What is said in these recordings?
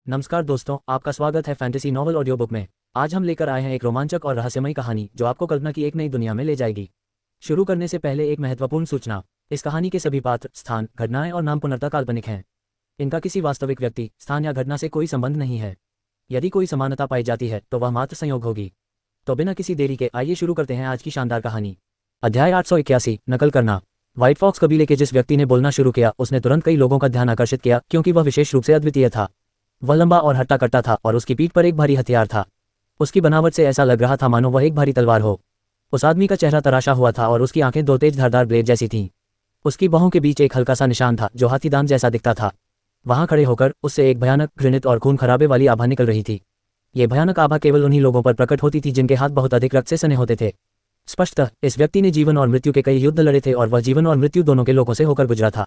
नमस्कार दोस्तों, आपका स्वागत है फैंटेसी नॉवल ऑडियो बुक में। आज हम लेकर आए हैं एक रोमांचक और रहस्यमयी कहानी जो आपको कल्पना की एक नई दुनिया में ले जाएगी। शुरू करने से पहले एक महत्वपूर्ण सूचना। इस कहानी के सभी पात्र, स्थान, घटनाएं और नाम पूर्णतः काल्पनिक हैं। इनका किसी वास्तविक व्यक्ति, स्थान या घटना से कोई संबंध नहीं है। यदि कोई समानता पाई जाती है तो वह मात्र संयोग होगी। तो बिना किसी देरी के आइए शुरू करते हैं आज की शानदार कहानी। अध्याय 881, नकल करना। व्हाइट फॉक्स कबीले के जिस व्यक्ति ने बोलना शुरू किया उसने तुरंत कई लोगों का ध्यान आकर्षित किया, क्योंकि वह विशेष रूप से अद्वितीय था। वह लंबा और हट्टा कट्टा था और उसकी पीठ पर एक भारी हथियार था। उसकी बनावट से ऐसा लग रहा था मानो वह एक भारी तलवार हो। उस आदमी का चेहरा तराशा हुआ था और उसकी आंखें दो तेज धारदार ब्लेड जैसी थीं। उसकी बाहों के बीच एक हल्का सा निशान था जो हाथी दांत जैसा दिखता था। वहां खड़े होकर उससे एक भयानक, घृणित और खून खराबे वाली आभा निकल रही थी। ये भयानक आभा केवल उन्हीं लोगों पर प्रकट होती थी जिनके हाथ बहुत अधिक रक्त से सने होते थे। स्पष्टतः इस व्यक्ति ने जीवन और मृत्यु के कई युद्ध लड़े थे और वह जीवन और मृत्यु दोनों के लोगों से होकर गुजरा था।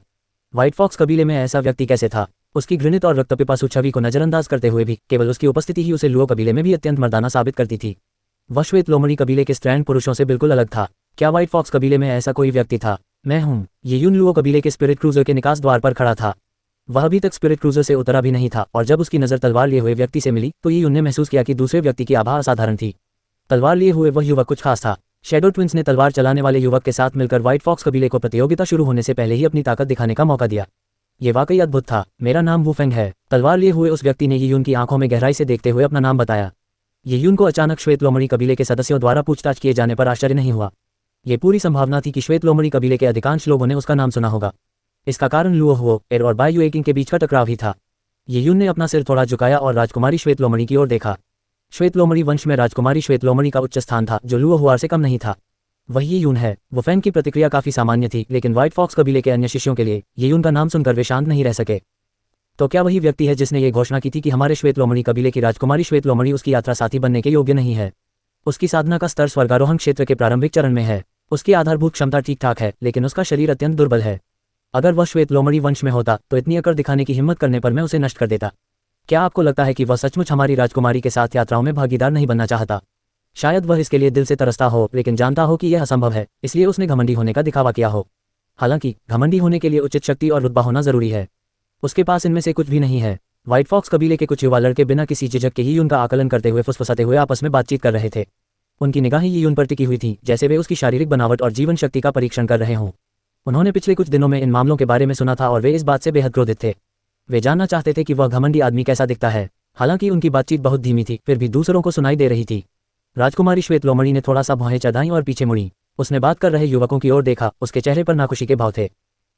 व्हाइट फॉक्स कबीले में ऐसा व्यक्ति कैसे था? उसकी घृणित और रक्तपिपासु छवि को नजरअंदाज करते हुए भी केवल उसकी उपस्थिति ही उसे लुओ कबीले में भी अत्यंत मर्दाना साबित करती थी। वह श्वेत लोमड़ी कबीले के स्त्रैण पुरुषों से बिल्कुल अलग था। क्या व्हाइट फॉक्स कबीले में ऐसा कोई व्यक्ति था? मैं हूँ। ये यून लुओ कबीले के स्पिरिट क्रूजर के निकास द्वार पर खड़ा था। वह अभी तक स्पिरिट क्रूजर से उतरा भी नहीं था और जब उसकी नजर तलवार लिए हुए व्यक्ति से मिली तो ये यून ने महसूस किया कि दूसरे व्यक्ति की आभा असाधारण थी। तलवार लिए हुए वह युवक कुछ खास था। शैडो ट्विंस ने तलवार चलाने वाले युवक के साथ मिलकर व्हाइट फॉक्स कबीले को प्रतियोगिता शुरू होने से पहले ही अपनी ताकत दिखाने का मौका दिया। ये वाकई अद्भुत था। मेरा नाम वू फेंग है। तलवार लिए हुए उस व्यक्ति ने ये यून की आंखों में गहराई से देखते हुए अपना नाम बताया। ये यून को अचानक श्वेत लोमड़ी कबीले के सदस्यों द्वारा पूछताछ किए जाने पर आश्चर्य नहीं हुआ। ये पूरी संभावना थी कि श्वेत लोमड़ी कबीले के अधिकांश लोगों ने उसका नाम सुना होगा। इसका कारण लुओ हुओ एर और बाय युएकिंग के बीच का टकराव ही था। ये यून ने अपना सिर थोड़ा झुकाया और राजकुमारी श्वेत लोमड़ी की ओर देखा। श्वेत लोमड़ी वंश में राजकुमारी श्वेत लोमड़ी का उच्च स्थान था जो लुओ हुआर से कम नहीं था। वही यून है। वो फैंग की प्रतिक्रिया काफी सामान्य थी, लेकिन व्हाइट फॉक्स कबीले के अन्य शिष्यों के लिए ये यून का नाम सुनकर वे शांत नहीं रह सके। तो क्या वही व्यक्ति है जिसने ये घोषणा की थी कि हमारे श्वेत लोमड़ी कबीले की राजकुमारी श्वेत लोमड़ी उसकी यात्रा साथी बनने के योग्य नहीं है? उसकी साधना का स्तर स्वर्गारोहण क्षेत्र के प्रारंभिक चरण में है। उसकी आधारभूत क्षमता ठीक ठाक है, लेकिन उसका शरीर अत्यंत दुर्बल है। अगर वह श्वेत लोमड़ी वंश में होता तो इतनी अकड़ दिखाने की हिम्मत करने पर मैं उसे नष्ट कर देता। क्या आपको लगता है कि वह सचमुच हमारी राजकुमारी के साथ यात्राओं में भागीदार नहीं बनना चाहता? शायद वह इसके लिए दिल से तरसता हो, लेकिन जानता हो कि यह असंभव है, इसलिए उसने घमंडी होने का दिखावा किया हो। हालांकि घमंडी होने के लिए उचित शक्ति और रुतबा होना जरूरी है। उसके पास इनमें से कुछ भी नहीं है। व्हाइट फॉक्स कबीले के कुछ युवा लड़के बिना किसी झिझक के ही उनका आकलन करते हुए फुसफुसाते हुए आपस में बातचीत कर रहे थे। उनकी निगाहें ये यून पर टिकी हुई थी, जैसे वे उसकी शारीरिक बनावट और जीवन शक्ति का परीक्षण कर रहे हों। उन्होंने पिछले कुछ दिनों में इन मामलों के बारे में सुना था और वे इस बात से बेहद क्रोधित थे। वे जानना चाहते थे कि वह घमंडी आदमी कैसा दिखता है। हालांकि उनकी बातचीत बहुत धीमी थी, फिर भी दूसरों को सुनाई दे रही थी। राजकुमारी श्वेत लोमड़ी ने थोड़ा सा भौहें चढ़ाईं और पीछे मुड़ी। उसने बात कर रहे युवकों की ओर देखा। उसके चेहरे पर नाखुशी के भाव थे।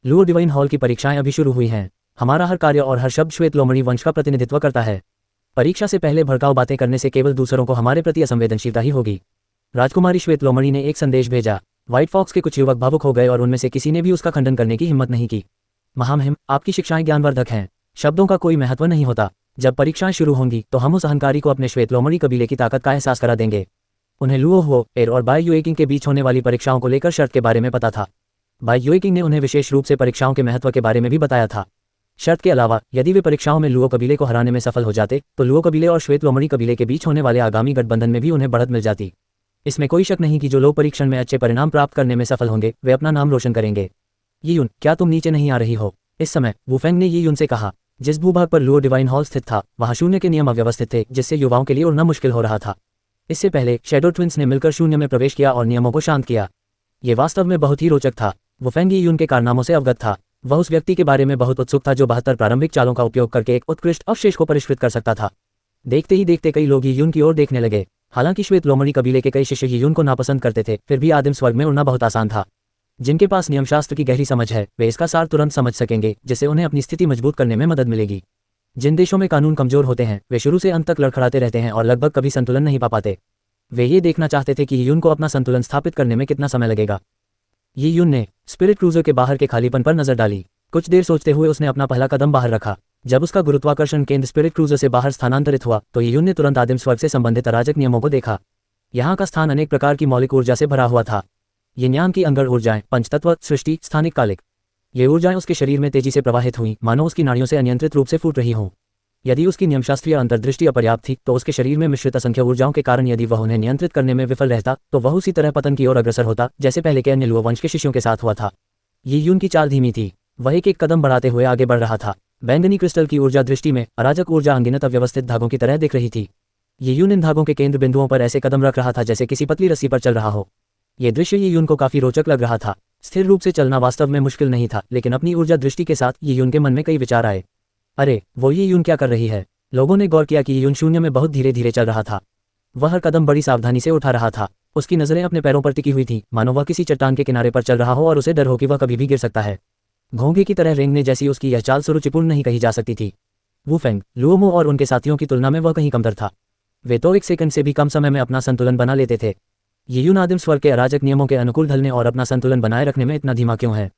लुओ डिवाइन हॉल की परीक्षाएं अभी शुरू हुई हैं। हमारा हर कार्य और हर शब्द श्वेत लोमड़ी वंश का प्रतिनिधित्व करता है। परीक्षा से पहले भड़काऊ बातें करने से केवल दूसरों को हमारे प्रति असंवेदनशीलता ही होगी। राजकुमारी श्वेत लोमड़ी ने एक संदेश भेजा। व्हाइट फॉक्स के कुछ युवक भावुक हो गए और उनमें से किसी ने भी उसका खंडन करने की हिम्मत नहीं की। महामहिम, आपकी शिक्षाएं ज्ञानवर्धक हैं। शब्दों का कोई महत्व नहीं होता। जब परीक्षाएं शुरू होंगी तो हम उस अहंकारी को अपने श्वेत लोमड़ी कबीले की ताकत का एहसास करा देंगे। उन्हें लुओ हुओ एर और बाय युएकिंग के बीच होने वाली परीक्षाओं को लेकर शर्त के बारे में पता था। बाय युएकिंग ने उन्हें विशेष रूप से परीक्षाओं के महत्व के बारे में भी बताया था। शर्त के अलावा यदि वे परीक्षाओं में लुओ कबीले को हराने में सफल हो जाते तो लुओ कबीले और श्वेत लोमड़ी कबीले के बीच होने वाले आगामी गठबंधन में भी उन्हें बढ़त मिल जाती। इसमें कोई शक नहीं कि जो लोग परीक्षण में अच्छे परिणाम प्राप्त करने में सफल होंगे वे अपना नाम रोशन करेंगे। ये यून, क्या तुम नीचे नहीं आ रही हो? इस समय वू फेंग ने ये यून से कहा। जिस भूभाग पर लुओ डिवाइन हॉल स्थित था वहां शून्य के नियम अव्यवस्थित थे, जिससे युवाओं के लिए उड़ना मुश्किल हो रहा था। इससे पहले शैडो ट्विंस ने मिलकर शून्य में प्रवेश किया और नियमों को शांत किया। ये वास्तव में बहुत ही रोचक था। वो फेंग ये यून के कारनामों से अवगत था। वह उस व्यक्ति के बारे में बहुत उत्सुक था जो 72 प्रारंभिक चालों का उपयोग करके एक उत्कृष्ट अवशेष को परिष्कृत कर सकता था। देखते ही देखते कई लोग ये यून की ओर देखने लगे। हालांकि श्वेत लोमड़ी कबीले के कई शिष्य ये यून को नापसंद करते थे, फिर भी आदिम स्वर्ग में उड़ना बहुत आसान था। जिनके पास नियमशास्त्र की गहरी समझ है वे इसका सार तुरंत समझ सकेंगे, जिससे उन्हें अपनी स्थिति मजबूत करने में मदद मिलेगी। जिन देशों में कानून कमजोर होते हैं वे शुरू से अंत तक लड़खड़ाते रहते हैं और लगभग कभी संतुलन नहीं पा पाते। वे ये देखना चाहते थे कि ये यून को अपना संतुलन स्थापित करने में कितना समय लगेगा। ये यून ने स्पिरिट क्रूजर के बाहर के खालीपन पर नजर डाली। कुछ देर सोचते हुए उसने अपना पहला कदम बाहर रखा। जब उसका गुरुत्वाकर्षण केंद्र स्पिरिट क्रूजर से बाहर स्थानांतरित हुआ तो ये यून ने तुरंत आदिम स्वर्ग से संबंधित अराजक नियमों को देखा। यहाँ का स्थान अनेक प्रकार की मौलिक ऊर्जा से भरा हुआ था। ये न्यान की अंगड़ ऊर्जाएं, पंचतत्व, सृष्टि, स्थानिक कालिक, ये ऊर्जाएं उसके शरीर में तेजी से प्रवाहित हुई, मानो उसकी नाड़ियों से अनियंत्रित रूप से फूट रही हों। यदि उसकी नियमशास्त्रीय अंतर्दृष्टि अपर्याप्त थी तो उसके शरीर में मिश्रित असंख्य ऊर्जाओं के कारण यदि वह उन्हें नियंत्रित करने में विफल रहता तो वह उसी तरह पतन की ओर अग्रसर होता जैसे पहले के अन्य लुओ वंश के शिष्यों के साथ हुआ था। ये यून की चाल धीमी थी। वह एक एक कदम बढ़ाते हुए आगे बढ़ रहा था। बैंगनी क्रिस्टल की ऊर्जा दृष्टि में अराजक ऊर्जा अनगिनत अव्यवस्थित धागों की तरह दिख रही थी। ये यून इन धागों के केंद्र बिंदुओं पर ऐसे कदम रख रहा था जैसे किसी पतली रस्सी पर चल रहा हो। ये दृश्य ये यून को काफी रोचक लग रहा था। स्थिर रूप से चलना वास्तव में मुश्किल नहीं था, लेकिन अपनी ऊर्जा दृष्टि के साथ ये यून के मन में कई विचार आए। अरे वो ये यून क्या कर रही है? लोगों ने गौर किया कि ये यून शून्य में बहुत धीरे धीरे चल रहा था। वह हर कदम बड़ी सावधानी से उठा रहा था। उसकी नजरें अपने पैरों पर टिकी हुई थी, मानो वह किसी चट्टान के किनारे पर चल रहा हो और उसे डर हो कि वह कभी भी गिर सकता है। घोंघे की तरह रेंगने जैसी उसकी यह चाल सुरुचिपूर्ण नहीं कही जा सकती थी। वू फेंग, लुओमो और उनके साथियों की तुलना में वह कहीं कमतर था। वे तो 1 सेकंड से भी कम समय में अपना संतुलन बना लेते थे। ये यून आदिम स्वर्ग के अराजक नियमों के अनुकूल ढलने और अपना संतुलन बनाए रखने में इतना धीमा क्यों है?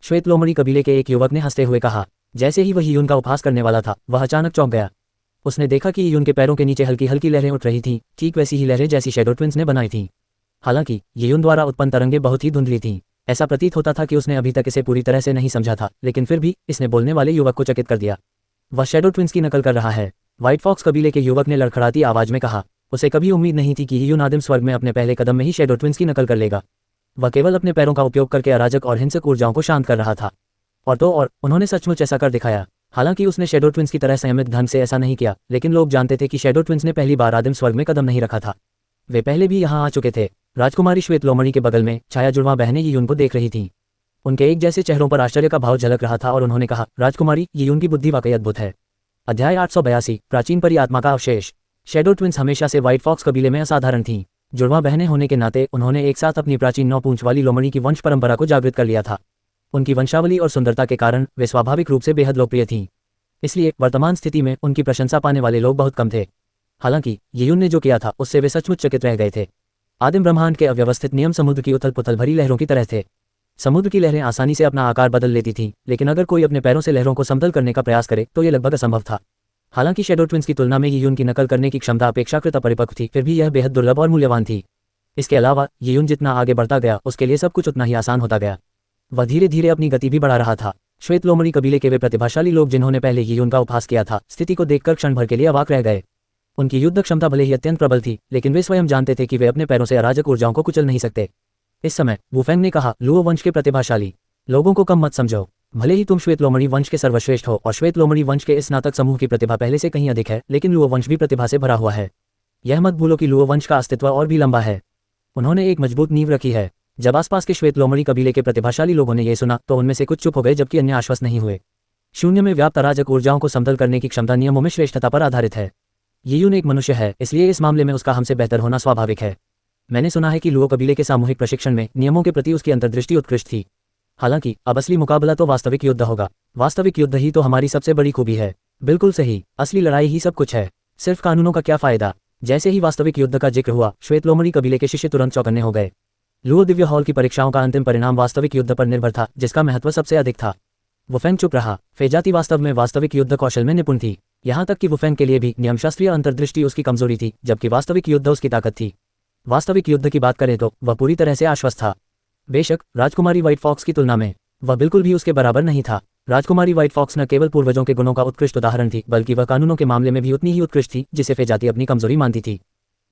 श्वेत लोमड़ी कबीले के एक युवक ने हंसते हुए कहा। जैसे ही वह यून का उपहास करने वाला था, वह अचानक चौंक गया। उसने देखा कि यून के पैरों के नीचे हल्की हल्की लहरें उठ रही थीं, ठीक वैसी ही लहरें जैसी शैडो ट्विंस ने बनाई थीं। हालांकि यून द्वारा उत्पन्न तरंगें बहुत ही धुंधली थीं। ऐसा प्रतीत होता था कि उसने अभी तक इसे पूरी तरह से नहीं समझा था, लेकिन फिर भी इसने बोलने वाले युवक को चकित कर दिया। वह शैडो ट्विंस की नकल कर रहा है, व्हाइट फॉक्स कबीले के युवक ने लड़खड़ाती आवाज में कहा। उसे कभी उम्मीद नहीं थी कि यून आदिम स्वर्ग में अपने पहले कदम में ही शैडो ट्विंस की नकल कर लेगा। वह केवल अपने पैरों का उपयोग करके अराजक और हिंसक ऊर्जाओं को शांत कर रहा था। और उन्होंने सचमुच ऐसा कर दिखाया। हालांकि उसने शैडो ट्विंस की तरह संयमित ढंग से ऐसा नहीं किया, लेकिन लोग जानते थे कि शैडो ट्विंस ने पहली बार आदिम स्वर्ग में कदम नहीं रखा था। वे पहले भी यहाँ आ चुके थे। राजकुमारी श्वेत लोमड़ी के बगल में छाया जुड़वा बहनें यून को देख रही थीं। उनके एक जैसे चेहरों पर आश्चर्य का भाव झलक रहा था और उन्होंने कहा, राजकुमारी, यून की बुद्धि वाकई अद्भुत है। अध्याय 882, प्राचीन परी आत्मा का अवशेष। शैडो ट्विंस हमेशा से व्हाइट फॉक्स कबीले में असाधारण थीं। जुड़वा बहनें होने के नाते उन्होंने एक साथ अपनी प्राचीन 9 पूंछ वाली लोमड़ी की वंश परंपरा को जागृत कर लिया था। उनकी वंशावली और सुंदरता के कारण वे स्वाभाविक रूप से बेहद लोकप्रिय थीं। इसलिए वर्तमान स्थिति में उनकी प्रशंसा पाने वाले लोग बहुत कम थे। हालांकि यून ने जो किया था उससे वे सचमुच चकित रह गए थे। आदिम ब्रह्मांड के अव्यवस्थित नियम समुद्र की उथल पुथल भरी लहरों की तरह थे। समुद्र की लहरें आसानी से अपना आकार बदल लेती थीं, लेकिन अगर कोई अपने पैरों से लहरों को समतल करने का प्रयास करे तो यह लगभग असंभव था। हालांकि शैडो ट्विंस की तुलना में यून की नकल करने की क्षमता अपेक्षाकृत अपरिपक्व थी, फिर भी यह बेहद दुर्लभ और मूल्यवान थी। इसके अलावा यून जितना आगे बढ़ता गया उसके लिए सब कुछ उतना ही आसान होता गया। वह धीरे धीरे अपनी गति भी बढ़ा रहा था। श्वेत लोमड़ी कबीले के वे प्रतिभाशाली लोग जिन्होंने पहले यून का उपहास किया था, स्थिति को देखकर क्षण भर के लिए अवाक रह गए। उनकी युद्ध क्षमता भले ही अत्यंत प्रबल थी, लेकिन वे स्वयं जानते थे कि वे अपने पैरों से अराजक ऊर्जाओं को कुचल नहीं सकते। इस समय वू फेंग ने कहा, लुओ वंश के प्रतिभाशाली लोगों को कम मत समझो। भले ही तुम श्वेत लोमड़ी वंश के सर्वश्रेष्ठ हो और श्वेत लोमड़ी वंश के इस स्नातक समूह की प्रतिभा पहले से कहीं अधिक है, लेकिन लुओ वंश भी प्रतिभा से भरा हुआ है। यह मत भूलो कि लुओ वंश का अस्तित्व और भी लंबा है। उन्होंने एक मजबूत नींव रखी है। जब आसपास के श्वेत लोमड़ी कबीले के प्रतिभाशाली लोगों ने यह सुना तो उनमें से कुछ चुप हो गए, जबकि अन्य आश्वस्त नहीं हुए। शून्य में व्याप्त अराजक ऊर्जाओं को समतल करने की क्षमता नियमों में श्रेष्ठता पर आधारित है। यून एक मनुष्य है, इसलिए इस मामले में उसका हमसे बेहतर होना स्वाभाविक है। मैंने सुना है कि लुओ कबीले के सामूहिक प्रशिक्षण में नियमों के प्रति उसकी अंतर्दृष्टि उत्कृष्ट थी। हालांकि अब असली मुकाबला तो वास्तविक युद्ध होगा। वास्तविक युद्ध ही तो हमारी सबसे बड़ी खूबी है। बिल्कुल सही, असली लड़ाई ही सब कुछ है। सिर्फ कानूनों का क्या फायदा? जैसे ही वास्तविक युद्ध का जिक्र हुआ, श्वेत लोमड़ी कबीले के शिष्य तुरंत चौकन्ने हो गए। लुओ दिव्य हॉल की परीक्षाओं का अंतिम परिणाम वास्तविक युद्ध पर निर्भर था, जिसका महत्व सबसे अधिक था। वुफेंग चुप रहा। फेजाती वास्तव में वास्तविक युद्ध कौशल में निपुण थी। यहाँ तक कि वुफेंग के लिए भी नियमशास्त्रीय अंतर्दृष्टि उसकी कमजोरी थी, जबकि वास्तविक युद्ध उसकी ताकत थी। वास्तविक युद्ध की बात करें तो वह पूरी तरह से आश्वस्त था। बेशक राजकुमारी व्हाइट फॉक्स की तुलना में वह बिल्कुल भी उसके बराबर नहीं था। राजकुमारी व्हाइट फॉक्स न केवल पूर्वजों के गुणों का उत्कृष्ट उदाहरण थी, बल्कि वह कानूनों के मामले में भी उतनी ही उत्कृष्ट थी, जिसे फेजाती अपनी कमजोरी मानती थी।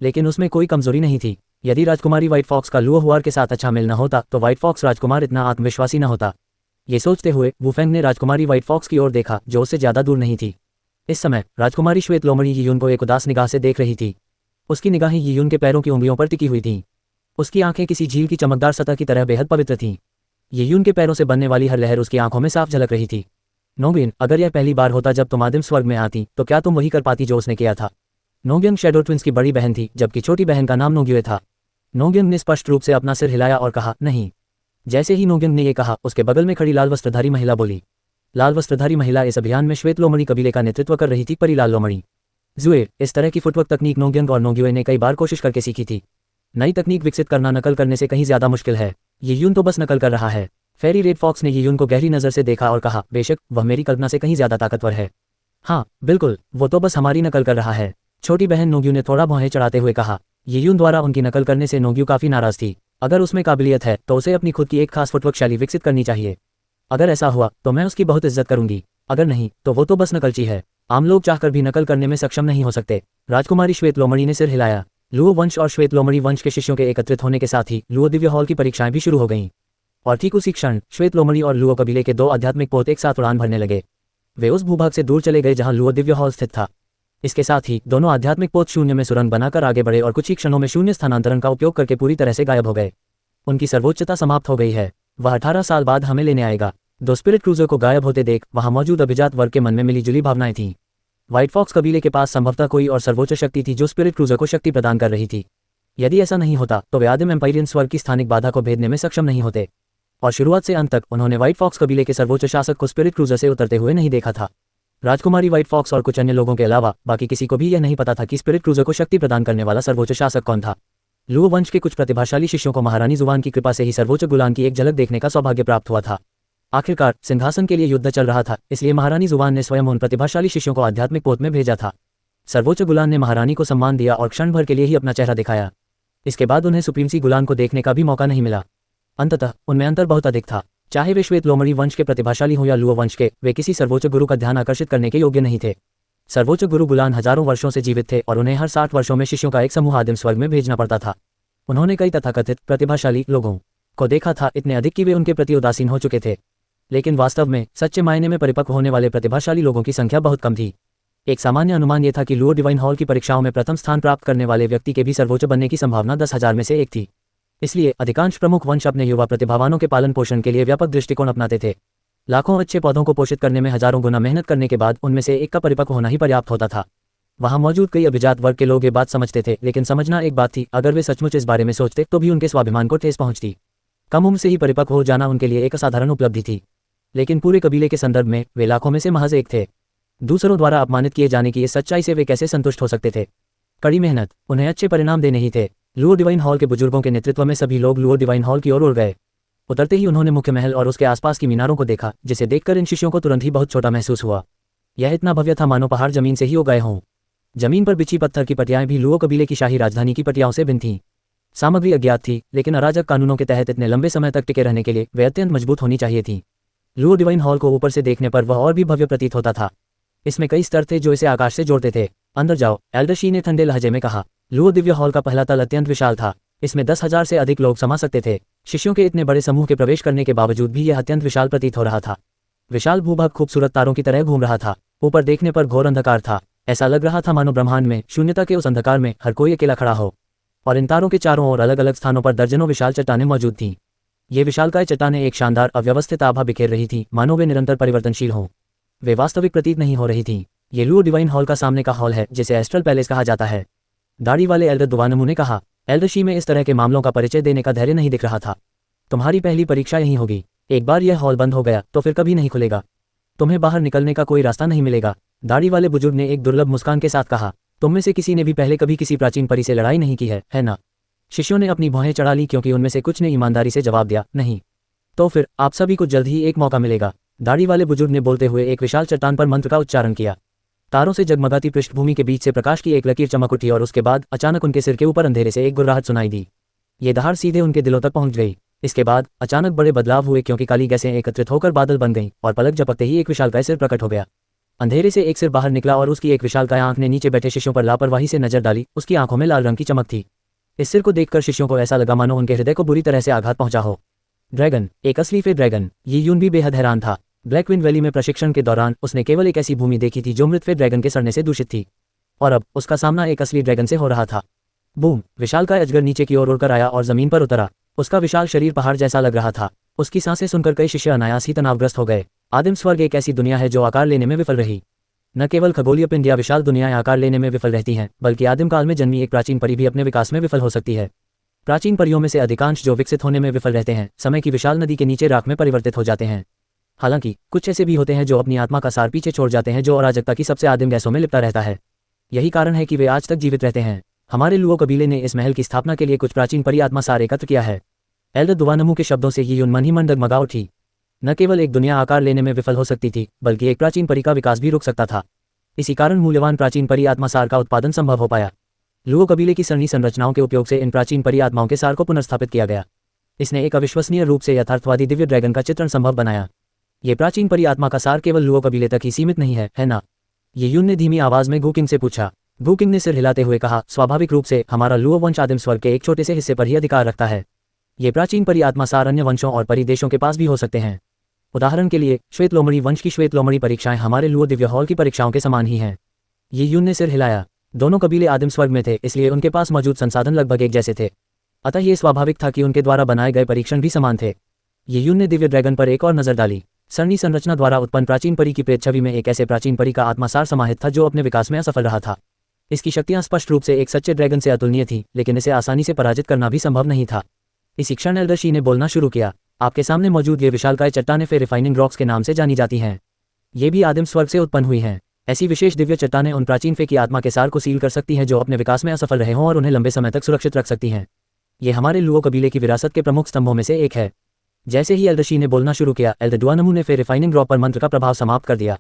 लेकिन उसमें कोई कमजोरी नहीं थी। यदि राजकुमारी व्हाइट फॉक्स का लुओ हुआर के साथ अच्छा मेल न होता तो व्हाइट फॉक्स राजकुमार इतना आत्मविश्वासी न होता। ये सोचते हुए वुफेंग ने राजकुमारी व्हाइट फॉक्स की ओर देखा, जो उससे ज्यादा दूर नहीं थी। इस समय राजकुमारी श्वेत लोमड़ी यून को एक उदास निगाह से देख रही थी। उसकी निगाहें यून के पैरों की उंगलियों पर टिकी हुई थीं। उसकी आंखें किसी झील की चमकदार सतह की तरह बेहद पवित्र थीं। यून के पैरों से बनने वाली हर लहर उसकी आंखों में साफ झलक रही थी। नोंगिन, अगर यह पहली बार होता जब तुम आदिम स्वर्ग में आती, तो क्या तुम वही कर पाती जो उसने किया था? नोंगिन शैडो ट्विंस की बड़ी बहन थी, जबकि छोटी बहन का नाम नोंग्युए था। नोंगिन ने स्पष्ट रूप से अपना सिर हिलाया और कहा, नहीं। जैसे ही नोंगिन ने यह कहा, उसके बगल में खड़ी लाल वस्त्रधारी महिला बोली। लाल वस्त्रधारी महिला इस अभियान में श्वेत लोमड़ी कबीले का नेतृत्व कर रही थी, परी लाल लोमड़ी। जुए, इस तरह की फुटवर्क तकनीक नोंगिन और नोंग्युए ने कई बार कोशिश करके सीखी थी। नई तकनीक विकसित करना नकल करने से कहीं ज्यादा मुश्किल है। यून तो बस नकल कर रहा है। फेरी रेड फॉक्स ने यून को गहरी नजर से देखा और कहा, बेशक वह मेरी कल्पना से कहीं ज्यादा ताकतवर है। हाँ बिल्कुल, वो तो बस हमारी नकल कर रहा है। छोटी बहन नोंग्यू ने थोड़ा भौहें चढ़ाते हुए कहा। यून द्वारा उनकी नकल करने से नोंग्यू काफी नाराज थी। अगर उसमें काबिलियत है तो उसे अपनी खुद की एक खास फुटवर्क शैली विकसित करनी चाहिए। अगर ऐसा हुआ तो मैं उसकी बहुत इज्जत करूंगी, अगर नहीं तो वो तो बस नकलची है। आम लोग चाहकर भी नकल करने में सक्षम नहीं हो सकते। राजकुमारी श्वेत लोमड़ी ने सिर हिलाया। लुओ वंश और श्वेत लोमड़ी वंश के शिष्यों के एकत्रित होने के साथ ही लुओ दिव्य हॉल की परीक्षाएं भी शुरू हो गईं। और ठीक उसी क्षण श्वेत लोमड़ी और लुओ कबीले के 2 आध्यात्मिक पोत एक साथ उड़ान भरने लगे। वे उस भूभाग से दूर चले गए जहां लुओ दिव्य हॉल स्थित था। इसके साथ ही दोनों आध्यात्मिक पोत शून्य में सुरंग बनाकर आगे बढ़े और कुछ ही क्षणों में शून्य स्थानांतरण का उपयोग करके पूरी तरह से गायब हो गए। उनकी सर्वोच्चता समाप्त हो गई है। वह 18 साल बाद हमें लेने आएगा। दो स्पिरिट क्रूजर को गायब होते देख वहां मौजूद अभिजात वर्ग के मन में मिली जुली भावनाएं थीं। व्हाइट फॉक्स कबीले के पास संभवतः कोई और सर्वोच्च शक्ति थी जो स्पिरिट क्रूजर को शक्ति प्रदान कर रही थी। यदि ऐसा नहीं होता तो वे आदिम एम्पायरियन स्वर्ग की स्थानिक बाधा को भेदने में सक्षम नहीं होते, और शुरुआत से अंत तक उन्होंने व्हाइट फॉक्स कबीले के सर्वोच्च शासक को स्पिरिट क्रूजर से उतरते हुए नहीं देखा था। राजकुमारी व्हाइट फॉक्स और कुछ अन्य लोगों के अलावा बाकी किसी को भी यह नहीं पता था कि स्पिरिट क्रूजर को शक्ति प्रदान करने वाला सर्वोच्च शासक कौन था। लुओ वंश के कुछ प्रतिभाशाली शिष्यों को महारानी जुवान की कृपा से ही सर्वोच्च गुलान की एक झलक देखने का सौभाग्य प्राप्त हुआ था। आखिरकार सिंहासन के लिए युद्ध चल रहा था, इसलिए महारानी जुवान ने स्वयं उन प्रतिभाशाली शिष्यों को आध्यात्मिक पोत में भेजा था। सर्वोच्च गुलान ने महारानी को सम्मान दिया और क्षण भर के लिए ही अपना चेहरा दिखाया। इसके बाद उन्हें सुप्रीमसी गुलान को देखने का भी मौका नहीं मिला। अंततः उनमें अंतर बहुत अधिक था। चाहे वे श्वेत लोमड़ी वंश के प्रतिभाशाली हों या लुओ वंश के, वे किसी सर्वोच्च गुरु का ध्यान आकर्षित करने के योग्य नहीं थे। सर्वोच्च गुरु गुलान हजारों वर्षों से जीवित थे और उन्हें हर 60 वर्षों में शिष्यों का एक समूह आदिम स्वर्ग में भेजना पड़ता था। उन्होंने कई तथाकथित प्रतिभाशाली लोगों को देखा था, इतने अधिक कि वे उनके प्रति उदासीन हो चुके थे। लेकिन वास्तव में सच्चे मायने में परिपक्व होने वाले प्रतिभाशाली लोगों की संख्या बहुत कम थी। एक सामान्य अनुमान यह था कि लुओ डिवाइन हॉल की परीक्षाओं में प्रथम स्थान प्राप्त करने वाले व्यक्ति के भी सर्वोच्च बनने की संभावना 10,000 में से एक थी। इसलिए अधिकांश प्रमुख वंश अपने युवा प्रतिभावानों के पालन पोषण के लिए व्यापक दृष्टिकोण अपनाते थे। लाखों अच्छे पौधों को पोषित करने में हजारों गुना मेहनत करने के बाद उनमें से एक का परिपक्व होना ही पर्याप्त होता था। वहां मौजूद कई अभिजात वर्ग के लोग ये बात समझते थे, लेकिन समझना एक बात थी, अगर वे सचमुच इस बारे में सोचते तो भी उनके स्वाभिमान को ठेस पहुंचती। कम उम्र से ही परिपक्व हो जाना उनके लिए एक असाधारण उपलब्धि थी, लेकिन पूरे कबीले के संदर्भ में वे लाखों में से महज एक थे। दूसरों द्वारा अपमानित किए जाने की इस सच्चाई से वे कैसे संतुष्ट हो सकते थे। कड़ी मेहनत उन्हें अच्छे परिणाम देने ही थे। लुओ डिवाइन हॉल के बुजुर्गों के नेतृत्व में सभी लोग लुओ डिवाइन हॉल की ओर उड़ गए। उतरते ही उन्होंने मुख्य महल और उसके आसपास की मीनारों को देखा, जिसे देखकर इन शिष्यों को तुरंत ही बहुत छोटा महसूस हुआ। यह इतना भव्य था मानो पहाड़ जमीन से ही उगाए हों। जमीन पर बिछी पत्थर की पटियाएं भी लुओ कबीले की शाही राजधानी की पटियाओं से भिन्न थीं। सामग्री अज्ञात थी, लेकिन अराजक कानूनों के तहत इतने लंबे समय तक टिके रहने के लिए वे अत्यंत मजबूत होनी चाहिए थी। लुओ डिवाइन हॉल को ऊपर से देखने पर वह और भी भव्य प्रतीत होता था। इसमें कई स्तर थे जो इसे आकाश से जोड़ते थे। अंदर जाओ, एल्डर शी ने ठंडे लहजे में कहा। लुओ दिव्य हॉल का पहला तल अत्यंत विशाल था। इसमें 10,000 से अधिक लोग समा सकते थे। शिष्यों के इतने बड़े समूह के प्रवेश करने के बावजूद भी यह अत्यंत विशाल प्रतीत हो रहा था। विशाल भूभाग खूबसूरत तारों की तरह घूम रहा था। ऊपर देखने पर घोर अंधकार था। ऐसा लग रहा था मानो ब्रह्मांड में शून्यता के उस अंधकार में हर कोई अकेला खड़ा हो, और इन तारों के चारों ओर अलग अलग स्थानों पर दर्जनों विशाल चट्टानें मौजूद थीं। ये विशालकाय चट्टानें एक शानदार अव्यवस्थित आभा बिखेर रही थीं, मानो वे निरंतर परिवर्तनशील हों। वे वास्तविक प्रतीत नहीं हो रही थीं। ये लुओ डिवाइन हॉल का सामने का हॉल है, जिसे एस्ट्रल पैलेस कहा जाता है। दाढ़ी वाले एल्डर दुवानमू ने कहा। एल्डर शी में इस तरह के मामलों का परिचय देने का धैर्य नहीं दिख रहा था। तुम्हारी पहली परीक्षा यहीं होगी। एक बार यह हॉल बंद हो गया तो फिर कभी नहीं खुलेगा। तुम्हें बाहर निकलने का कोई रास्ता नहीं मिलेगा। दाढ़ी वाले बुजुर्ग ने एक दुर्लभ मुस्कान के साथ कहा। तुम में से किसी ने भी पहले कभी किसी प्राचीन परी से लड़ाई नहीं की है ना? शिष्यों ने अपनी भौहें चढ़ा ली, क्योंकि उनमें से कुछ ने ईमानदारी से जवाब दिया, नहीं। तो फिर आप सभी को जल्द ही एक मौका मिलेगा। दाढ़ी वाले बुजुर्ग ने बोलते हुए एक विशाल चट्टान पर मंत्र का उच्चारण किया। तारों से जगमगाती पृष्ठभूमि के बीच से प्रकाश की एक लकीर चमक उठी और उसके बाद अचानक उनके सिर के ऊपर अंधेरे से एक गुर्राहट सुनाई दी। ये दहाड़ सीधे उनके दिलों तक पहुंच गई। इसके बाद अचानक बड़े बदलाव हुए, क्योंकि काली गैसें एकत्रित होकर बादल बन गईं और पलक झपकते ही एक विशालकाय सिर प्रकट हो गया। अंधेरे से एक सिर बाहर निकला और उसकी एक विशालकाय आंख ने नीचे बैठे शिष्यों पर लापरवाही से नजर डाली। उसकी आंखों में लाल रंग की चमक थी। इस सिर को देखकर शिष्यों को ऐसा लगा मानो उनके हृदय को बुरी तरह से आघात पहुंचा हो। ड्रैगन, एक असली फे ड्रैगन। ये यून भी बेहद हैरान था। ब्लैकविंड वैली में प्रशिक्षण के दौरान उसने केवल एक ऐसी भूमि देखी थी जो मृत फे ड्रैगन के सड़ने से दूषित थी, और अब उसका सामना एक असली ड्रैगन से हो रहा था। बूम! विशालकाय अजगर नीचे की ओर उड़कर आया और जमीन पर उतरा। उसका विशाल शरीर पहाड़ जैसा लग रहा था। उसकी सांसें सुनकर कई शिष्य अनायास ही तनावग्रस्त हो गए। आदिम स्वर्ग एक ऐसी दुनिया है जो आकार लेने में विफल रही। न केवल खगोलीय पिंड या विशाल दुनियाएं आकार लेने में विफल रहती हैं, बल्कि आदिम काल में जन्मी एक प्राचीन परी भी अपने विकास में विफल हो सकती है। प्राचीन परियों में से अधिकांश जो विकसित होने में विफल रहते हैं, समय की विशाल नदी के नीचे राख में परिवर्तित हो जाते हैं। हालांकि कुछ ऐसे भी होते हैं जो अपनी आत्मा का सार पीछे छोड़ जाते हैं, जो अराजकता की सबसे आदिम गैसों में लिपटा रहता है। यही कारण है कि वे आज तक जीवित रहते हैं। हमारे लुओ कबीले ने इस महल की स्थापना के लिए कुछ प्राचीन परी आत्मा सार एकत्र किया है। एल्डर दुवानमू के शब्दों से ये मन ही मन डगमगा उठी। न केवल एक दुनिया आकार लेने में विफल हो सकती थी, बल्कि एक प्राचीन परी का विकास भी रुक सकता था। इसी कारण मूल्यवान प्राचीन परी आत्मा सार का उत्पादन संभव हो पाया। लुओ कबीले की सरणी संरचनाओं के उपयोग से इन प्राचीन परी आत्माओं के सार को पुनर्स्थापित किया गया। इसने एक अविश्वसनीय रूप से यथार्थवादी दिव्य ड्रैगन का चित्रण संभव बनाया। ये प्राचीन परी आत्मा का सार केवल लुओ कबीले तक ही सीमित नहीं है ना? ये यून ने धीमी आवाज में गूकिंग से पूछा। गूकिंग ने सिर हिलाते हुए कहा, स्वाभाविक रूप से हमारा लुओ वंश आदिम स्वर्ग के एक छोटे से हिस्से पर ही अधिकार रखता है। ये प्राचीन परी आत्मा सार अन्य वंशों और परिदेशों के पास भी हो सकते हैं। उदाहरण के लिए श्वेत लोमड़ी वंश की श्वेत लोमड़ी परीक्षाएं हमारे लुओ दिव्य हॉल की परीक्षाओं के समान ही हैं। ये यून ने सिर हिलाया। दोनों कबीले आदिम स्वर्ग में थे, इसलिए उनके पास मौजूद संसाधन लगभग एक जैसे थे। अतः ये स्वाभाविक था कि उनके द्वारा बनाए गए परीक्षण भी समान थे। ये यून ने दिव्य ड्रैगन पर एक और नजर डाली। सरणी संरचना द्वारा उत्पन्न प्राचीन परी की प्रेत छवि में एक ऐसे प्राचीन परी का आत्मासार समाहित था जो अपने विकास में असफल रहा था। इसकी शक्तियां स्पष्ट रूप से एक सच्चे ड्रैगन से अतुलनीय थी, लेकिन इसे आसानी से पराजित करना भी संभव नहीं था। इसी क्षण एल्डर शी ने बोलना शुरू किया। आपके सामने मौजूद ये विशालकाय चट्टानें फिर रिफाइनिंग रॉक्स के नाम से जानी जाती हैं। ये भी आदिम स्वर्ग से उत्पन्न हुई हैं। ऐसी विशेष दिव्य चट्टानें उन प्राचीन फे की आत्मा के सार को सील कर सकती हैं जो अपने विकास में असफल रहे हों और उन्हें लंबे समय तक सुरक्षित रख सकती हैं। ये हमारे लुओ कबीले की विरासत के प्रमुख स्तंभों में से एक है। जैसे ही एल्डर शी ने बोलना शुरू किया, एल्डर डुआनमू ने फे रिफाइनिंग रॉक पर मंत्र का प्रभाव समाप्त कर दिया।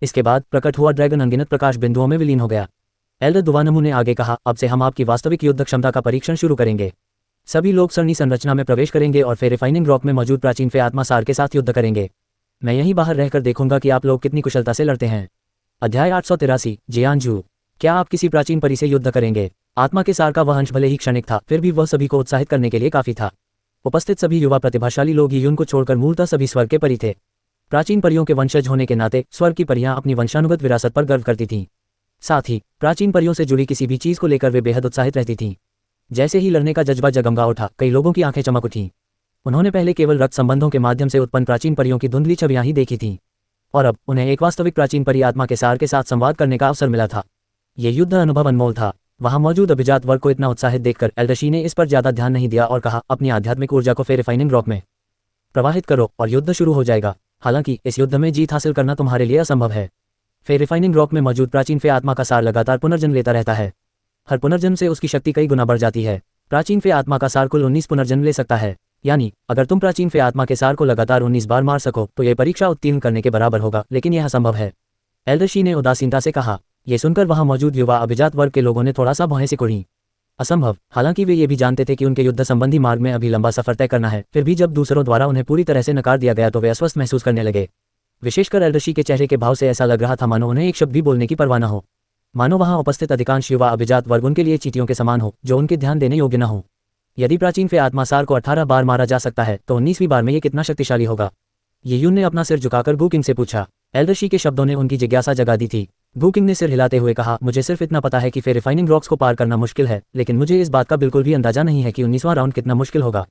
इसके बाद प्रकट हुआ ड्रैगन अनगिनत प्रकाश बिंदुओं में विलीन हो गया। एल्डर डुआनमू ने आगे कहा, अब से हम आपकी वास्तविक युद्ध क्षमता का परीक्षण शुरू करेंगे। सभी लोग सरणी संरचना में प्रवेश करेंगे और फे रिफाइनिंग रॉक में मौजूद प्राचीन फे आत्मा सार के साथ युद्ध करेंगे। मैं यहीं बाहर रहकर देखूंगा कि आप लोग कितनी कुशलता से लड़ते हैं। अध्याय 883 जियानजू। क्या आप किसी प्राचीन परी से युद्ध करेंगे? आत्मा के सार का वह अंश भले ही क्षणिक था, फिर भी वह सभी को उत्साहित करने के लिए काफी था। उपस्थित सभी युवा प्रतिभाशाली लोग यून को छोड़कर मूलतः सभी स्वर्ग के परी थे। प्राचीन परियों के वंशज होने के नाते स्वर्ग की परियां अपनी वंशानुगत विरासत पर गर्व करती थीं। साथ ही प्राचीन परियों से जुड़ी किसी भी चीज को लेकर वे बेहद उत्साहित रहती थीं। जैसे ही लड़ने का जज्बा जगमगा उठा, कई लोगों की आंखें चमक उठीं। उन्होंने पहले केवल रक्त संबंधों के माध्यम से उत्पन्न प्राचीन परियों की धुंधली छवियां ही देखी थीं, और अब उन्हें एक वास्तविक प्राचीन परी आत्मा के सार के साथ संवाद करने का अवसर मिला था। ये युद्ध अनुभव अनमोल था। वहां मौजूद अभिजात वर्ग को इतना उत्साहित देखकर एल्डर शी ने इस पर ज्यादा ध्यान नहीं दिया और कहा, अपनी आध्यात्मिक ऊर्जा को फे रिफाइनिंग रॉक में प्रवाहित करो और युद्ध शुरू हो जाएगा। हालांकि इस युद्ध में जीत हासिल करना तुम्हारे लिए असंभव है। फे रिफाइनिंग रॉक में मौजूद प्राचीन फे आत्मा का सार लगातार पुनर्जन्म लेता रहता है। हर पुनर्जन्म से उसकी शक्ति कई गुना बढ़ जाती है। प्राचीन फे आत्मा का सार कुल 19 पुनर्जन्म ले सकता है। यानी अगर तुम प्राचीन फे आत्मा के सार को लगातार 19 बार मार सको तो यह परीक्षा उत्तीर्ण करने के बराबर होगा, लेकिन यह असंभव है। एल्डर शी ने उदासीनता से कहा। यह सुनकर वहां मौजूद युवा अभिजात वर्ग के लोगों ने थोड़ा सा भौहें सिकुड़ी। असंभव। हालांकि वे ये भी जानते थे कि उनके युद्ध संबंधी मार्ग में अभी लंबा सफर तय करना है, फिर भी जब दूसरों द्वारा उन्हें पूरी तरह से नकार दिया गया तो वे अस्वस्थ महसूस करने लगे। विशेषकर एल्डर शी के चेहरे के भाव से ऐसा लग रहा था मानो उन्हें एक शब्द भी बोलने की परवाह न हो, मानो वहां उपस्थित अधिकांश युवा अभिजात वर्ग उनके लिए चींटियों के समान हो जो उनके ध्यान देने योग्य न हो। यदि प्राचीन फे आत्मा सार को 18 बार मारा जा सकता है तो 19वीं बार में ये कितना शक्तिशाली होगा? ये यून ने अपना सिर झुकाकर गू किंग से पूछा। एल्डर शी के शब्दों ने उनकी जिज्ञासा जगा दी थी। गू किंग ने सिर हिलाते हुए कहा, मुझे सिर्फ इतना पता है कि फे रिफाइनिंग रॉक्स को पार करना मुश्किल है, लेकिन मुझे इस बात का बिल्कुल भी अंदाजा नहीं है कि 19वां राउंड कितना मुश्किल होगा।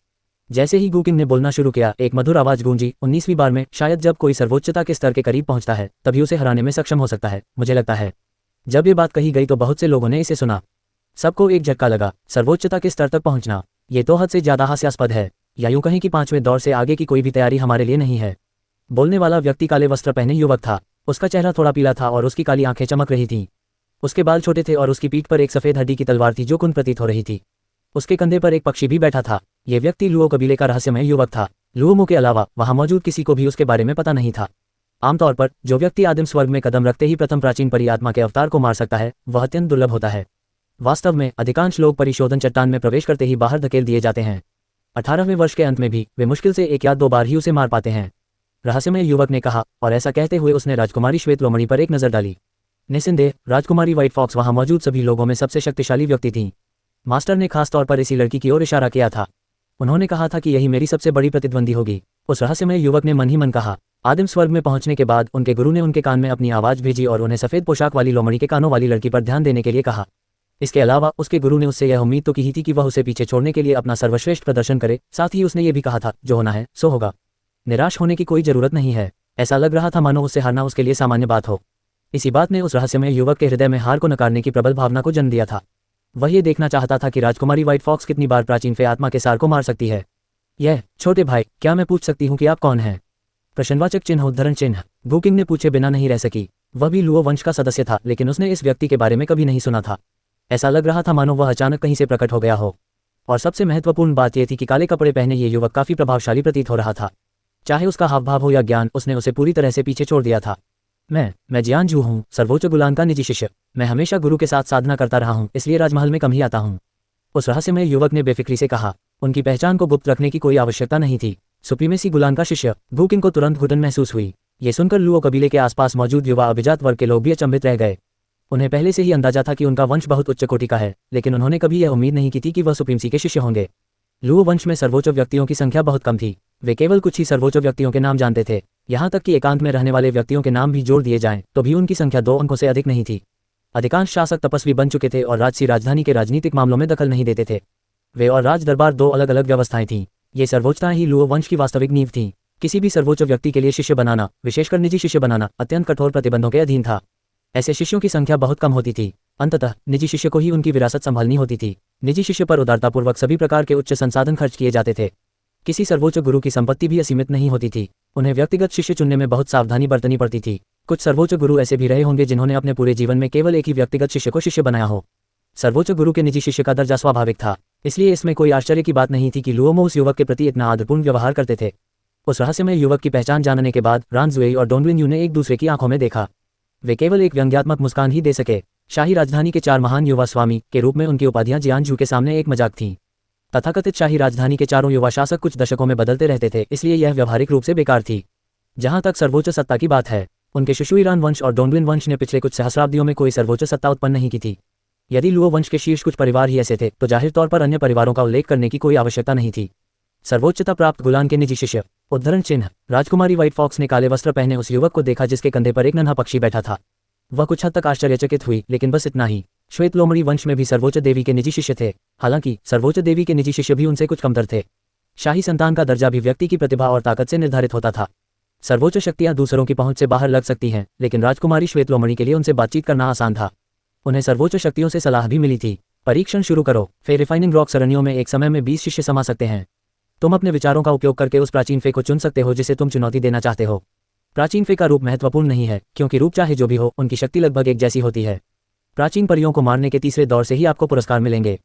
जैसे ही गू किंग ने बोलना शुरू किया, एक मधुर आवाज गूंजी। 19वीं बार में शायद जब कोई सर्वोच्चता के स्तर के करीब पहुंचता है तभी उसे हराने में सक्षम हो सकता है, मुझे लगता है। जब ये बात कही गई तो बहुत से लोगों ने इसे सुना। सबको एक झटका लगा। सर्वोच्चता के स्तर तक पहुंचना, ये तो हद से ज्यादा हास्यास्पद है, या यूं कहें कि 5वें दौर से आगे की कोई भी तैयारी हमारे लिए नहीं है। बोलने वाला व्यक्ति काले वस्त्र पहने युवक था। उसका चेहरा थोड़ा पीला था और उसकी काली आंखें चमक रही थीं। उसके बाल छोटे थे और उसकी पीठ पर एक सफेद हड्डी की तलवार थी जो कुंद प्रतीत हो रही थी। उसके कंधे पर एक पक्षी भी बैठा था। यह व्यक्ति लुओ कबीले का रहस्यमय युवक था। लुओमो के अलावा वहां मौजूद किसी को भी उसके बारे में पता नहीं था। आमतौर पर जो व्यक्ति आदिम स्वर्ग में कदम रखते ही प्रथम प्राचीन परी आत्मा के अवतार को मार सकता है, वह अत्यंत दुर्लभ होता है। वास्तव में अधिकांश लोग परिशोधन चट्टान में प्रवेश करते ही बाहर धकेल दिए जाते हैं। 18वें वर्ष के अंत में भी वे मुश्किल से 1 या 2 बार ही उसे मार पाते हैं, रहस्यमय युवक ने कहा, और ऐसा कहते हुए उसने राजकुमारी श्वेत लोमड़ी पर एक नजर डाली। निस्संदेह राजकुमारी व्हाइट फॉक्स वहां मौजूद सभी लोगों में सबसे शक्तिशाली व्यक्ति थीं। मास्टर ने खास तौर पर इसी लड़की की ओर इशारा किया था। उन्होंने कहा था कि यही मेरी सबसे बड़ी प्रतिद्वंदी होगी। उस रहस्यमय युवक ने मन ही मन कहा। आदिम स्वर्ग में पहुंचने के बाद उनके गुरु ने उनके कान में अपनी आवाज भेजी और उन्हें सफेद पोशाक वाली लोमड़ी के कानों वाली लड़की पर ध्यान देने के लिए कहा। इसके अलावा उसके गुरु ने उससे यह उम्मीद तो की ही थी कि वह उसे पीछे छोड़ने के लिए अपना सर्वश्रेष्ठ प्रदर्शन करे। साथ ही उसने ये भी कहा था, जो होना है सो होगा, निराश होने की कोई जरूरत नहीं है। ऐसा लग रहा था मानो उससे हारना उसके लिए सामान्य बात हो। इसी बात ने उस रहस्यमय युवक के हृदय में हार को नकारने की प्रबल भावना को जन्म दिया था। वह ये देखना चाहता था कि राजकुमारी व्हाइट फॉक्स कितनी बार प्राचीन फे आत्मा के सार को मार सकती है। यह छोटे भाई, क्या मैं पूछ सकती हूँ कि आप कौन हैं? प्रश्नवाचक चिन्ह उद्धरण चिन्ह गू किंग ने पूछे बिना नहीं रह सकी। वह भी लुओ वंश का सदस्य था, लेकिन उसने इस व्यक्ति के बारे में कभी नहीं सुना था। ऐसा लग रहा था मानो वह अचानक कहीं से प्रकट हो गया हो। और सबसे महत्वपूर्ण बात यह थी कि काले कपड़े पहने ये युवक काफी प्रभावशाली प्रतीत हो रहा था। चाहे उसका हाव भाव हो या ज्ञान, उसने उसे पूरी तरह से पीछे छोड़ दिया था। मैं जियानजू हूँ, सर्वोच्च गुलान का निजी शिष्य। मैं हमेशा गुरु के साथ साधना करता रहा हूँ, इसलिए राजमहल में कम ही आता हूँ। उस रहस्यमय युवक ने बेफिक्री से कहा। उनकी पहचान को गुप्त रखने की कोई आवश्यकता नहीं थी। सुप्रीमेसी गुलान का शिष्य। गू किंग को तुरंत घुटन महसूस हुई। ये सुनकर लुओ कबीले के आसपास मौजूद युवा अभिजात वर्ग के लोग भी अचंभित रह गए। उन्हें पहले से ही अंदाजा था कि उनका वंश बहुत उच्च कोटि का है, लेकिन उन्होंने कभी यह उम्मीद नहीं की थी कि वह सुप्रीमसी के शिष्य होंगे। लुओ वंश में सर्वोच्च व्यक्तियों की संख्या बहुत कम थी। वे केवल कुछ ही सर्वोच्च व्यक्तियों के नाम जानते थे, यहाँ तक कि एकांत में रहने वाले व्यक्तियों के नाम भी जोड़ दिए जाएं तो भी उनकी संख्या 2 अंकों से अधिक नहीं थी। अधिकांश शासक तपस्वी बन चुके थे और राजसी राजधानी के राजनीतिक मामलों में दखल नहीं देते थे। वे और राज दरबार 2 अलग अलग व्यवस्थाएं थीं। ये सर्वोच्चताएं ही लुओ वंश की वास्तविक नींव थीं। किसी भी सर्वोच्च व्यक्ति के लिए शिष्य बनाना, विशेषकर निजी शिष्य बनाना, अत्यंत कठोर प्रतिबंधों के अधीन था। ऐसे शिष्यों की संख्या बहुत कम होती थी। अंततः निजी शिष्य को ही उनकी विरासत संभालनी होती थी। निजी शिष्य पर उदारतापूर्वक सभी प्रकार के उच्च संसाधन खर्च किए जाते थे। किसी सर्वोच्च गुरु की संपत्ति भी असीमित नहीं होती थी। उन्हें व्यक्तिगत शिष्य चुनने में बहुत सावधानी बरतनी पड़ती थी। कुछ सर्वोच्च गुरु ऐसे भी रहे होंगे जिन्होंने अपने पूरे जीवन में केवल एक ही व्यक्तिगत शिष्य को शिष्य बनाया हो। सर्वोच्च गुरु के निजी शिष्य का दर्जा स्वाभाविक था, इसलिए इसमें कोई आश्चर्य की बात नहीं थी कि लुओमो उस युवक के प्रति इतना आदरपूर्ण व्यवहार करते थे। उस रहस्यमय युवक की पहचान जानने के बाद रानजुएई और डोंगलिन ने एक दूसरे की आंखों में देखा। वे केवल एक व्यंग्यात्मक मुस्कान ही दे सके। शाही राजधानी के 4 महान युवा स्वामी के रूप में उनकी उपाधियां जियानजू के सामने एक मजाक थीं। तथाकथित शाही राजधानी के 4 युवा शासक कुछ दशकों में बदलते रहते थे, इसलिए यह व्यावहारिक रूप से बेकार थी। जहां तक सर्वोच्च सत्ता की बात है, उनके शिशुईरान वंश और डोंगलिन वंश ने पिछले कुछ सहस्राब्दियों में कोई सर्वोच्च सत्ता उत्पन्न नहीं की थी। यदि लुओ वंश के शीर्ष कुछ परिवार ही ऐसे थे तो जाहिर तौर पर अन्य परिवारों का उल्लेख करने की कोई आवश्यकता नहीं थी। सर्वोच्चता प्राप्त गुलान के निजी शिष्य। उद्धरण चिन्ह। राजकुमारी व्हाइट फॉक्स ने काले वस्त्र पहने उस युवक को देखा जिसके कंधे पर एक नन्हा पक्षी बैठा था। वह कुछ हद तक आश्चर्यचकित हुई, लेकिन बस इतना ही। श्वेत लोमड़ी वंश में भी सर्वोच्च देवी के निजी शिष्य थे। हालांकि सर्वोच्च देवी के निजी शिष्य भी उनसे कुछ कमतर थे। शाही संतान का दर्जा भी व्यक्ति की प्रतिभा और ताकत से निर्धारित होता था। सर्वोच्च शक्तियां दूसरों की पहुंच से बाहर लग सकती हैं, लेकिन राजकुमारी श्वेत लोमड़ी के लिए उनसे बातचीत करना आसान था। उन्हें सर्वोच्च शक्तियों से सलाह भी मिली थी। परीक्षण शुरू करो। फे रिफाइनिंग रॉक सरणियों में एक समय में 20 शिष्य समा सकते हैं। तुम अपने विचारों का उपयोग करके उस प्राचीन फे को चुन सकते हो जिसे तुम चुनौती देना चाहते हो। प्राचीन फे का रूप महत्वपूर्ण नहीं है, क्योंकि रूप चाहे जो भी हो, उनकी शक्ति लगभग एक जैसी होती है। प्राचीन परियों को मारने के तीसरे दौर से ही आपको पुरस्कार मिलेंगे।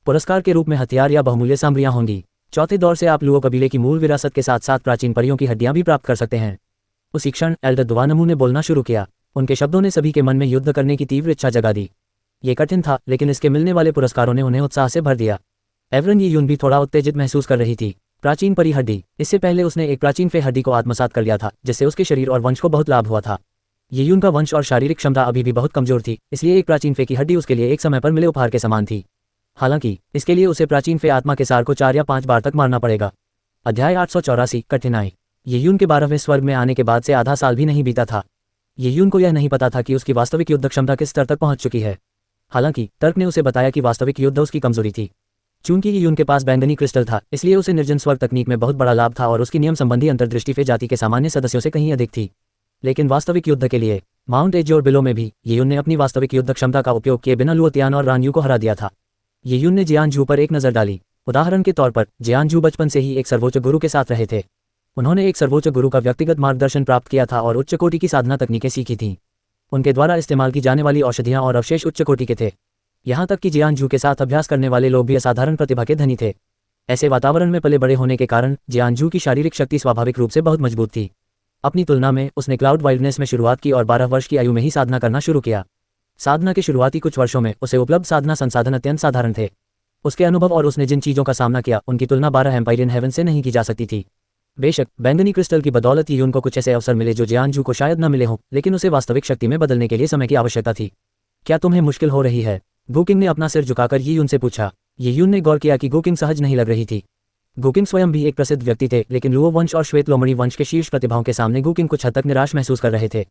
पुरस्कार के रूप में हथियार या बहुमूल्य सामग्रियां होंगी। चौथे दौर से आप लुओ कबीले की मूल विरासत के साथ साथ प्राचीन परियों की हड्डियां भी प्राप्त कर सकते हैं। उसी क्षण एल्डर दुवानमू ने बोलना शुरू किया। उनके शब्दों ने सभी के मन में युद्ध करने की तीव्र इच्छा जगा दी। ये कठिन था, लेकिन इसके मिलने वाले पुरस्कारों ने उन्हें उत्साह से भर दिया। एवरन यी यून भी थोड़ा उत्तेजित महसूस कर रही थी। प्राचीन परी हड्डी। इससे पहले उसने एक प्राचीन फे हड्डी को आत्मसात कर लिया था, जिससे उसके शरीर और वंश को बहुत लाभ हुआ था। ये यून का वंश और शारीरिक क्षमता अभी भी बहुत कमजोर थी, इसलिए एक प्राचीन फे की हड्डी उसके लिए एक समय पर मिले उपहार के समान थी। हालांकि इसके लिए उसे प्राचीन फे आत्मा के सार को 4 या 5 बार तक मारना पड़ेगा। अध्याय 884। कठिनाई। ये यून के 12वें स्वर्ग में आने के बाद से आधा साल भी नहीं बीता था। ये यून को यह नहीं पता था कि उसकी वास्तविक युद्ध क्षमता किस स्तर तक पहुंच चुकी है। हालांकि तर्क ने उसे बताया कि वास्तविक युद्ध उसकी कमजोरी थी। चूंकि ये यून के पास बैंगनी क्रिस्टल था, इसलिए उसे निर्जन स्वर्ग तकनीक में बहुत बड़ा लाभ था और उसकी नियम संबंधी अंतर्दृष्टि फे जाति के सामान्य सदस्यों से कहीं अधिक थी। लेकिन वास्तविक युद्ध के लिए माउंट एज और बिलो में भी ये यून ने अपनी वास्तविक युद्ध क्षमता का उपयोग किए बिना लुओतियान और रानयू को हरा दिया था। ये यून ने जियानजू पर एक नजर डाली। उदाहरण के तौर पर जियानजू बचपन से ही एक सर्वोच्च गुरु के साथ रहे थे। उन्होंने एक सर्वोच्च गुरु का व्यक्तिगत मार्गदर्शन प्राप्त किया था और उच्च कोटि की साधना तकनीकें सीखी थीं। उनके द्वारा इस्तेमाल की जाने वाली औषधियां और अवशेष उच्च कोटि के थे। यहाँ तक कि जियानजू के साथ अभ्यास करने वाले लोग भी असाधारण प्रतिभा के धनी थे। ऐसे वातावरण में पले बड़े होने के कारण जियानजू की शारीरिक शक्ति स्वाभाविक रूप से बहुत मजबूत थी। अपनी तुलना में उसने क्लाउड वाइल्डनेस में शुरुआत की और 12 वर्ष की आयु में ही साधना करना शुरू किया। साधना के शुरुआती कुछ वर्षों में उसे उपलब्ध साधना संसाधन अत्यंत साधारण थे। उसके अनुभव और उसने जिन चीज़ों का सामना किया, उनकी तुलना 12 एम्पायरियन हेवन से नहीं की जा सकती थी। बेशक बैंगनी क्रिस्टल की बदौलत यून को कुछ ऐसे अवसर मिले जो जियानजू को शायद न मिले हों, लेकिन उसे वास्तविक शक्ति में बदलने के लिए समय की आवश्यकता थी। क्या तुम्हें मुश्किल हो रही है? गुकिंग ने अपना सिर झुकाकर ये यून से पूछा। ये यून ने गौर किया कि गुकिंग सहज नहीं लग रही थी। गुकिंग स्वयं भी एक प्रसिद्ध व्यक्ति थे, लेकिन लुओ वंश और श्वेत लोमड़ी वंश के शीर्ष प्रतिभाओं के सामने गुकिंग कुछ हद तक निराश महसूस कर रहे थे।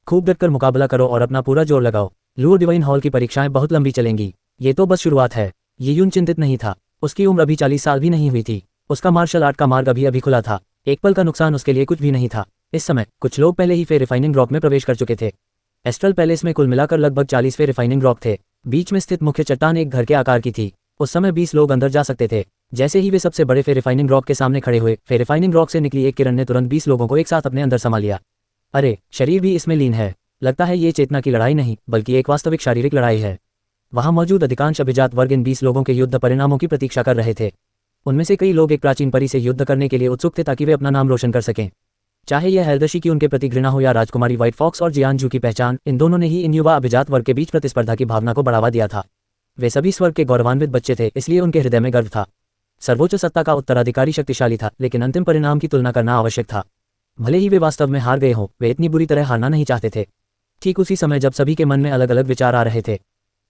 खूब डटकर मुकाबला करो और अपना पूरा जोर लगाओ। लुओ डिवाइन हॉल की परीक्षाएं बहुत लंबी चलेंगी। ये तो बस शुरुआत है। ये यून चिंतित नहीं था। उसकी उम्र अभी 40 साल भी नहीं हुई थी। उसका मार्शल आर्ट का मार्ग अभी अभी खुला था। एक पल का नुकसान उसके लिए कुछ भी नहीं था। इस समय कुछ लोग पहले ही फे रिफाइनिंग रॉक में प्रवेश कर चुके थे। एस्ट्रल पैलेस में कुल मिलाकर लगभग 40 फे रिफाइनिंग रॉक थे। बीच में स्थित मुख्य चट्टान एक घर के आकार की थी। उस समय 20 लोग अंदर जा सकते थे। जैसे ही वे सबसे बड़े फे रिफाइनिंग रॉक के सामने खड़े हुए, फे रिफाइनिंग रॉक से निकली एक किरण ने तुरंत 20 लोगों को एक साथ अपने अंदर समा लिया। अरे, शरीर भी इसमें लीन है। लगता है ये चेतना की लड़ाई नहीं, बल्कि एक वास्तविक शारीरिक लड़ाई है। वहां मौजूद अधिकांश अभिजात वर्ग इन 20 लोगों के युद्ध परिणामों की प्रतीक्षा कर रहे थे। उनमें से कई लोग एक प्राचीन परी से युद्ध करने के लिए उत्सुक थे ताकि वे अपना नाम रोशन कर सकें। चाहे यह हेल्दशी की उनके प्रति घृणा हो या राजकुमारी व्हाइट फॉक्स और जियानजू की पहचान, इन दोनों ने ही इन युवा अभिजात वर्ग के बीच प्रतिस्पर्धा की भावना को बढ़ावा दिया था। वे सभी स्वर्ग के गौरवान्वित बच्चे थे, इसलिए उनके हृदय में गर्व था। सर्वोच्च सत्ता का उत्तराधिकारी शक्तिशाली था, लेकिन अंतिम परिणाम की तुलना करना आवश्यक था। भले ही वे वास्तव में हार गए हों, वे इतनी बुरी तरह हारना नहीं चाहते थे। ठीक उसी समय जब सभी के मन में अलग अलग विचार आ रहे थे,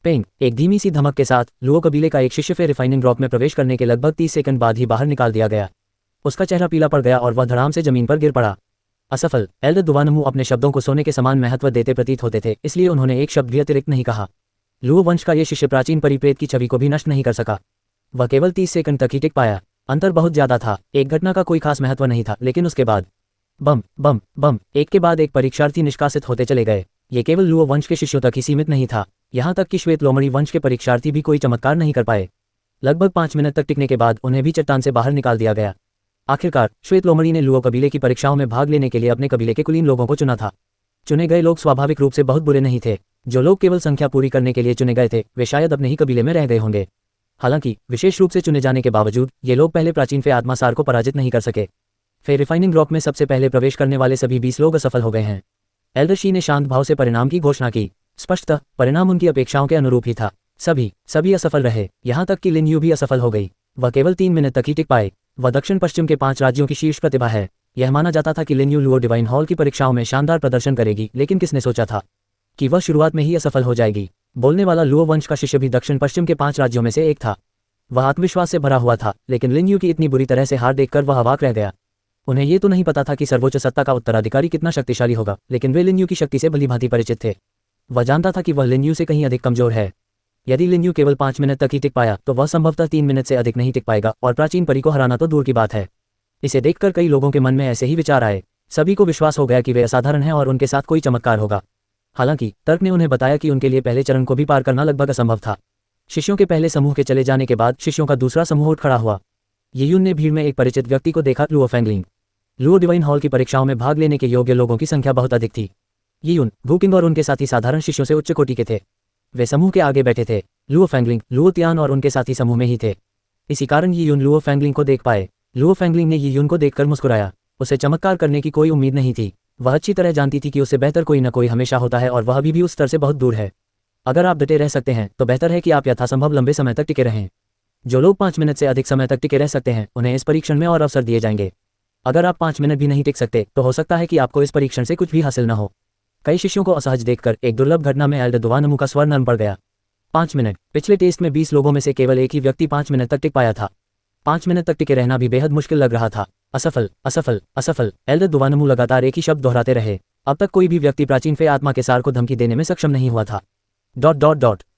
पेंग एक धीमी सी धमक के साथ लुओ कबीले का एक शिष्य फे रिफाइनिंग रॉक में प्रवेश करने के लगभग 30 सेकंड बाद ही बाहर निकाल दिया गया। उसका चेहरा पीला पड़ गया और वह धड़ाम से जमीन पर गिर पड़ा। असफल। एल्डर दुवानमू अपने शब्दों को सोने के समान महत्व देते प्रतीत होते थे, इसलिए उन्होंने एक शब्द भी अतिरिक्त नहीं कहा। लुओ वंश का ये शिष्य प्राचीन परिप्रेत की छवि को भी नष्ट नहीं कर सका। वह केवल 30 सेकंड तक ही टिक पाया। अंतर बहुत ज्यादा था। एक घटना का कोई खास महत्व नहीं था, लेकिन उसके बाद बम बम बम, एक के बाद एक परीक्षार्थी निष्कासित होते चले गए। ये केवल लुओ वंश के शिष्यों तक ही सीमित नहीं था, यहाँ तक कि श्वेत लोमड़ी वंश के परीक्षार्थी भी कोई चमत्कार नहीं कर पाए। लगभग 5 मिनट तक टिकने के बाद उन्हें भी चट्टान से बाहर निकाल दिया गया। आखिरकार श्वेत लोमड़ी ने लुओ कबीले की परीक्षाओं में भाग लेने के लिए अपने कबीले के कुलीन लोगों को चुना था। चुने गए लोग स्वाभाविक रूप से बहुत बुरे नहीं थे। जो लोग केवल संख्या पूरी करने के लिए चुने गए थे, वे शायद अपने ही कबीले में रह गए होंगे। हालांकि विशेष रूप से चुने जाने के बावजूद ये लोग पहले प्राचीन फे आत्मासार को पराजित नहीं कर सके। फे रिफाइनिंग रॉक में सबसे पहले प्रवेश करने वाले सभी 20 लोग असफल हो गए हैं। एल्डर शी ने शांत भाव से परिणाम की घोषणा की। स्पष्टतः परिणाम उनकी अपेक्षाओं के अनुरूप ही था। सभी असफल रहे, यहाँ तक कि लिन यू भी असफल हो गई। वह केवल 3 मिनट तक ही टिक पाए। वह दक्षिण पश्चिम के 5 राज्यों की शीर्ष प्रतिभा है। यह माना जाता था कि लिन यू लुओ डिवाइन हॉल की परीक्षाओं में शानदार प्रदर्शन करेगी, लेकिन किसने सोचा था कि वह शुरुआत में ही असफल हो जाएगी। बोलने वाला लुओ वंश का शिष्य भी दक्षिण पश्चिम के 5 राज्यों में से एक था। वह आत्मविश्वास से भरा हुआ था, लेकिन लिन यू की इतनी बुरी तरह से हार देखकर वह अवाक रह गया। उन्हें ये तो नहीं पता था कि सर्वोच्च सत्ता का उत्तराधिकारी कितना शक्तिशाली होगा, लेकिन वे लिन यू की शक्ति से भलीभांति परिचित थे। वह जानता था कि वह लिन यू से कहीं अधिक कमजोर है। यदि लिन यू केवल 5 मिनट तक ही टिक पाया, तो वह संभवतः 3 मिनट से अधिक नहीं टिक पाएगा, और प्राचीन परी को हराना तो दूर की बात है। इसे देखकर कई लोगों के मन में ऐसे ही विचार आए। सभी को विश्वास हो गया कि वे असाधारण हैं और उनके साथ कोई चमत्कार होगा। हालांकि तर्क ने उन्हें बताया कि उनके लिए पहले चरण को भी पार करना लगभग असंभव था। शिष्यों के पहले समूह के चले जाने के बाद शिष्यों का दूसरा समूह उठ खड़ा हुआ। येयुन ने भीड़ में एक परिचित व्यक्ति को देखा, लुओ फेंगलिंग। लुओ डिवाइन हॉल की परीक्षाओं में भाग लेने के योग्य लोगों की संख्या बहुत अधिक थी। येयुन, वुकिंग और उनके साथी साधारण शिष्यों से उच्च कोटि के थे। वे समूह के आगे बैठे थे। लुओ फेंगलिंग, लुओ तियान और उनके साथी समूह में ही थे। इसी कारण येयुन लुओ फेंगलिंग को देख पाए। लुओ फेंगलिंग ने येयुन को देखकर मुस्कुराया। उसे चमत्कार करने की कोई उम्मीद नहीं थी। वह अच्छी तरह जानती थी कि उससे बेहतर कोई न कोई हमेशा होता है, और वह अभी भी उस स्तर से बहुत दूर है। अगर आप डटे रह सकते हैं, तो बेहतर है कि आप यथासंभव लंबे समय तक टिके रहें। जो लोग 5 मिनट से अधिक समय तक टिके रह सकते हैं, उन्हें इस परीक्षण में और अवसर दिए जाएंगे। अगर आप 5 मिनट भी नहीं टिक सकते, तो हो सकता है कि आपको इस परीक्षण से कुछ भी हासिल न हो। कई शिष्यों को असहज देखकर एक दुर्लभ घटना में एल्डर दुवानमू का स्वर नरम पड़ गया। 5 मिनट। पिछले टेस्ट में 20 लोगों में से केवल एक ही व्यक्ति 5 मिनट तक टिक पाया था। 5 मिनट तक टिके रहना भी बेहद मुश्किल लग रहा था। असफल, असफल, असफल। एल्डर दुवानमू लगातार एक ही शब्द दोहराते रहे। अब तक कोई भी व्यक्ति प्राचीन फे आत्मा के सार को धमकी देने में सक्षम नहीं हुआ था। ...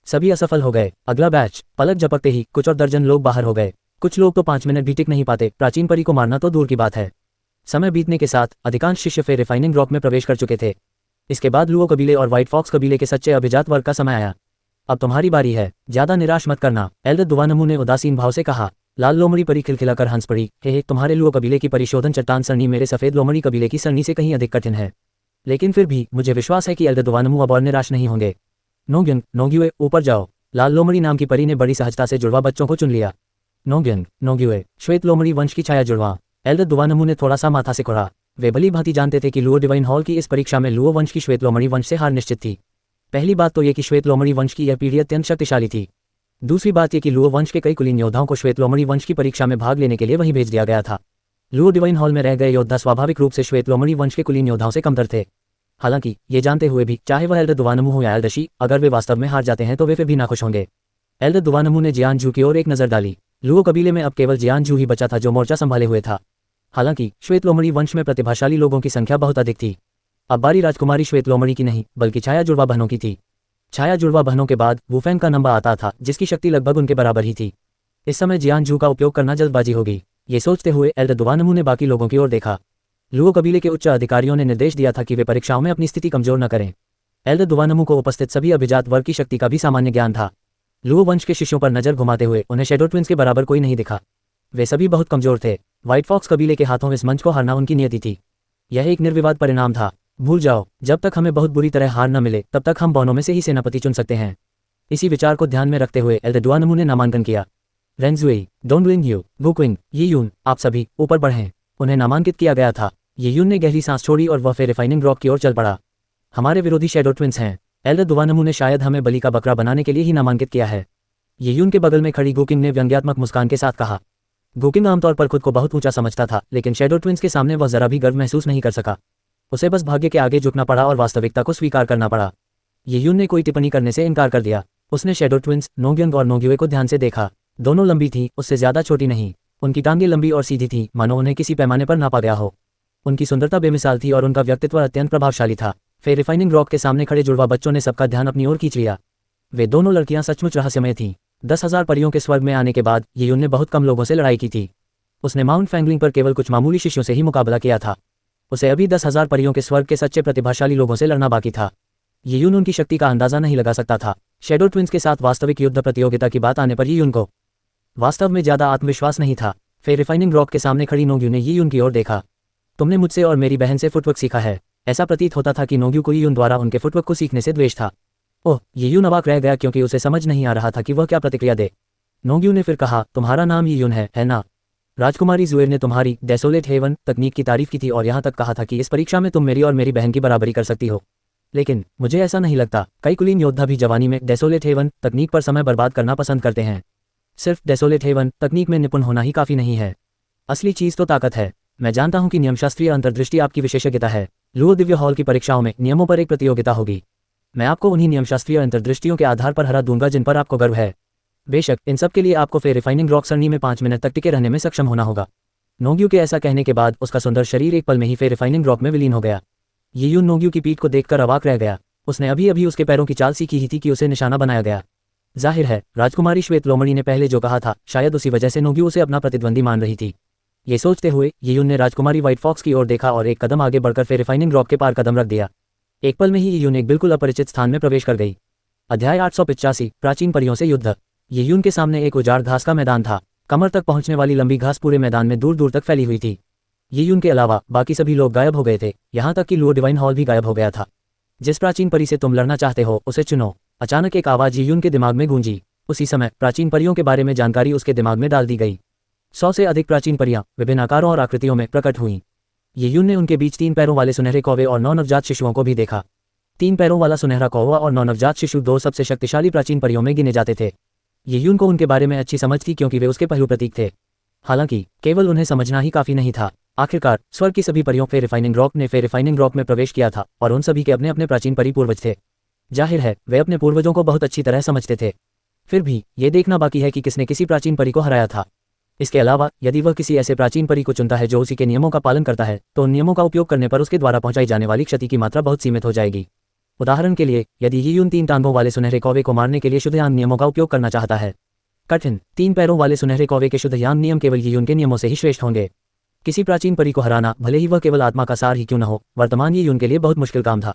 सभी असफल हो गए। अगला बैच। पलक झपकते ही कुछ और दर्जन लोग बाहर हो गए। कुछ लोग तो 5 मिनट भी टिक नहीं पाते, प्राचीन परी को मारना तो दूर की बात है। समय बीतने के साथ अधिकांश शिष्य फे रिफाइनिंग रॉक में प्रवेश कर चुके थे। इसके बाद लुओ कबीले और व्हाइट फॉक्स कबीले के सच्चे अभिजात वर्ग का समय आया। अब तुम्हारी बारी है, ज्यादा निराश मत करना, एल्डर दुवानमू ने उदासीन भाव से कहा। लाल लोमड़ी परी खिलखिलाकर हंस पड़ी। हे, तुम्हारे लुओ कबीले की परिशोधन चट्टान सरणी मेरे सफेद लोमड़ी कबीले की सरणी से कहीं अधिक कठिन है। लेकिन फिर भी मुझे विश्वास है कि एल्डर दुवानमू अब और निराश नहीं होंगे। नोग्यंग, नोग्युए, ऊपर जाओ। लाल लोमड़ी नाम की परी ने बड़ी सहजता से जुड़वा बच्चों को चुन लिया। नोग्यंग, नोग्युए, श्वेत लोमड़ी वंश की छाया जुड़वा। एल्डर दुवानमू ने थोड़ा सा माथा सिकुड़ा। वे भली भांति जानते थे कि लुओ डिवाइन हॉल की इस परीक्षा में लुओ वंश की श्वेत लोमड़ी वंश से हार निश्चित थी। पहली बात तो ये कि श्वेत लोमड़ी वंश की यह पीढ़ी अत्यंत शक्तिशाली थी। दूसरी बात ये कि लुओ वंश के कई कुलीन योद्धाओं को श्वेत लोमड़ी वंश की परीक्षा में भाग लेने के लिए वहीं भेज दिया गया था। लुओ डिवाइन हॉल में रह गए योद्धा स्वाभाविक रूप से श्वेत लोमड़ी वंश के कुलीन योद्धाओं से कमतर थे। हालांकि ये जानते हुए भी, चाहे वह एल्डर दुवानमू हो या एल्डर शी, अगर वे वास्तव में हार जाते हैं तो वे फिर भी नाखुश होंगे। एल्डर दुवानमू ने जियान जू की ओर एक नजर डाली। लुओ कबीले में अब केवल जियान जू ही बचा था जो मोर्चा संभाले हुए था। हालांकि श्वेत लोमड़ी वंश में प्रतिभाशाली लोगों की संख्या बहुत अधिक थी। अब बारी राजकुमारी श्वेत लोमड़ी की नहीं, बल्कि छाया जुड़वा बहनों की थी। छाया जुड़वा बहनों के बाद वुफेंग का नंबर आता था, जिसकी शक्ति लगभग उनके बराबर ही थी। इस समय जियान जू का उपयोग करना जल्दबाजी होगी। ये सोचते हुए एल्डर दुवानमू ने बाकी लोगों की ओर देखा। लुओ कबीले के उच्च अधिकारियों ने निर्देश दिया था कि वे परीक्षाओं में अपनी स्थिति कमजोर न करें। एल्डर दुवानमू को उपस्थित सभी अभिजात वर्ग की शक्ति का भी सामान्य ज्ञान था। लुओ वंश के शिष्यों पर नजर घुमाते हुए उन्हें शैडो ट्विंस के बराबर कोई नहीं दिखा। वे सभी बहुत कमजोर थे। व्हाइट फॉक्स कबीले के हाथों इस मंच को हारना उनकी नियति थी। यह एक निर्विवाद परिणाम था। भूल जाओ, जब तक हमें बहुत बुरी तरह हार न मिले, तब तक हम बौनों में से ही सेनापति चुन सकते हैं। इसी विचार को ध्यान में रखते हुए एल्डर दुवानमू ने नामांकन किया। रेंजुई, डोंगलिन यू, वुक्विंग, येयुन, आप सभी ऊपर बढ़ें। उन्हें नामांकित किया गया था। येयुन ने गहरी सांस छोड़ी और वह फिर रिफाइनिंग रॉक की ओर चल पड़ा। हमारे विरोधी शैडो ट्विंस हैं। एल्डर दुवानमू ने शायद हमें बलि का बकरा बनाने के लिए ही नामांकित किया है। येयुन के बगल में खड़ी गुकिंग ने व्यंग्यात्मक मुस्कान के साथ कहा। गुकिंग आमतौर पर खुद को बहुत ऊंचा समझता था, लेकिन शैडो ट्विंस के सामने वह जरा भी गर्व महसूस नहीं कर सका। उसे बस भाग्य के आगे झुकना पड़ा और वास्तविकता को स्वीकार करना पड़ा। येयुन ने कोई टिप्पणी करने से इनकार कर दिया। उसने शैडो ट्विंस, नोग्यंग और नोग्युए को ध्यान से देखा। दोनों लंबी थी, उससे ज्यादा छोटी नहीं। उनकी टांगें लंबी और सीधी थीं, मानो उन्हें किसी पैमाने पर नापा गया हो। उनकी सुंदरता बेमिसाल थी और उनका व्यक्तित्व अत्यंत प्रभावशाली था। फिर रिफाइनिंग रॉक के सामने खड़े जुड़वा बच्चों ने सबका ध्यान अपनी ओर खींच लिया। वे दोनों लड़कियां सचमुच रहस्यमय थीं। 10,000 परियों के स्वर्ग में आने के बाद यीयुन ने बहुत कम लोगों से लड़ाई की थी। उसने माउंट फैंगलिंग पर केवल कुछ मामूली शिष्यों से ही मुकाबला किया था। उसे अभी 10,000 परियों के स्वर्ग के सच्चे प्रतिभाशाली लोगों से लड़ना बाकी था। यीयुन उनकी शक्ति का अंदाजा नहीं लगा सकता था। शैडो ट्विंस के साथ वास्तविक युद्ध प्रतियोगिता की बात आने पर यीयुन को वास्तव में ज्यादा आत्मविश्वास नहीं था। फिर रिफाइनिंग रॉक के सामने खड़ी नोग्यू ने यीयुन की ओर देखा। तुमने मुझसे और मेरी बहन से फुटवर्क सीखा है। ऐसा प्रतीत होता था कि नोग्यू को यीयुन द्वारा उनके फुटवर्क को सीखने से द्वेष था। ओह, यीयुन अवाक रह गया क्योंकि उसे समझ नहीं आ रहा था कि वह क्या प्रतिक्रिया दे। नोग्यू ने फिर कहा, तुम्हारा नाम यीयुन है ना? राजकुमारी जुएर ने तुम्हारी डेसोलेट हेवन तकनीक की तारीफ की थी और यहाँ तक कहा था कि इस परीक्षा में तुम मेरी और मेरी बहन की बराबरी कर सकती हो। लेकिन मुझे ऐसा नहीं लगता। कई कुलीन योद्धा भी जवानी में डेसोलेट हेवन तकनीक पर समय बर्बाद करना पसंद करते हैं। सिर्फ डेसोलेट हेवन तकनीक में निपुण होना ही काफी नहीं है। असली चीज तो ताकत है। मैं जानता हूं कि नियमशास्त्रीय अंतर्दृष्टि आपकी विशेषज्ञता है। लुओ दिव्य हॉल की परीक्षाओं में नियमों पर एक प्रतियोगिता होगी। मैं आपको उन्हीं नियमशास्त्रीय अंतर्दृष्टियों के आधार पर हरा दूंगा जिन पर आपको गर्व है। बेशक इन सब के लिए आपको फिर रिफाइनिंग रॉक सरनी में 5 मिनट तक टिके रहने में सक्षम होना होगा। नोग्यू के ऐसा कहने के बाद उसका सुंदर शरीर एक पल में ही फिर रिफाइनिंग रॉक में विलीन हो गया। यीयुन नोग्यू की पीठ को देखकर अवाक रह गया। उसने अभी अभी उसके पैरों की चाल सीखी ही थी कि उसे निशाना बनाया गया। जाहिर है, राजकुमारी श्वेत लोमड़ी ने पहले जो कहा था, शायद उसी वजह से नोग्यू उसे अपना प्रतिद्वंदी मान रही थी। ये सोचते हुए यीयुन ने राजकुमारी व्हाइट फॉक्स की ओर देखा और एक कदम आगे बढ़कर फिर रिफाइनिंग रॉक के पार कदम रख दिया। एक पल में ही यीयुन एक बिल्कुल अपरिचित स्थान में प्रवेश कर गई। अध्याय 885 प्राचीन परियों से युद्ध। यीयुन के सामने एक उजाड़ घास का मैदान था। कमर तक पहुंचने वाली लंबी घास पूरे मैदान में दूर दूर तक फैली हुई थी। यीयुन के अलावा बाकी सभी लोग गायब हो गए थे, यहाँ तक कि लुओ डिवाइन हॉल भी गायब हो गया था। जिस प्राचीन परी से तुम लड़ना चाहते हो उसे चुनो। अचानक एक आवाज यीयुन के दिमाग में गूंजी। उसी समय प्राचीन परियों के बारे में जानकारी उसके दिमाग में डाल दी गई। 100 से अधिक प्राचीन परियां विभिन्न आकारों और आकृतियों में प्रकट हुईं। यीयुन ने उनके बीच 3 पैरों वाले सुनहरे कौवे और 9 नवजात शिशुओं को भी देखा। 3 पैरों वाला सुनहरा कौवा और 9 नवजात शिशु 2 सबसे शक्तिशाली प्राचीन परियों में गिने जाते थे। यीयुन को उनके बारे में अच्छी समझ थी क्योंकि वे उसके पहलू प्रतीक थे। हालांकि केवल उन्हें समझना ही काफी नहीं था। आखिरकार स्वर्ग की सभी परियों फिर रिफाइनिंग रॉक ने फिर रिफाइनिंग रॉक में प्रवेश किया था और उन सभी के अपने अपने प्राचीन परी पूर्वज थे। जाहिर है, वे अपने पूर्वजों को बहुत अच्छी तरह समझते थे। फिर भी ये देखना बाकी है कि किसने किसी प्राचीन परी को हराया था। इसके अलावा यदि वह किसी ऐसे प्राचीन परी को चुनता है जो उसी के नियमों का पालन करता है, तो उन नियमों का उपयोग करने पर उसके द्वारा पहुंचाई जाने वाली क्षति की मात्रा बहुत सीमित हो जाएगी। उदाहरण के लिए, यदि यीयुन 3 टांगों वाले सुनहरे कौवे को मारने के लिए शुद्धयान नियमों का उपयोग करना चाहता है। कठिन 3 पैरों वाले सुनहरे कौवे के शुद्धयान नियम केवल यीयुन के नियमों से ही श्रेष्ठ होंगे। किसी प्राचीन परी को हराना, भले ही वह केवल आत्मा का सार ही क्यों न हो, वर्तमान यीयुन के लिए बहुत मुश्किल काम था।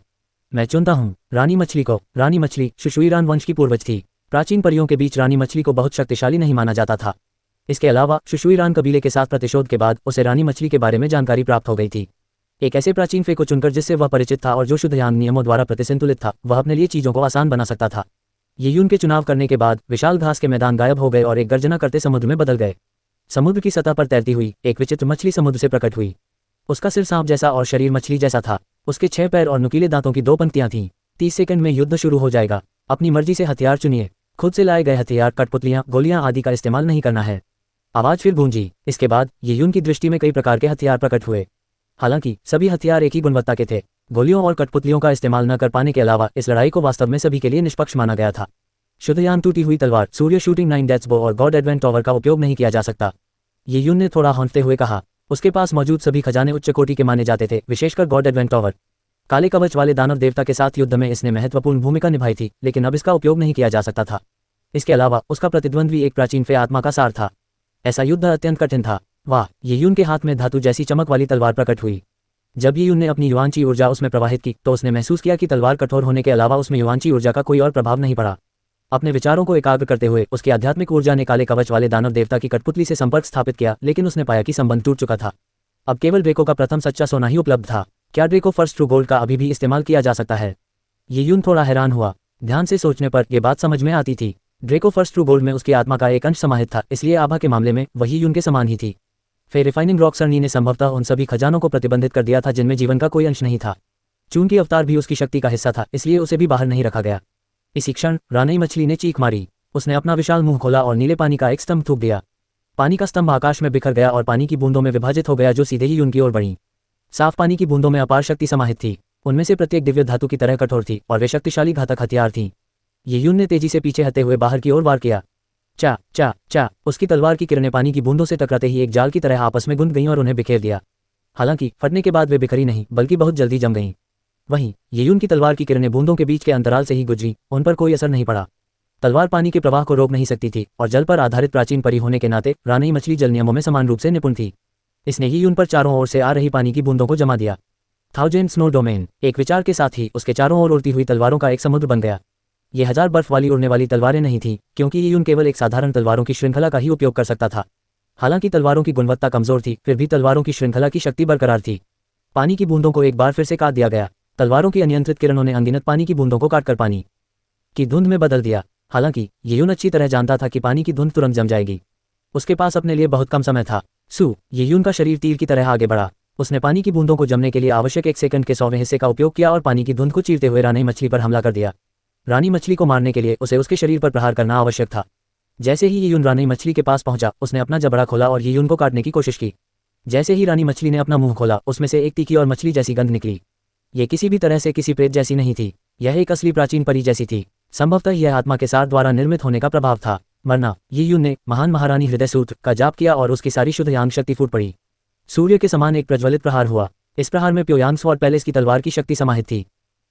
मैं चुनता हूँ रानी मछली को। रानी मछली शुशुइरान वंश की पूर्वज थी। प्राचीन परियों के बीच रानी मछली को बहुत शक्तिशाली नहीं माना जाता था। इसके अलावा शुशुइरान कबीले के साथ प्रतिशोध के बाद उसे रानी मछली के बारे में जानकारी प्राप्त हो गई थी। एक ऐसे प्राचीन फे को चुनकर जिससे वह परिचित था और जो शुद्धयान नियमों द्वारा प्रतिसंतुलित था, वह अपने लिए चीजों को आसान बना सकता था। यीयुन के चुनाव करने के बाद विशाल घास के मैदान गायब हो गए और एक गर्जना करते समुद्र में बदल गए। समुद्र की सतह पर तैरती हुई एक विचित्र मछली समुद्र से प्रकट हुई। उसका सिर सांप जैसा और शरीर मछली जैसा था। उसके 6 पैर और नुकीले दांतों की 2 पंक्तियां थीं। 30 सेकंड में युद्ध शुरू हो जाएगा। अपनी मर्जी से हथियार चुनिए। खुद से लाए गए हथियार, कठपुतलियां, गोलियां आदि का इस्तेमाल नहीं करना है। आवाज फिर गूंजी। इसके बाद यीयुन की दृष्टि में कई प्रकार के हथियार प्रकट हुए। हालांकि सभी हथियार एक ही गुणवत्ता के थे। गोलियों और कठपुतलियों का इस्तेमाल न कर पाने के अलावा इस लड़ाई को वास्तव में सभी के लिए निष्पक्ष माना गया था। शुद्धयान, टूटी हुई तलवार, सूर्य शूटिंग 9 डेथ्स बो और गॉड एडवेंट टॉवर का उपयोग नहीं किया जा सकता। यीयुन ने थोड़ा हौंकते हुए कहा। उसके पास मौजूद सभी खजाने उच्च कोटि के माने जाते थे, विशेषकर गॉड एडवेंट टॉवर। काले कवच वाले दानव देवता के साथ युद्ध में इसने महत्वपूर्ण भूमिका निभाई थी, लेकिन अब इसका उपयोग नहीं किया जा सकता था। इसके अलावा उसका प्रतिद्वंद्वी एक प्राचीन फे आत्मा का सार था। ऐसा युद्ध अत्यंत कठिन था। वाह! यीयुन के हाथ में धातु जैसी चमक वाली तलवार प्रकट हुई। जब यीयुन ने अपनी युवांची ऊर्जा उसमें प्रवाहित की तो उसने महसूस किया कि तलवार कठोर होने के अलावा उसमें युवांची ऊर्जा का कोई और प्रभाव नहीं पड़ा। अपने विचारों को एकाग्र करते हुए उसकी आध्यात्मिक ऊर्जा ने काले कवच वाले दानव देवता की कठपुतली से संपर्क स्थापित किया, लेकिन उसने पाया कि संबंध टूट चुका था। अब केवल ड्रेको का प्रथम सच्चा सोना ही उपलब्ध था। क्या ड्रेको फर्स्ट ट्रू गोल्ड का अभी भी इस्तेमाल किया जा सकता है? यीयुन थोड़ा हैरान हुआ। ध्यान से सोचने पर यह बात समझ में आती थी। ड्रेको फर्स्ट ट्रू गोल्ड में उसकी आत्मा का एक अंश समाहित था, इसलिए आभा के मामले में वही यीयुन के समान ही थी। फिर रिफाइनिंग रॉक सरनी ने संभवतः उन सभी खजानों को प्रतिबंधित कर दिया था जिनमें जीवन का कोई अंश नहीं था। चूंकि अवतार भी उसकी शक्ति का हिस्सा था, इसलिए उसे भी बाहर नहीं रखा गया। इसी क्षण रानी मछली ने चीख मारी। उसने अपना विशाल मुंह खोला और नीले पानी का एक स्तंभ थूक दिया। पानी का स्तंभ आकाश में बिखर गया और पानी की बूंदों में विभाजित हो गया, जो सीधे ही उनकी ओर बढ़ी। साफ पानी की बूंदों में अपार शक्ति समाहित थी। उनमें से प्रत्येक दिव्य धातु की तरह कठोर थी और वे शक्तिशाली घातक हथियार थीं। यीयुन ने तेजी से पीछे हटते हुए बाहर की ओर वार किया। चा चा चा, उसकी तलवार की किरणें पानी की बूंदों से टकराते ही एक जाल की तरह आपस में गुंथ गईं और उन्हें बिखेर दिया। हालांकि फटने के बाद वे बिखरी नहीं बल्कि बहुत जल्दी जम गईं। वहीं येयुन की तलवार की किरणें बूंदों के बीच के अंतराल से ही गुजरी, उन पर कोई असर नहीं पड़ा। तलवार पानी के प्रवाह को रोक नहीं सकती थी और जल पर आधारित प्राचीन परी होने के नाते रानई मछली जल नियमों में समान रूप से निपुण थी। इसने येयुन पर चारों ओर से आ रही पानी की बूंदों को जमा दिया। थाउजेंड स्नो डोमेन एक विचार के साथ ही उसके चारों ओर उड़ती हुई तलवारों का एक समुद्र बन गया। ये 1000 बर्फ वाली उड़ने वाली तलवारें नहीं थीं, क्योंकि येयुन केवल एक साधारण तलवारों की श्रृंखला का ही उपयोग कर सकता था। हालांकि तलवारों की गुणवत्ता कमजोर थी, फिर भी तलवारों की श्रृंखला की शक्ति बरकरार थी। पानी की बूंदों को एक बार फिर से काट दिया गया। तलवारों की अनियंत्रित किरणों ने अनगिनत पानी की बूंदों को काटकर पानी की धुंध में बदल दिया। हालांकि येयुन अच्छी तरह जानता था कि पानी की धुंध तुरंत जम जाएगी। उसके पास अपने लिए बहुत कम समय था। येयुन का शरीर तीर की तरह आगे बढ़ा। उसने पानी की बूंदों को जमने के लिए आवश्यक 1 सेकंड के 100वें हिस्से का उपयोग किया और पानी की धुंध को चीरते हुए रानी मछली पर हमला कर दिया। रानी मछली को मारने के लिए उसे उसके शरीर पर प्रहार करना आवश्यक था। जैसे ही येयुन रानी मछली के पास पहुंचा, उसने अपना जबड़ा खोला और येयुन को काटने की कोशिश की। जैसे ही रानी मछली ने अपना मुंह खोला, उसमें से एक तीखी और मछली जैसी गंध निकली। ये किसी भी तरह से किसी प्रेत जैसी नहीं थी, यह एक असली प्राचीन परी जैसी थी। संभवतः यह आत्मा के सार द्वारा निर्मित होने का प्रभाव था। मरना। येयुन ने महान महारानी हृदय सूत्र का जाप किया और उसकी सारी शुद्ध यांग शक्ति फूट पड़ी। सूर्य के समान एक प्रज्वलित प्रहार हुआ। इस प्रहार में प्योयांग स्वॉर्ड पैलेस की तलवार की शक्ति समाहित थी।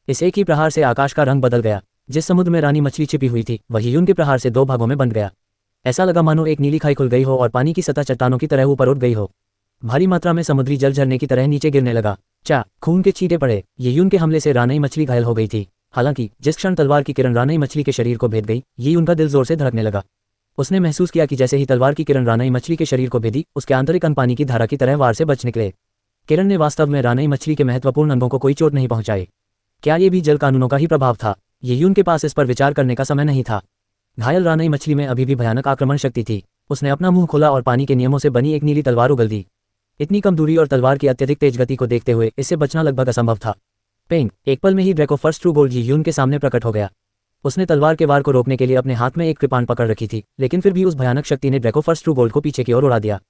इस एक ही प्रहार से आकाश का रंग बदल गया। जिस समुद्र में रानी मछली छिपी हुई थी, वह येयुन के प्रहार से 2 भागों में बंट गया। ऐसा लगा मानो एक नीली खाई खुल गई हो और पानी की सतह चट्टानों की तरह ऊपर उठ गई हो। भारी मात्रा में समुद्री जल झरने की तरह नीचे गिरने लगा। खून के छींटे पड़े। येयुन के हमले से रानी मछली घायल हो गई थी। हालांकि जिस क्षण तलवार की किरण रानी मछली के शरीर को भेद गई, येयुन का दिल जोर से धड़कने लगा। उसने महसूस किया कि जैसे ही तलवार की किरण रानी मछली के शरीर को भेदी, उसके आंतरिक अंग पानी की धारा की तरह वार से बच निकले। किरण ने वास्तव में रानी मछली के महत्वपूर्ण अंगों को कोई चोट नहीं पहुंचाई। क्या ये भी जल कानूनों का ही प्रभाव था? येयुन के पास इस पर विचार करने का समय नहीं था। घायल रानी मछली में अभी भी भयानक आक्रमण शक्ति थी। उसने अपना मुंह खोला और पानी के नियमों से बनी एक नीली तलवार उगल दी। इतनी कम दूरी और तलवार की अत्यधिक तेज गति को देखते हुए इससे बचना लगभग असंभव था। पेंग। एक पल में ही ड्रैको फर्स्ट ट्रू गोल्ड येयुन के सामने प्रकट हो गया। उसने तलवार के वार को रोकने के लिए अपने हाथ में एक कृपाण पकड़ रखी थी, लेकिन फिर भी उस भयानक शक्ति ने ड्रैको फर्स्ट ट्रू गोल्ड को पीछे की ओर उड़ा दिया।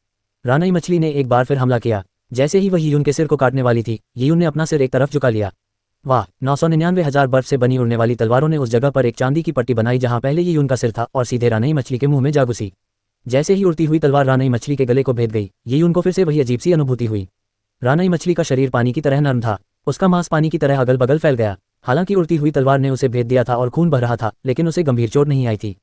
रानी मछली ने एक बार फिर हमला किया। जैसे ही वह येयुन के सिर को काटने वाली थी, येयुन ने अपना सिर एक तरफ झुका लिया। वाह! 999,000 बर्फ से बनी उड़ने वाली तलवारों ने उस जगह पर एक चांदी की पट्टी बनाई जहां पहले येयुन का सिर था और सीधे रानी मछली के मुंह में जा घुसी। जैसे ही उड़ती हुई तलवार रानी मछली के गले को भेद गई, येयुन को फिर से वही अजीब सी अनुभूति हुई। रानी मछली का शरीर पानी की तरह नरम था। उसका मांस पानी की तरह अगल बगल फैल गया। हालांकि उड़ती हुई तलवार ने उसे भेद दिया था और खून बह रहा था, लेकिन उसे गंभीर चोट नहीं आई थी।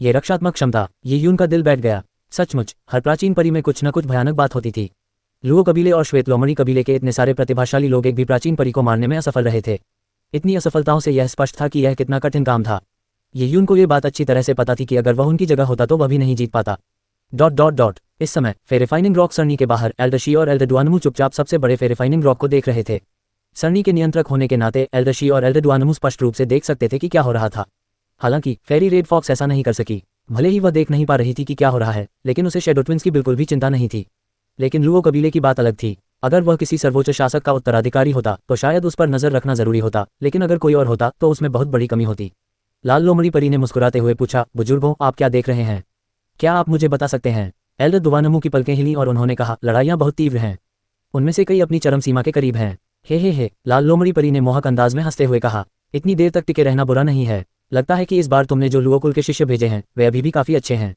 ये रक्षात्मक क्षमता। येयुन का दिल बैठ गया। सचमुच हर प्राचीन परी में कुछ न कुछ भयानक बात होती थी। लुओ कबीले और श्वेत लोमड़ी कबीले के इतने सारे प्रतिभाशाली लोग एक भी प्राचीन परी को मारने में असफल रहे थे। इतनी असफलताओं से यह स्पष्ट था कि यह कितना कठिन काम था। येयुन को यह बात अच्छी तरह से पता थी कि अगर वह उनकी जगह होता तो वह भी नहीं जीत पाता। इस समय फेरिफाइनिंग रॉक सरनी के बाहर एल्डशी और एल्डडुआनमू चुपचाप सबसे बड़े फेरिफाइनिंग रॉक को देख रहे थे। सरनी के नियंत्रक होने के नाते एल्डशी और एल्डडुआनमू स्पष्ट रूप से देख सकते थे कि क्या हो रहा था। हालांकि फेरी रेड फॉक्स ऐसा नहीं कर सकी। भले ही वह देख नहीं पा रही थी कि क्या हो रहा है, लेकिन उसे शैडो ट्विंस की बिल्कुल भी चिंता नहीं थी। लेकिन लुओ कबीले की बात अलग थी। अगर वह किसी सर्वोच्च शासक का उत्तराधिकारी होता तो शायद उस पर नजर रखना जरूरी होता, लेकिन अगर कोई और होता तो उसमें बहुत बड़ी कमी होती। लाल लोमड़ी परी ने मुस्कुराते हुए पूछा, बुजुर्गों, आप क्या देख रहे हैं? क्या आप मुझे बता सकते हैं? एल्डडुआनमू की पलकें हिलीं और उन्होंने कहा, लड़ाइयाँ बहुत तीव्र हैं। उनमें से कई अपनी चरम सीमा के करीब हैं। हे, लाल लोमड़ी परी ने मोहक अंदाज में हंसते हुए कहा, इतनी देर तक टिके रहना बुरा नहीं है। लगता है कि इस बार तुमने जो लुओ कुल के शिष्य भेजे हैं वे अभी भी काफी अच्छे हैं।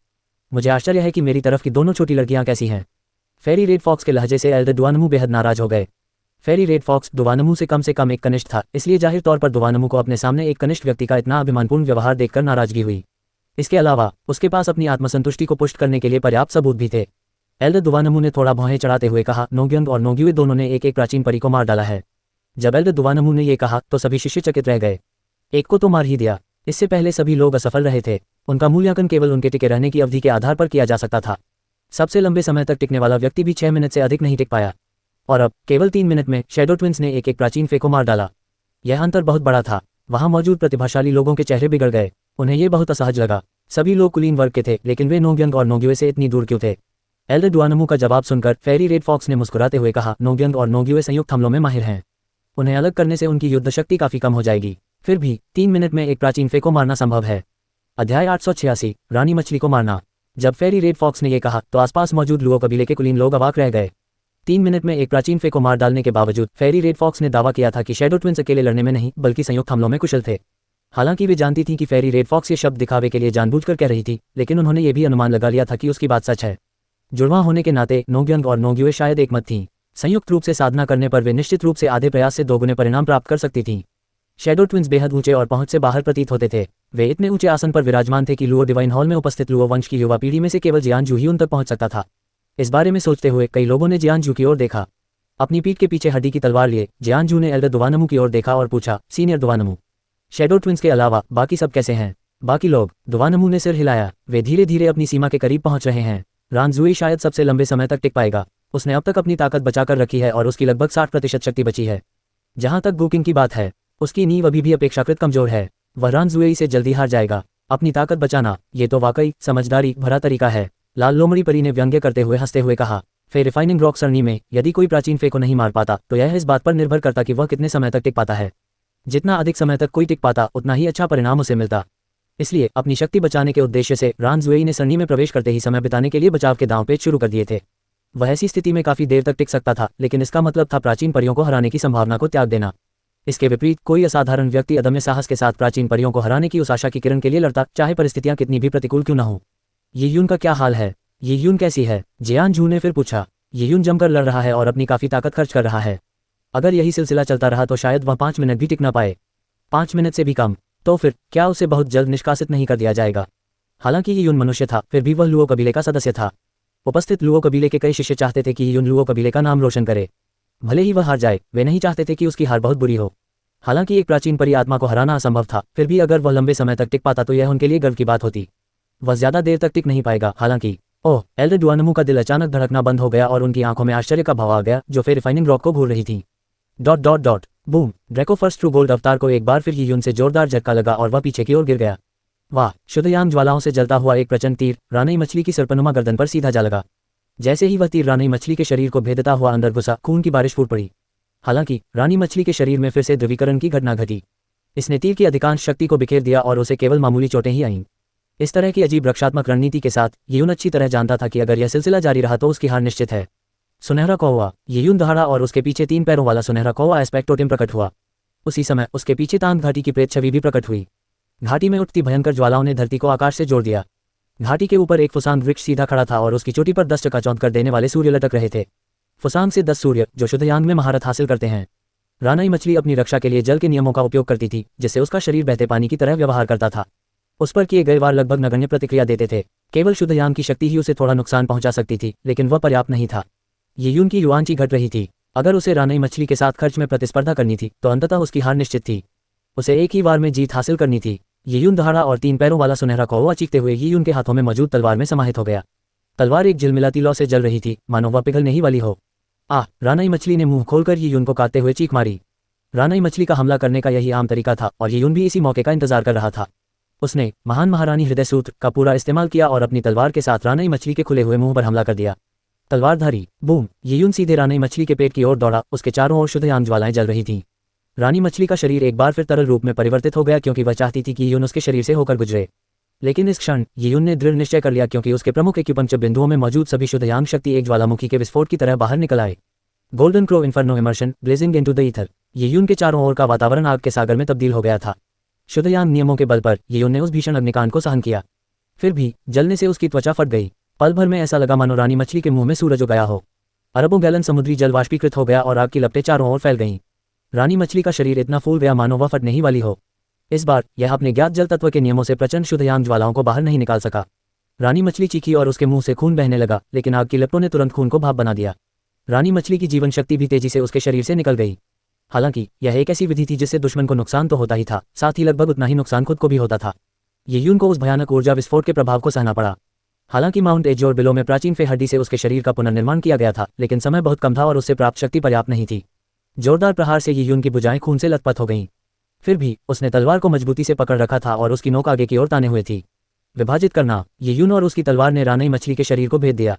मुझे आश्चर्य है कि मेरी तरफ की दोनों छोटी लड़कियां कैसी हैं। फेरी रेड फॉक्स के लहजे से एल्डडुआनमू बेहद नाराज हो गए। फेरी रेड फॉक्स दुवानमू से कम एक कनिष्ठ था, इसलिए जाहिर तौर पर दुवानमू को अपने सामने एक कनिष्ठ व्यक्ति का इतना अभिमानपूर्ण व्यवहार देखकर नाराजगी हुई। इसके अलावा उसके पास अपनी आत्मसंतुष्टि को पुष्ट करने के लिए पर्याप्त सबूत भी थे। एल्डडुआनमू ने थोड़ा भौहें चढ़ाते हुए कहा, नोग्यंग और नोग्युए दोनों ने एक प्राचीन परी को मार डाला है। जब एल्डडुआनमू ने यह कहा तो सभी शिष्य चकित रह गए। एक को तो मार ही दिया। इससे पहले सभी लोग असफल रहे थे। उनका मूल्यांकन केवल उनके टिके रहने की अवधि के आधार पर किया जा सकता था। सबसे लंबे समय तक टिकने वाला व्यक्ति भी 6 मिनट से अधिक नहीं टिक पाया, और अब केवल 3 मिनट में शैडो ट्विंस ने एक प्राचीन फे को मार डाला। यह अंतर बहुत बड़ा था। वहां मौजूद प्रतिभाशाली लोगों के चेहरे बिगड़ गए। उन्हें यह बहुत असहज लगा। सभी लोग कुलीन वर्ग के थे, लेकिन वे नोग्यंग और नोग्युए से इतनी दूर क्यों थे? एल्डडुआनमू का जवाब सुनकर फेरी रेड फॉक्स ने मुस्कुराते हुए कहा, नोग्यंग और नोग्युए संयुक्त हमलों में माहिर हैं। उन्हें अलग करने से उनकी युद्ध शक्ति काफी कम हो जाएगी। फिर भी 3 मिनट में एक प्राचीन फे को मारना संभव है। अध्याय 886, रानी मछली को मारना। जब फेरी रेड फॉक्स ने यह कहा तो आसपास मौजूद लुओ कबीले के कुलीन लोग अवाक रह गए। 3 मिनट में एक प्राचीन फे को मार डालने के बावजूद फेरी रेड फॉक्स ने दावा किया था कि शैडो ट्विंस अकेले लड़ने में नहीं बल्कि संयुक्त हमलों में कुशल थे। हालांकि वे जानती थीं कि फेरी रेड फॉक्स ये शब्द दिखावे के लिए जानबूझकर कह रही थी, लेकिन उन्होंने ये भी अनुमान लगा लिया था कि उसकी बात सच है। जुड़वां होने के नाते नोग्यंग और नोग्युए शायद एक मत थीं। संयुक्त रूप से साधना करने पर वे निश्चित रूप से आधे प्रयास से दोगुने परिणाम प्राप्त कर सकती थीं। शैडो ट्विंस बेहद ऊंचे और पहुंच से बाहर प्रतीत होते थे। वे इतने ऊंचे आसन पर विराजमान थे कि लुओ डिवाइन हॉल में उपस्थित लुओ वंश की युवा पीढ़ी में से केवल जियान जू ही उन तक पहुंच सकता था। इस बारे में सोचते हुए कई लोगों ने जियान जू की ओर देखा। अपनी पीठ के पीछे हड्डी की तलवार लिए जियान जू ने एल्डर दुवानमू की ओर देखा और पूछा, सीनियर दुवानमू, शैडो ट्विंस के अलावा बाकी सब कैसे हैं? बाकी लोग? दुवानमू ने सिर हिलाया। वे धीरे धीरे अपनी सीमा के करीब पहुंच रहे हैं। रानजुई शायद सबसे लंबे समय तक टिक पाएगा। उसने अब तक अपनी ताकत बचाकर रखी है और उसकी लगभग 60% शक्ति बची है। जहां तक गुकिंग की बात है, उसकी नींव अभी भी अपेक्षाकृत कमजोर है। वह रानजुई से जल्दी हार जाएगा। अपनी ताकत बचाना, ये तो वाकई समझदारी भरा तरीका है। लाल लोमड़ी परी ने व्यंग्य करते हुए हंसते हुए कहा। फे रिफाइनिंग रॉक सरनी में यदि कोई प्राचीन फे को नहीं मार पाता तो यह इस बात पर निर्भर करता कि वह कितने समय तक टिक पाता है। जितना अधिक समय तक कोई टिक पाता उतना ही अच्छा परिणाम उसे मिलता। इसलिए अपनी शक्ति बचाने के उद्देश्य से रानजुई ने सरनी में प्रवेश करते ही समय बिताने के लिए बचाव के दांव पेच शुरू कर दिए थे। वह ऐसी स्थिति में काफी देर तक टिक सकता था, लेकिन इसका मतलब था प्राचीन परियों को हराने की संभावना को त्याग देना। इसके विपरीत कोई असाधारण व्यक्ति अदम्य साहस के साथ प्राचीन परियों को हराने की उस आशा की किरण के लिए लड़ता, चाहे परिस्थितियां कितनी भी प्रतिकूल क्यों न हो। ये यून का क्या हाल है? ये यून कैसी है? जियान जू ने फिर पूछा। ये यून जमकर लड़ रहा है और अपनी काफी ताकत खर्च कर रहा है। अगर यही सिलसिला चलता रहा तो शायद वह 5 मिनट भी टिक ना पाए। 5 मिनट से भी कम? तो फिर क्या उसे बहुत जल्द निष्कासित नहीं कर दिया जाएगा? हालांकि ये यून मनुष्य था, फिर भी वह लुओ कबीले का सदस्य था। उपस्थित लुओ कबीले के कई शिष्य चाहते थे कि यून लुओ कबीले का नाम रोशन करे। भले ही वह हार जाए, वे नहीं चाहते थे कि उसकी हार बहुत बुरी हो। हालांकि एक प्राचीन परी आत्मा को हराना असंभव था, फिर भी अगर वह लंबे समय तक टिक पाता तो यह उनके लिए गर्व की बात होती। वह ज्यादा देर तक टिक नहीं पाएगा। हालांकि ओह, एल्डर दुआनमू का दिल अचानक धड़कना बंद हो गया और उनकी आंखों में आश्चर्य का भाव आ गया, जो फिर रिफाइनिंग रॉक को भूल रही थी। Dot dot dot boom! Draco first true gold अवतार को एक बार फिर यून से जोरदार झटका लगा और वह पीछे की ओर गिर गया। वाह! शुद्धयांग ज्वालाओं से जलता हुआ एक प्रचंड तीर रानई मछली की सर्पनुमा गर्दन पर सीधा जा लगा। जैसे ही वह तीर रानी मछली के शरीर को भेदता हुआ अंदर घुसा, खून की बारिश फूट पड़ी। हालांकि रानी मछली के शरीर में फिर से ध्रुवीकरण की घटना घटी। इसने तीर की अधिकांश शक्ति को बिखेर दिया और उसे केवल मामूली चोटें ही आईं। इस तरह की अजीब रक्षात्मक रणनीति के साथ यून अच्छी तरह जानता था कि अगर यह सिलसिला जारी रहा तो उसकी हार निश्चित है। सुनहरा कौवा! यून दहाड़ा और उसके पीछे 3 पैरों वाला सुनहरा कौवा एस्पेक्ट टोटेम प्रकट हुआ। उसी समय उसके पीछे तांग घाटी की प्रेत छवि भी प्रकट हुई। घाटी में उठती भयंकर ज्वालाओं ने धरती को आकाश से जोड़ दिया। घाटी के ऊपर एक फुसांग वृक्ष सीधा खड़ा था और उसकी चोटी पर 10 चकाचौंध कर देने वाले सूर्य लटक रहे थे। फुसांग से 10 सूर्य, जो शुद्धयांग में महारत हासिल करते हैं। रानाई मछली अपनी रक्षा के लिए जल के नियमों का उपयोग करती थी, जिससे उसका शरीर बहते पानी की तरह व्यवहार करता था। उस पर किए गए वार लगभग नगण्य प्रतिक्रिया देते थे। केवल शुद्धयांग की शक्ति ही उसे थोड़ा नुकसान पहुंचा सकती थी, लेकिन वह पर्याप्त नहीं था। ये यून की युवांची घट रही थी। अगर उसे रानाई मछली के साथ खर्च में प्रतिस्पर्धा करनी थी तो अंततः उसकी हार निश्चित थी। उसे एक ही वार में जीत हासिल करनी थी। ये यून दहाड़ा और 3 पैरों वाला सुनहरा कौवा चीखते हुए ये यून के हाथों में मौजूद तलवार में समाहित हो गया। तलवार एक झिलमिलाती लौ से जल रही थी, मानो वह पिघलने ही वाली हो। आह! रानाई मछली ने मुंह खोलकर ये यून को काटते हुए चीख मारी। रानाई मछली का हमला करने का यही आम तरीका था और ये यून भी इसी मौके का इंतजार कर रहा था। उसने महान महारानी हृदय सूत्र का पूरा इस्तेमाल किया और अपनी तलवार के साथ रानाई मछली के खुले हुए मुंह पर हमला कर दिया। तलवारधारी! बूम! ये यून सीधे रानाई मछली के पेट की ओर दौड़ा। उसके चारों ओर शुद्धयांग ज्वालाएं जल रही थीं। रानी मछली का शरीर एक बार फिर तरल रूप में परिवर्तित हो गया, क्योंकि वह चाहती थी कि यून उसके शरीर से होकर गुजरे। लेकिन इस क्षण यून ने दृढ़ निश्चय कर लिया, क्योंकि उसके प्रमुख एक्यूपंक्चर बिंदुओं में मौजूद सभी शुद्धयांग शक्ति एक ज्वालामुखी के विस्फोट की तरह बाहर निकल आए। Golden crow inferno immersion blazing into the ether! यून के चारों ओर का वातावरण आग के सागर में तब्दील हो गया था। शुद्धयांग नियमों के बल पर यून ने उस भीषण अग्निकांड को सहन किया। फिर भी जलने से उसकी त्वचा फट गई। पल भर में ऐसा लगा मानो रानी मछली के मुंह में सूरज उगाया हो। अरबों गैलन समुद्री जल वाष्पीकृत हो गया और आग की लपटें चारों ओर फैल गईं। रानी मछली का शरीर इतना फूल गया मानो वह फटने ही वाली हो। इस बार यह अपने ज्ञात जल तत्व के नियमों से प्रचंड शुद्धयांग ज्वालाओं को बाहर नहीं निकाल सका। रानी मछली चीखी और उसके मुंह से खून बहने लगा, लेकिन आग की लपटों ने तुरंत खून को भाप बना दिया। रानी मछली की जीवन शक्ति भी तेजी से उसके शरीर से निकल गई। हालांकि यह एक ऐसी विधि थी जिससे दुश्मन को नुकसान तो होता ही था, साथ ही लगभग उतना ही नुकसान खुद को भी होता था। यून को उस भयानक ऊर्जा विस्फोट के प्रभाव को सहना पड़ा। हालांकि माउंट एजोर बिलो में प्राचीन फे हड्डी से उसके शरीर का पुनर्निर्माण किया गया था, लेकिन समय बहुत कम था और उससे प्राप्त शक्ति पर्याप्त नहीं थी। जोरदार प्रहार से यून की भुजाएं खून से लथपथ हो गईं। फिर भी उसने तलवार को मजबूती से पकड़ रखा था और उसकी नोक आगे की ओर ताने हुए थी। विभाजित करना! यून और उसकी तलवार ने रानाई मछली के शरीर को भेद दिया।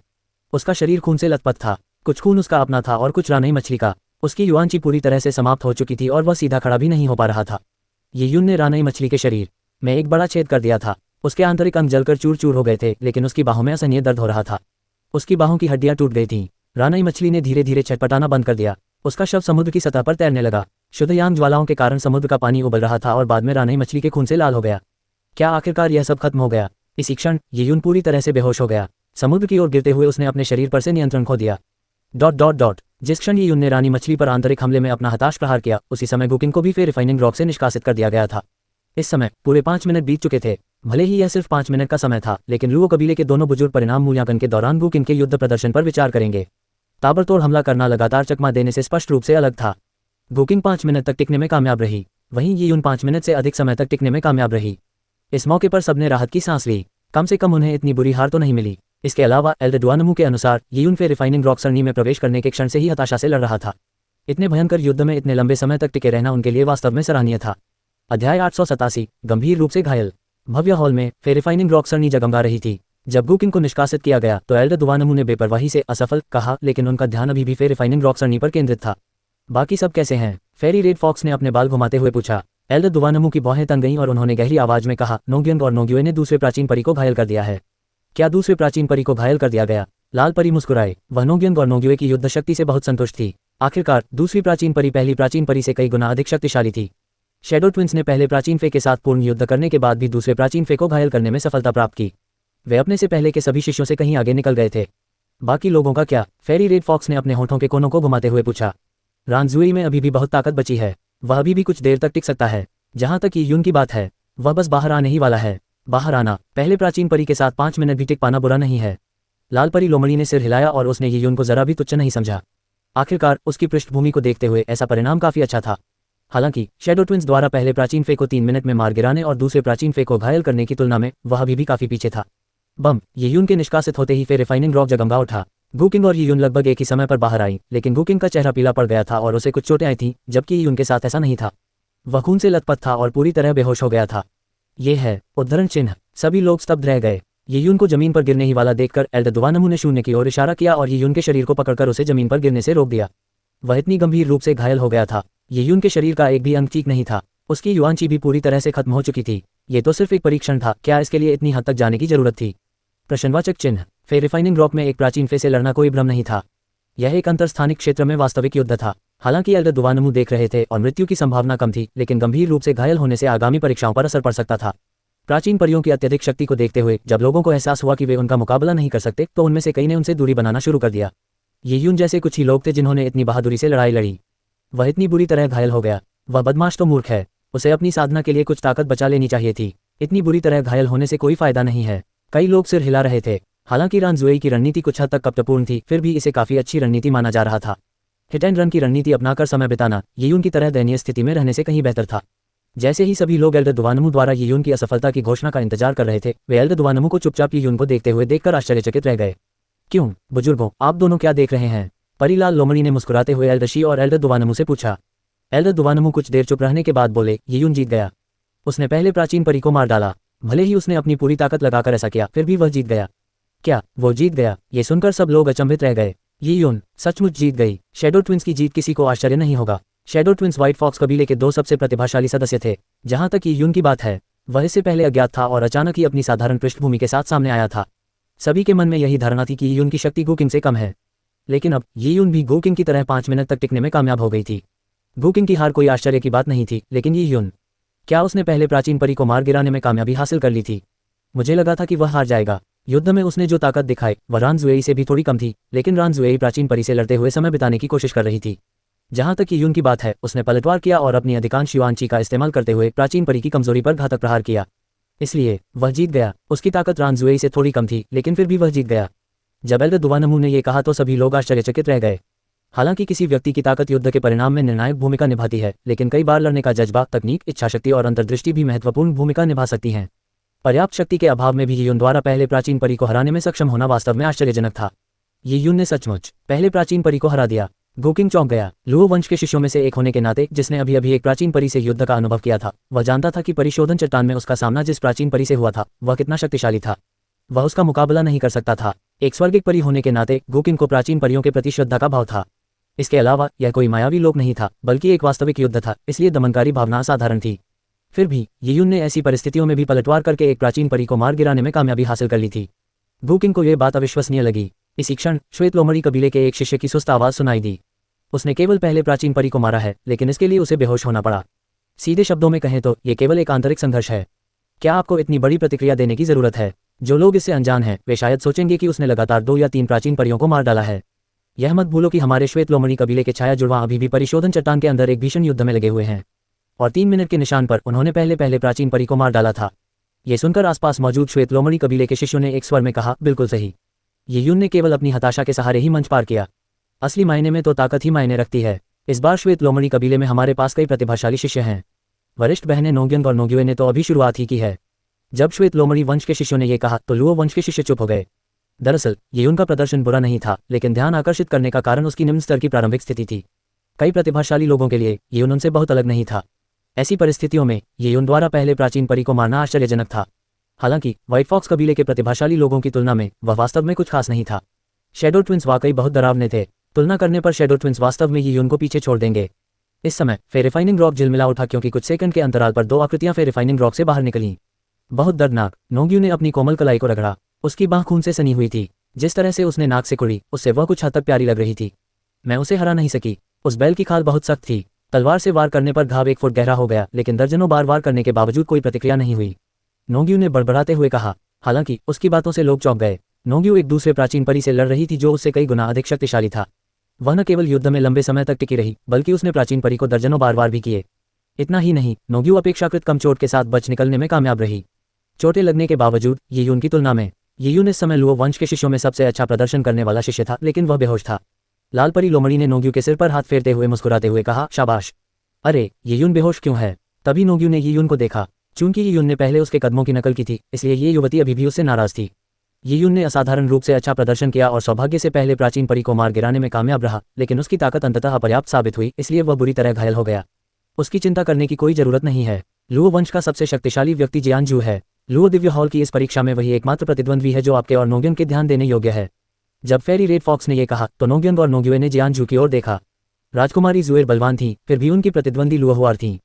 उसका शरीर खून से लथपथ था। कुछ खून उसका अपना था और कुछ रानाई मछली का। उसकी युवांची पूरी तरह से समाप्त हो चुकी थी और वह सीधा खड़ा भी नहीं हो पा रहा था। यून ने रानाई मछली के शरीर में एक बड़ा छेद कर दिया था। उसके आंतरिक अंग जलकर चूर चूर हो गए थे, लेकिन उसकी बाहों में असहनीय दर्द हो रहा था। उसकी बाहों की हड्डियां टूट गई थीं। रानाई मछली ने धीरे धीरे छटपटाना बंद कर दिया। उसका शव समुद्र की सतह पर तैरने लगा। शुद्धयांग ज्वालाओं के कारण समुद्र का पानी उबल रहा था और बाद में रानी मछली के खून से लाल हो गया। क्या आखिरकार यह सब खत्म हो गया? इसी क्षण यियून पूरी तरह से बेहोश हो गया। समुद्र की ओर गिरते हुए उसने अपने शरीर पर से नियंत्रण खो दिया। जिस क्षण यियून ने रानी मछली पर आंतरिक हमले में अपना हताश प्रहार किया, उसी समय गुकिंग को भी फिर रिफाइनिंग रॉक से निष्कासित कर दिया गया था। इस समय पूरे 5 मिनट बीत चुके थे। भले ही यह सिर्फ 5 मिनट का समय था, लेकिन लुओ कबीले के दोनों बुजुर्ग परिणाम मूल्यांकन के दौरान गुकिंग के युद्ध प्रदर्शन पर विचार करेंगे। ताबड़तोड़ हमला करना लगातार चकमा देने से स्पष्ट रूप से अलग था। गुकिंग 5 मिनट तक टिकने में कामयाब रही, वहीं यियून 5 मिनट से अधिक समय तक टिकने में कामयाब रही। इस मौके पर सबने राहत की सांस ली। कम से कम उन्हें इतनी बुरी हार तो नहीं मिली। इसके अलावा एल्डर दुआनमू के अनुसार यियून फे रिफाइनिंग रॉक सरणी में प्रवेश करने के क्षण से ही हताशा से लड़ रहा था। इतने भयंकर युद्ध में इतने लंबे समय तक टिके रहना उनके लिए वास्तव में सराहनीय था। अध्याय 887 गंभीर रूप से घायल। भव्य हॉल में फे रिफाइनिंग रॉक सरणी जगमगा रही थी। जब गुकिंग को निष्कासित किया गया तो एल्डर दुआनमू ने बेपरवाही से असफल कहा, लेकिन उनका ध्यान अभी भी फे रिफाइनिंग रॉक सरणी पर केंद्रित था। बाकी सब कैसे हैं? फेरी रेड फॉक्स ने अपने बाल घुमाते हुए पूछा। एल्डर दुआनमू की भौहें तन गईं और उन्होंने गहरी आवाज में कहा, नोग्युएंग और नोग्युए ने दूसरे प्राचीन परी को घायल कर दिया है। क्या दूसरे प्राचीन परी को घायल कर दिया गया? लाल परी मुस्कुराए। वह नोग्युएंग और नोग्युए की युद्ध शक्ति से बहुत संतुष्ट थी। आखिरकार दूसरी प्राचीन परी पहली प्राचीन परी से कई गुना अधिक शक्तिशाली थी। शैडो ट्विंस ने पहले प्राचीन फे के साथ पूर्ण युद्ध करने के बाद भी दूसरे प्राचीन फे को घायल करने में सफलता प्राप्त की। वे अपने से पहले के सभी शिष्यों से कहीं आगे निकल गए थे। बाकी लोगों का क्या? फेरी रेड फॉक्स ने अपने होठों के कोनों को घुमाते हुए पूछा। रानजुई में अभी भी बहुत ताकत बची है, वह अभी भी कुछ देर तक टिक सकता है। जहां तक यियून की बात है, वह बस बाहर आने ही वाला है। बाहर आना? पहले प्राचीन परी के साथ 5 मिनट भी टिक पाना बुरा नहीं है। लाल परी लोमड़ी ने सिर हिलाया और उसने यियून को जरा भी तुच्छ नहीं समझा। आखिरकार उसकी पृष्ठभूमि को देखते हुए ऐसा परिणाम काफी अच्छा था। हालांकि शैडो ट्विंस द्वारा पहले प्राचीन फे को 3 मिनट में मार गिराने और दूसरे प्राचीन फे को घायल करने की तुलना में वह अभी भी काफी पीछे था। बम! यियून के निष्कासित होते ही फे रिफाइनिंग रॉक जगमगा उठा। गुकिंग और यियून लगभग एक ही समय पर बाहर आई, लेकिन गुकिंग का चेहरा पीला पड़ गया था और उसे कुछ चोटें आई थीं, जबकि यियून के साथ ऐसा नहीं था। वह खून से लथपथ था और पूरी तरह बेहोश हो गया था। ये है उद्धरण चिन्ह। सभी लोग स्तब्ध रह गए। यियून को जमीन पर गिरने ही वाला देखकर एल्डर दुआनमू ने शून्य की ओर इशारा किया और यियून के शरीर को पकड़कर उसे जमीन पर गिरने से रोक दिया। वह इतनी गंभीर रूप से घायल हो गया था। यियून के शरीर का एक भी अंग ठीक नहीं था। उसकी युआनची भी पूरी तरह से खत्म हो चुकी थी। ये तो सिर्फ एक परीक्षण था, क्या इसके लिए इतनी हद तक जाने की जरूरत थी? प्रश्नवाचक चिन्ह। फे रिफाइनिंग रॉक में एक प्राचीन फे से लड़ना कोई भ्रम नहीं था। यह एक अंतरस्थानिक क्षेत्र में वास्तविक युद्ध था। हालांकि एल्डर दुआनमू देख रहे थे और मृत्यु की संभावना कम थी, लेकिन गंभीर रूप से घायल होने से आगामी परीक्षाओं पर असर पड़ सकता था। प्राचीन परियों की अत्यधिक शक्ति को देखते हुए जब लोगों को एहसास हुआ कि वे उनका मुकाबला नहीं कर सकते, तो उनमें से कई ने उनसे दूरी बनाना शुरू कर दिया। यियून जैसे कुछ ही लोग थे जिन्होंने इतनी बहादुरी से लड़ाई लड़ी। वह इतनी बुरी तरह घायल हो गया। वह बदमाश तो मूर्ख है। उसे अपनी साधना के लिए कुछ ताकत बचा लेनी चाहिए थी। इतनी बुरी तरह घायल होने से कोई फायदा नहीं है। कई लोग सिर हिला रहे थे। हालांकि रानजुई की रणनीति कुछ हद तक कपटपूर्ण थी, फिर भी इसे काफी अच्छी रणनीति माना जा रहा था। हिट एंड रन की रणनीति अपनाकर समय बिताना यियून की तरह दयनीय स्थिति में रहने से कहीं बेहतर था। जैसे ही सभी लोग एल्डर दुआनमू द्वारा यियून की असफलता की घोषणा का इंतजार कर रहे थे, वे एल्डर दुआनमू को चुपचाप यियून को देखते हुए देखकर आश्चर्यचकित रह गए। क्यों बुजुर्गों, आप दोनों क्या देख रहे हैं? परीलाल लोमड़ी ने मुस्कुराते हुए एल्डर शी और एल्डर दुआनमू से पूछा। एल्डर दुआनमू कुछ देर चुप रहने के बाद बोले, यियून जीत गया। उसने पहले प्राचीन परी को मार डाला। भले ही उसने अपनी पूरी ताकत लगाकर ऐसा किया, फिर भी वह जीत गया। क्या वो जीत गया? ये सुनकर सब लोग अचंभित रह गए। यियून सचमुच जीत गई। शैडो ट्विंस की जीत किसी को आश्चर्य नहीं होगा। शैडो ट्विंस व्हाइट फॉक्स कबीले के 2 सबसे प्रतिभाशाली सदस्य थे। जहां तक यियून की बात है, वह इससे पहले अज्ञात था और अचानक ही अपनी साधारण पृष्ठभूमि के साथ सामने आया था। सभी के मन में यही धारणा थी कि यियून की शक्ति गुकिंग से कम है। लेकिन अब यियून भी गुकिंग की तरह 5 मिनट तक टिकने में कामयाब हो गई थी। गुकिंग की हार कोई आश्चर्य की बात नहीं थी, लेकिन यियून, क्या उसने पहले प्राचीन परी को मार गिराने में कामयाबी हासिल कर ली थी? मुझे लगा था कि वह हार जाएगा। युद्ध में उसने जो ताकत दिखाई वह रानजुई से भी थोड़ी कम थी, लेकिन रानजुई प्राचीन परी से लड़ते हुए समय बिताने की कोशिश कर रही थी। जहां तक यियून की बात है, उसने पलटवार किया और अपनी अधिकांश युआनची का इस्तेमाल करते हुए प्राचीन परी की कमजोरी पर घातक प्रहार किया। इसलिए वह जीत गया। उसकी ताकत रानजुई से थोड़ी कम थी, लेकिन फिर भी वह जीत गया। जब एल्डर दुआनमू ने यह कहा तो सभी लोग आश्चर्यचकित रह गए। हालांकि किसी व्यक्ति की ताकत युद्ध के परिणाम में निर्णायक भूमिका निभाती है, लेकिन कई बार लड़ने का जज्बा, तकनीक, इच्छाशक्ति और अंतर्दृष्टि भी महत्वपूर्ण भूमिका निभा सकती हैं। पर्याप्त शक्ति के अभाव में भी यियून द्वारा पहले प्राचीन परी को हराने में सक्षम होना वास्तव में आश्चर्यजनक था। यियून ने सचमुच पहले प्राचीन परी को हरा दिया। गुकिंग चौंक गया। लुओ वंश के शिष्यों में से एक होने के नाते, जिसने अभी अभी एक प्राचीन परी से युद्ध का अनुभव किया था, वह जानता था कि परिशोधन चट्टान में उसका सामना जिस प्राचीन परी से हुआ था वह कितना शक्तिशाली था। वह उसका मुकाबला नहीं कर सकता था। एक स्वर्गिक परी होने के नाते गुकिंग को प्राचीन परियों के प्रति श्रद्धा का भाव था। इसके अलावा यह कोई मायावी लोक नहीं था, बल्कि एक वास्तविक युद्ध था, इसलिए दमनकारी भावना असाधारण थी। फिर भी यियून ने ऐसी परिस्थितियों में भी पलटवार करके एक प्राचीन परी को मार गिराने में कामयाबी हासिल कर ली थी। गुकिंग को यह बात अविश्वसनीय लगी। इसी क्षण श्वेत लोमड़ी कबीले के एक शिष्य की सुस्त आवाज सुनाई दी। उसने केवल पहले प्राचीन परी को मारा है, लेकिन इसके लिए उसे बेहोश होना पड़ा। सीधे शब्दों में कहें तो ये केवल एक आंतरिक संघर्ष है। क्या आपको इतनी बड़ी प्रतिक्रिया देने की जरूरत है? जो लोग इससे अनजान हैं वे शायद सोचेंगे कि उसने लगातार 2 या 3 प्राचीन परियों को मार डाला है। यह मत भूलो कि हमारे श्वेत लोमड़ी कबीले के छाया जुड़वां अभी भी परिशोधन चट्टान के अंदर एक भीषण युद्ध में लगे हुए हैं, और 3 मिनट के निशान पर उन्होंने पहले प्राचीन परी को मार डाला था। ये सुनकर आसपास मौजूद श्वेत लोमड़ी कबीले के शिष्यों ने एक स्वर में कहा, बिल्कुल सही। ये यून ने केवल अपनी हताशा के सहारे ही मंच पार किया। असली मायने में तो ताकत ही मायने रखती है। इस बार श्वेत लोमड़ी कबीले में हमारे पास कई प्रतिभाशाली शिष्य हैं। वरिष्ठ बहनें नोग्यन और नोग्युए ने तो अभी शुरुआत ही की है। जब श्वेत लोमड़ी वंश के शिष्यों ने यह कहा तो लुओ वंश के शिष्य चुप हो गए। दरअसल ये उनका प्रदर्शन बुरा नहीं था, लेकिन ध्यान आकर्षित करने का कारण उसकी निम्न स्तर की प्रारंभिक स्थिति थी। कई प्रतिभाशाली लोगों के लिए ये उनसे बहुत अलग नहीं था। ऐसी परिस्थितियों में ये उन द्वारा पहले प्राचीन परी को मारना आश्चर्यजनक था। हालांकि व्हाइट फॉक्स कबीले के प्रतिभाशाली लोगों की तुलना में वह वास्तव में कुछ खास नहीं था। शैडो ट्विंस वाकई बहुत डरावने थे। तुलना करने पर शैडो ट्विंस वास्तव में ये उनको पीछे छोड़ देंगे। इस समय फेरिफाइनिंग रॉक झिलमिला उठा, क्योंकि कुछ सेकंड के अंतराल पर 2 आकृतियां फेरिफाइनिंग रॉक से बाहर निकलीं। बहुत दर्दनाक। नोग्यू ने अपनी कोमल कलाई को रगड़ा। उसकी बांह खून से सनी हुई थी। जिस तरह से उसने नाक से कुड़ी, उससे वह कुछ हद तक प्यारी लग रही थी। मैं उसे हरा नहीं सकी। उस बैल की खाल बहुत सख्त थी। तलवार से वार करने पर घाव 1 फुट गहरा हो गया, लेकिन दर्जनों बार वार करने के बावजूद कोई प्रतिक्रिया नहीं हुई। नोग्यू ने बड़बड़ाते हुए कहा। हालांकि उसकी बातों से लोग चौंक गए। नोग्यू एक दूसरे प्राचीन परी से लड़ रही थी जो उससे कई गुना अधिक शक्तिशाली था। वह न केवल युद्ध में लंबे समय तक टिकी रही, बल्कि उसने प्राचीन परी को दर्जनों बार वार भी किए। इतना ही नहीं, नोग्यू अपेक्षाकृत कम चोट के साथ बच निकलने में कामयाब रही। चोटें लगने के बावजूद येयून की तुलना में येयून इस समय लुओ वंश के शिष्यों में सबसे अच्छा प्रदर्शन करने वाला शिष्य था, लेकिन वह बेहोश था। लाल परी लोमड़ी ने नोग्यू के सिर पर हाथ फेरते हुए मुस्कुराते हुए कहा, शाबाश। अरे, येयून बेहोश क्यों है? तभी नोग्यू ने येयून को देखा। चूंकि येयून ने पहले उसके कदमों की नकल की थी, इसलिए ये युवती अभी भी उससे नाराज थी। येयून ने असाधारण रूप से अच्छा प्रदर्शन किया और सौभाग्य से पहले प्राचीन परी को मार गिराने में कामयाब रहा, लेकिन उसकी ताकत अंततः अपर्याप्त साबित हुई, इसलिए वह बुरी तरह घायल हो गया। उसकी चिंता करने की कोई जरूरत नहीं है। लुओ वंश का सबसे शक्तिशाली व्यक्ति जियानजू है। लुओ दिव्य हॉल की इस परीक्षा में वही एकमात्र प्रतिद्वंद्वी है जो आपके और नोग्यन के ध्यान देने योग्य है। जब फेरी रेड फॉक्स ने यह कहा तो नोग्यन और नोग्युए ने जियानजू की ओर देखा। राजकुमारी जुएर बलवान थी, फिर भी उनकी प्रतिद्वंदी लुओहुआर थी।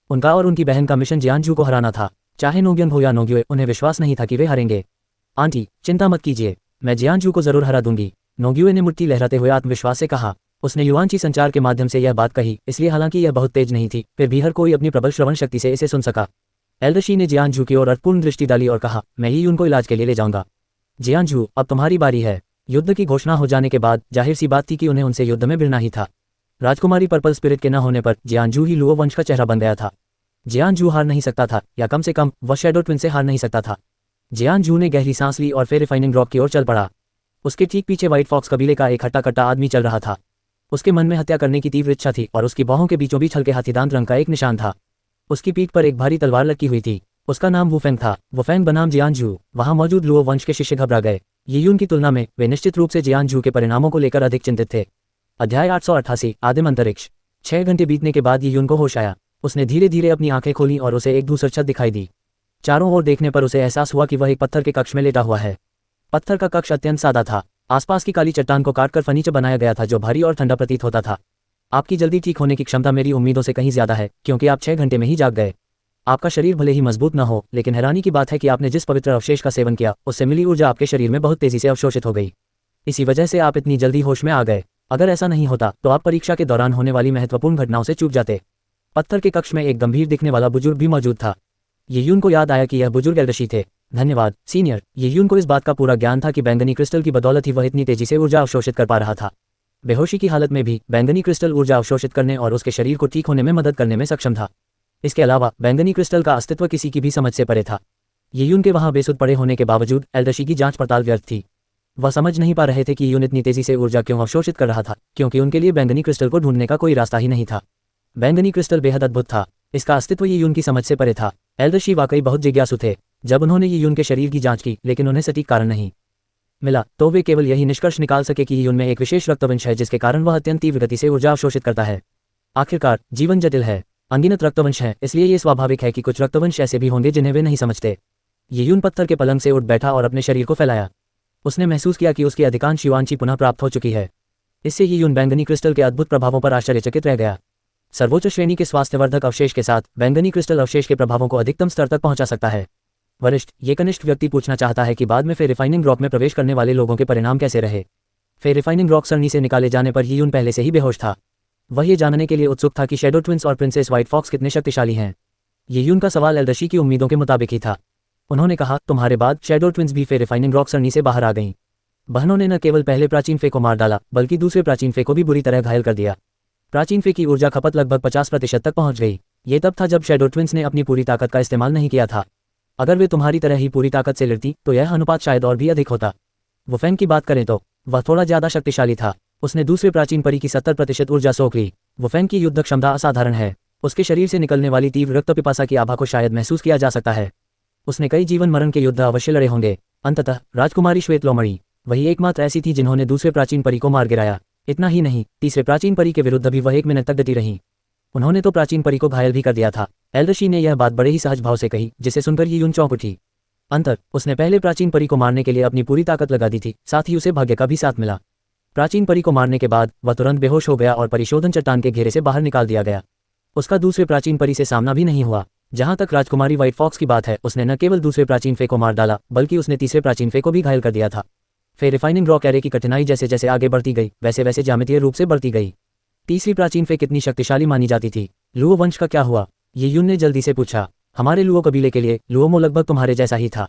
उनका और उनकी बहन का मिशन जियानजू को हराना था। चाहे नोग्यन हो या नोग्युए, उन्हें विश्वास नहीं था कि वे हारेंगे। आंटी, चिंता मत कीजिए, मैं जियानजू को जरूर हरा दूंगी, नोग्युए ने मुट्ठी लहराते हुए आत्मविश्वास से कहा। उसने युवांची संचार के माध्यम से यह बात कही, इसलिए हालांकि यह बहुत तेज नहीं थी, फिर भी हर कोई अपनी प्रबल श्रवण शक्ति से इसे सुन सका। एल्डरशी ने जियानजू की ओर अर्थपूर्ण दृष्टि डाली और कहा, मैं ही उनको इलाज के लिए ले जाऊंगा। जियानजू, अब तुम्हारी बारी है। युद्ध की घोषणा हो जाने के बाद जाहिर सी बात थी कि उन्हें उनसे युद्ध में भिड़ना ही था। राजकुमारी पर्पल स्पिरिट के न होने पर जियानजू ही लुओ वंश का चेहरा बन गया था। जियानजू हार नहीं सकता था, या कम से कम वह शैडो ट्विन से हार नहीं सकता था। जियानजू ने गहरी सांस ली और फिर रिफाइनिंग रॉक की ओर चल पड़ा। उसके ठीक पीछे व्हाइट फॉक्स कबीले का एक हट्टा कट्टा आदमी चल रहा था। उसके मन में हत्या करने की तीव्र इच्छा थी और उसकी बाहों के बीचों बीच हल्के हाथीदांत रंग का एक निशान था। उसकी पीठ पर एक भारी तलवार लटकी हुई थी। उसका नाम वुफेंग था। वुफेंग बनाम जियानजू। वहां मौजूद लुओ वंश के शिष्य घबरा गए। येयून की तुलना में वे निश्चित रूप से जियानजू के परिणामों को लेकर अधिक चिंतित थे। अध्याय 888 आदिम अंतरिक्ष। 6 घंटे बीतने के बाद येयून को होश आया। उसने धीरे धीरे अपनी आंखें खोलीं और उसे एक दूसर छत दिखाई दी। चारों ओर देखने पर उसे एहसास हुआ कि वह एक पत्थर के कक्ष में लेटा हुआ है। पत्थर का कक्ष अत्यंत सादा था। आसपास की काली चट्टान को काटकर फर्नीचर बनाया गया था जो भारी और ठंडा प्रतीत होता था। आपकी जल्दी ठीक होने की क्षमता मेरी उम्मीदों से कहीं ज्यादा है, क्योंकि आप 6 घंटे में ही जाग गए। आपका शरीर भले ही मजबूत न हो, लेकिन हैरानी की बात है कि आपने जिस पवित्र अवशेष का सेवन किया उससे मिली ऊर्जा आपके शरीर में बहुत तेजी से अवशोषित हो गई। इसी वजह से आप इतनी जल्दी होश में आ गए। अगर ऐसा नहीं होता तो आप परीक्षा के दौरान होने वाली महत्वपूर्ण घटनाओं से चूक जाते। पत्थर के कक्ष में एक गंभीर दिखने वाला बुजुर्ग भी मौजूद था। येयून को याद आया कि यह बुजुर्ग एल्डरशी थे। धन्यवाद सीनियर। येयून को इस बात का पूरा ज्ञान था कि बैंगनी क्रिस्टल की बदौलत ही वह इतनी तेजी से ऊर्जा अवशोषित कर पा रहा था। बेहोशी की हालत में भी बैंगनी क्रिस्टल ऊर्जा अवशोषित करने और उसके शरीर को ठीक होने में मदद करने में सक्षम था। इसके अलावा बैंगनी क्रिस्टल का अस्तित्व किसी की भी समझ से परे था। येयून के वहां बेसुध पड़े होने के बावजूद एल्डरशी की जांच पड़ताल व्यर्थ थी। वह समझ नहीं पा रहे थे कि येयून इतनी तेजी से ऊर्जा क्यों अवशोषित कर रहा था, क्योंकि उनके लिए बैंगनी क्रिस्टल को ढूंढने का कोई रास्ता ही नहीं था। बैंगनी क्रिस्टल बेहद अद्भुत था। इसका अस्तित्व येयून की समझ से परे था। एल्डरशी वाकई बहुत जिज्ञासु थे। जब उन्होंने येयून के शरीर की जांच की, लेकिन उन्हें सटीक कारण नहीं मिला, तो वे केवल यही निष्कर्ष निकाल सके कि येयून में एक विशेष रक्तवंश है जिसके कारण वह अत्यंत तीव्र गति से ऊर्जा अवशोषित करता है। आखिरकार जीवन जटिल है। अनगिनत रक्तवंश है, इसलिए ये स्वाभाविक है कि कुछ रक्तवंश ऐसे भी होंगे जिन्हें वे नहीं समझते। येयून पत्थर के पलंग से उठ बैठा और अपने शरीर को फैलाया। उसने महसूस किया कि उसकी अधिकांश युवांशी पुनः प्राप्त हो चुकी है। इससे येयून बैंगनी क्रिस्टल के अद्भुत प्रभावों पर आश्चर्यचकित रह गया। सर्वोच्च श्रेणी के स्वास्थ्यवर्धक अवशेष के साथ बैंगनी क्रिस्टल अवशेष के प्रभावों को अधिकतम स्तर तक पहुंचा सकता है। वरिष्ठ, ये कनिष्ठ व्यक्ति पूछना चाहता है कि बाद में रिफाइनिंग रॉक में प्रवेश करने वाले लोगों के परिणाम कैसे रहे। रिफाइनिंग रॉक सरणी से निकाले जाने पर येयून पहले से ही बेहोश था। वह ये जानने के लिए उत्सुक था कि शैडो ट्विंस और प्रिंसेस व्हाइट फॉक्स कितने शक्तिशाली हैं। ये यून का सवाल एल्डरशी की उम्मीदों के मुताबिक ही था। उन्होंने कहा, तुम्हारे बाद शैडो ट्विंस भी रिफाइनिंग रॉक सरनी से बाहर आ गईं। बहनों ने न केवल पहले प्राचीन फे को मार डाला बल्कि दूसरे प्राचीन फे को भी बुरी तरह घायल कर दिया। प्राचीन फे की ऊर्जा खपत लगभग 50% तक पहुंच गई। ये तब था जब शैडो ट्विंस ने अपनी पूरी ताकत का इस्तेमाल नहीं किया था। अगर वे तुम्हारी तरह ही पूरी ताकत से लड़ती तो यह अनुपात शायद और भी अधिक होता। वुफेंग की बात करें तो वह थोड़ा ज्यादा शक्तिशाली था। उसने दूसरे प्राचीन परी की 70% ऊर्जा सोख ली। वुफेंग की युद्ध क्षमता असाधारण है। उसके शरीर से निकलने वाली तीव्र रक्त पिपासा की आभा को शायद महसूस किया जा सकता है। उसने कई जीवन मरण के युद्ध अवश्य लड़े होंगे। अंततः राजकुमारी श्वेत लोमड़ी वही एकमात्र ऐसी थी जिन्होंने दूसरे प्राचीन परी को मार गिराया। इतना ही नहीं, तीसरे प्राचीन परी के विरुद्ध भी वह 1 मिनट तक डटी रही। उन्होंने तो प्राचीन परी को घायल भी कर दिया था। एल्डरशी ने यह बात बड़े ही सहज भाव से कही, जिसे सुनकर ये यून चौंक उठी। अंतर उसने पहले प्राचीन परी को मारने के लिए अपनी पूरी ताकत लगा दी थी, साथ ही उसे भाग्य का भी साथ मिला। प्राचीन परी को मारने के बाद वह तुरंत बेहोश हो गया और परिशोधन चट्टान के घेरे से बाहर निकाल दिया गया। उसका दूसरे प्राचीन परी से सामना भी नहीं हुआ। जहां तक राजकुमारी व्हाइट फॉक्स की बात है, उसने न केवल दूसरे प्राचीन फे को मार डाला बल्कि उसने तीसरे प्राचीन फे को भी घायल कर दिया था। फिर रिफाइनिंग रॉक एरे की कठिनाई जैसे जैसे आगे बढ़ती गई वैसे वैसे ज्यामितीय रूप से बढ़ती गई। तीसरी प्राचीन फे कितनी शक्तिशाली मानी जाती थी? लुओ वंश का क्या हुआ? ये यून ने जल्दी से पूछा। हमारे लुओ कबीले के लिए लुओमो लगभग तुम्हारे जैसा ही था।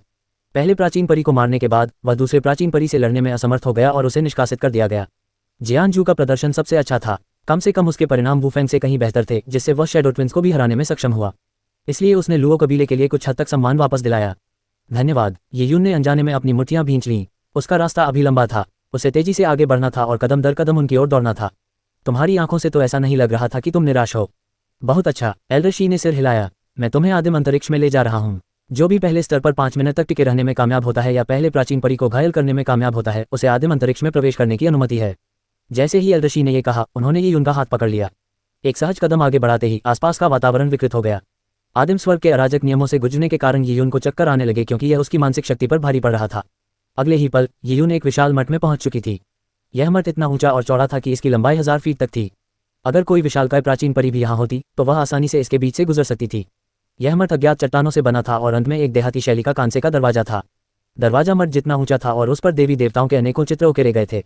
पहले प्राचीन परी को मारने के बाद वह दूसरे प्राचीन परी से लड़ने में असमर्थ हो गया और उसे निष्कासित कर दिया गया। जियानजू का प्रदर्शन सबसे अच्छा था। कम से कम उसके परिणाम वुफेंग से कहीं बेहतर थे, जिससे वह शैडो ट्विंस को भी हराने में सक्षम हुआ। इसलिए उसने लुओ कबीले के लिए कुछ हद तक सम्मान वापस दिलाया। धन्यवाद। ये यून ने अनजाने में अपनी मुट्ठियां भींच लीं। उसका रास्ता अभी लंबा था। उसे तेजी से आगे बढ़ना था और कदम दर कदम उनकी ओर दौड़ना था। तुम्हारी आंखों से तो ऐसा नहीं लग रहा था कि तुम निराश हो। बहुत अच्छा। एल्डरशी ने सिर हिलाया। मैं तुम्हें आदिम अंतरिक्ष में ले जा रहा हूँ। जो भी पहले स्तर पर 5 मिनट तक टिके रहने में कामयाब होता है या पहले प्राचीन परी को घायल करने में कामयाब होता है, उसे आदिम अंतरिक्ष में प्रवेश करने की अनुमति है। जैसे ही एल्डरशी ने यह कहा, उन्होंने ये उनका हाथ पकड़ लिया। एक सहज कदम आगे बढ़ाते ही आसपास का वातावरण विकृत हो गया। आदिम स्वर्ग के अराजक नियमों से गुजरने के कारण यीयून को चक्कर आने लगे, क्योंकि यह उसकी मानसिक शक्ति पर भारी पड़ रहा था। अगले ही पल यीयून एक विशाल मठ में पहुंच चुकी थी। यह मठ इतना ऊंचा और चौड़ा था कि इसकी लंबाई 1000 फीट तक थी। अगर कोई विशालकाय प्राचीन परी भी यहाँ होती तो वह आसानी से इसके बीच से गुजर सकती थी। यह मठ अज्ञात चट्टानों से बना था और अंत में एक देहाती शैली का कांसे का दरवाजा था। दरवाजा मठ जितना ऊंचा था और उस पर देवी देवताओं के अनेकों चित्र उकेरे गए थे।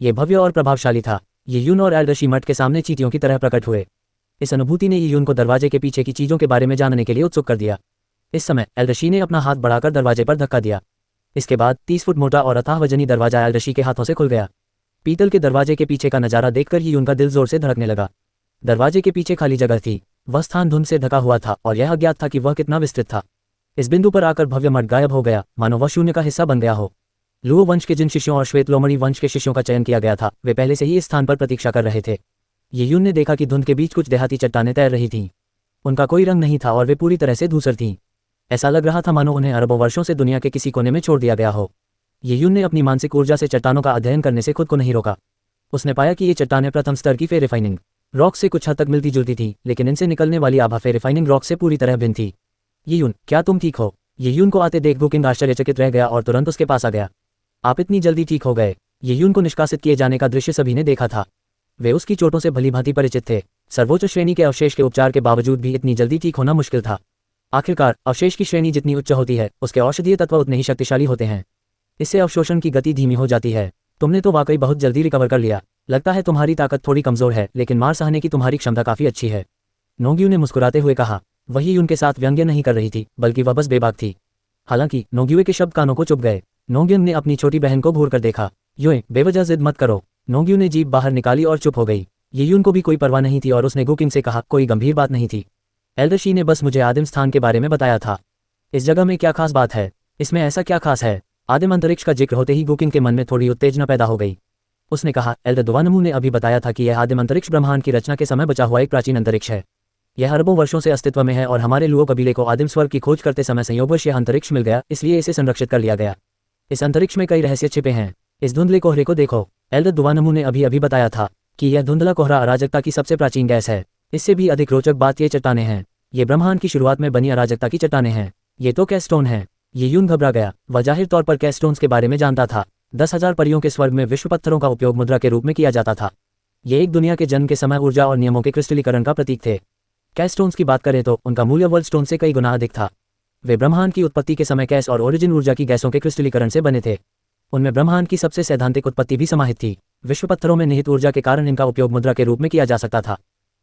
ये भव्य और प्रभावशाली था। यीयून और एल्डरशी मठ के सामने चींटियों की तरह प्रकट हुए। इस अनुभूति ने यीयून को दरवाजे के पीछे की चीजों के बारे में जानने के लिए उत्सुक कर दिया। इस समय एल्डरशी ने अपना हाथ बढ़ाकर दरवाजे पर धक्का दिया। इसके बाद 30 फुट मोटा और अथाह वजनी दरवाजा एल्डरशी के हाथों से खुल गया। पीतल के दरवाजे के पीछे का नजारा देखकर यीयून का दिल जोर से धड़कने लगा। दरवाजे के पीछे खाली जगह थी। वह स्थान धुंध से ढका हुआ था और यह अज्ञात था कि वह कितना विस्तृत था। इस बिंदु पर आकर भव्य मठ गायब हो गया, मानो वह शून्य का हिस्सा बन गया हो। लुओ वंश के जिन शिष्यों और श्वेत लोमड़ी वंश के शिष्यों का चयन किया गया था, वे पहले से ही इस स्थान पर प्रतीक्षा कर रहे थे। यीयून ने देखा कि धुंध के बीच कुछ देहाती चट्टानें तैर रही थीं। उनका कोई रंग नहीं था और वे पूरी तरह से धूसर थीं। ऐसा लग रहा था मानो उन्हें अरबों वर्षों से दुनिया के किसी कोने में छोड़ दिया गया हो। यीयून ने अपनी मानसिक ऊर्जा से चट्टानों का अध्ययन करने से खुद को नहीं रोका। उसने पाया कि ये चट्टानें प्रथम स्तर की रिफाइनिंग रॉक से कुछ हद तक मिलती जुलती थी, लेकिन इनसे निकलने वाली आभा रिफाइनिंग रॉक से पूरी तरह भिन्न थी। यीयून, क्या तुम ठीक हो? यीयून को आते देख गुकिंग आश्चर्यचकित रह गया और तुरंत उसके पास आ गया। आप इतनी जल्दी ठीक हो गए? यीयून को निष्कासित किए जाने का दृश्य सभी ने देखा था। वे उसकी चोटों से भलीभांति परिचित थे। सर्वोच्च श्रेणी के अवशेष के उपचार के बावजूद भी इतनी जल्दी ठीक होना मुश्किल था। आखिरकार अवशेष की श्रेणी जितनी उच्च होती है, उसके औषधीय तत्व उतने ही शक्तिशाली होते हैं। इससे अवशोषण की गति धीमी हो जाती है। तुमने तो वाकई बहुत जल्दी रिकवर कर लिया। लगता है तुम्हारी ताकत थोड़ी कमजोर है, लेकिन मार सहने की तुम्हारी क्षमता काफी अच्छी है। नोंग्यू ने मुस्कुराते हुए कहा। वही उनके साथ व्यंग्य नहीं कर रही थी, बल्कि वह बस बेबाक थी। हालांकि नोंग्युए के शब्द कानों को चुभ गए। नोंग्यू ने अपनी छोटी बहन को घूर कर देखा। युए, बेवजह जिद मत करो। नोंग्यू ने जीभ बाहर निकाली और चुप हो गई। यीयून को भी कोई परवाह नहीं थी और उसने गुकिंग से कहा, कोई गंभीर बात नहीं थी। एल्डरशी ने बस मुझे आदिम स्थान के बारे में बताया था। इस जगह में क्या खास बात है? इसमें ऐसा क्या खास है? आदिम अंतरिक्ष का जिक्र होते ही गुकिंग के मन में थोड़ी उत्तेजना पैदा हो गई। उसने कहा, एल्डर दुवानमू ने अभी बताया था कि यह आदिम अंतरिक्ष ब्रह्मांड की रचना के समय बचा हुआ एक प्राचीन अंतरिक्ष है। यह अरबों वर्षों से अस्तित्व में है और हमारे लुओ कबीले को आदिम स्वर्ग की खोज करते समय संयोगवश यह अंतरिक्ष मिल गया, इसलिए इसे संरक्षित कर लिया गया। इस अंतरिक्ष में कई रहस्य छिपे हैं। इस धुंधले कोहरे को देखो। एल्डर दुवानमू ने अभी बताया था कि यह धुंधला कोहरा अराजकता की सबसे प्राचीन गैस है। इससे भी अधिक रोचक बात ये चट्टानें हैं। ये ब्रह्मांड की शुरुआत में बनी अराजकता की चट्टानें हैं। ये तो कैस्टोन है। यीयून घबरा गया। वह जाहिर तौर पर कैस्टोन्स के बारे में जानता था। 10,000 परियों के स्वर्ग में विश्व पत्थरों का उपयोग मुद्रा के रूप में किया जाता था। ये एक दुनिया के जन्म के समय ऊर्जा और नियमों के क्रिस्टलीकरण का प्रतीक थे। कैस्टोन्स की बात करें तो उनका मूल्य वर्ल्ड स्टोन से कई गुना अधिक था। वे ब्रह्मांड की उत्पत्ति के समय कैस और ओरिजिन ऊर्जा की गैसों के क्रिस्टलीकरण से बने थे। उनमें ब्रह्मांड की सबसे सैद्धांतिक उत्पत्ति भी समाहित थी। विश्व पत्थरों में निहित ऊर्जा के कारण इनका उपयोग मुद्रा के रूप में किया जा सकता था।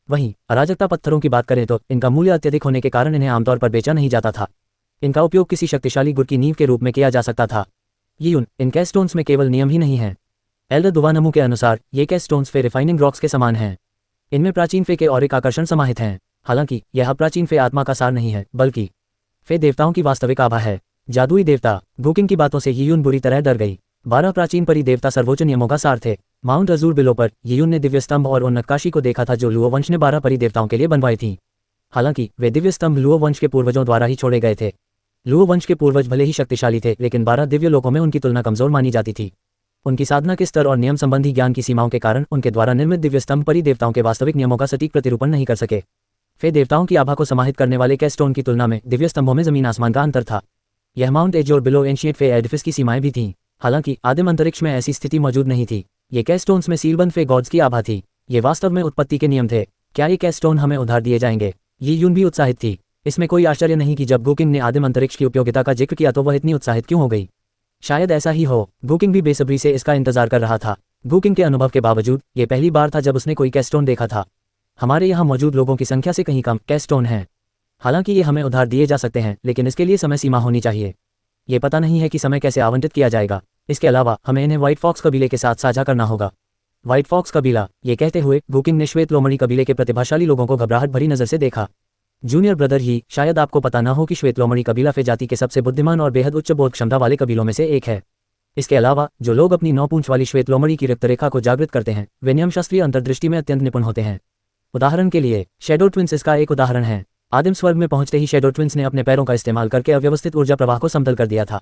वहीं अराजकता पत्थरों की बात करें तो इनका मूल्य अत्यधिक होने के कारण इन्हें आमतौर पर बेचा नहीं जाता था। इनका उपयोग किसी शक्तिशाली गुट की नींव के रूप में किया जा सकता था। यीयुन, इन कैस्ट स्टोन्स में केवल नियम ही नहीं है। एल्डर दुवानमू के अनुसार ये कैस्ट स्टोन्स फे रिफाइनिंग रॉक्स के समान हैं। इनमें प्राचीन फे के और एक आकर्षण समाहित हैं। हालांकि यह प्राचीन फे आत्मा का सार नहीं है, बल्कि फे देवताओं की वास्तविक आभा है। जादुई देवता गुकिंग की बातों से यीयुन बुरी तरह डर गई। 12 प्राचीन परी देवता सर्वोच्च नियमों का सार थे। माउंट अजूर बिलो पर यीयुन ने दिव्य स्तंभ और उन नक्काशी को देखा था जो लुओ वंश ने 12 परी देवताओं के लिए बनवाई थी। हालांकि वे दिव्य स्तंभ लुओ वंश के पूर्वजों द्वारा ही छोड़े गए थे। लुओ वंश के पूर्वज भले ही शक्तिशाली थे, लेकिन 12 दिव्य लोकों में उनकी तुलना कमजोर मानी जाती थी। उनकी साधना के स्तर और नियम संबंधी ज्ञान की सीमाओं के कारण उनके द्वारा निर्मित दिव्य स्तंभ परी देवताओं के वास्तविक नियमों का सटीक प्रतिरूपण नहीं कर सके। फे देवताओं की आभा को समाहित करने वाले कैस्ट स्टोन की तुलना में दिव्य स्तंभों में जमीन आसमान का अंतर था। यह माउंट एजोर बिलो एंशिएंट फे एडिफिस की सीमाएं भी थीं। हालांकि आदिम अंतरिक्ष में ऐसी स्थिति मौजूद नहीं थी। ये कैस्ट स्टोन्स में सीलबंद फे गॉड्स की आभा थी। ये वास्तव में उत्पत्ति के नियम थे। क्या ये कैस्ट स्टोन हमें उधार दिए जाएंगे? यीयुन भी उत्साहित थी। इसमें कोई आश्चर्य नहीं कि जब गुकिंग ने आदिम अंतरिक्ष की उपयोगिता का जिक्र किया तो वह इतनी उत्साहित क्यों हो गई। शायद ऐसा ही हो, गुकिंग भी बेसब्री से इसका इंतजार कर रहा था। गुकिंग के अनुभव के बावजूद ये पहली बार था जब उसने कोई कैस्ट स्टोन देखा था। हमारे यहाँ मौजूद लोगों की संख्या से कहीं कम कैस्ट स्टोन हैं। हालांकि ये हमें उधार दिए जा सकते हैं, लेकिन इसके लिए समय सीमा होनी चाहिए। ये पता नहीं है कि समय कैसे आवंटित किया जाएगा। इसके अलावा हमें इन्हें व्हाइट फॉक्स कबीले के साथ साझा करना होगा। व्हाइट फॉक्स कबीला, ये कहते हुए गुकिंग ने श्वेत लोमड़ी कबीले के प्रतिभाशाली लोगों को घबराहट भरी नजर से देखा। जूनियर ब्रदर ही, शायद आपको पता न हो कि श्वेत लोमड़ी कबीला फे जाति के सबसे बुद्धिमान और बेहद उच्च बोध क्षमता वाले कबीलों में से एक है। इसके अलावा जो लोग अपनी 9 पूंछ वाली श्वेत लोमड़ी की रक्तरेखा को जागृत करते हैं वे नियमशास्त्रीय अंतर्दृष्टि में अत्यंत निपुण होते हैं। उदाहरण के लिए शैडो ट्विंस इसका एक उदाहरण है। आदिम स्वर्ग में पहुंचते ही शैडो ट्विंस ने अपने पैरों का इस्तेमाल करके अव्यवस्थित ऊर्जा प्रवाह को समतल कर दिया था।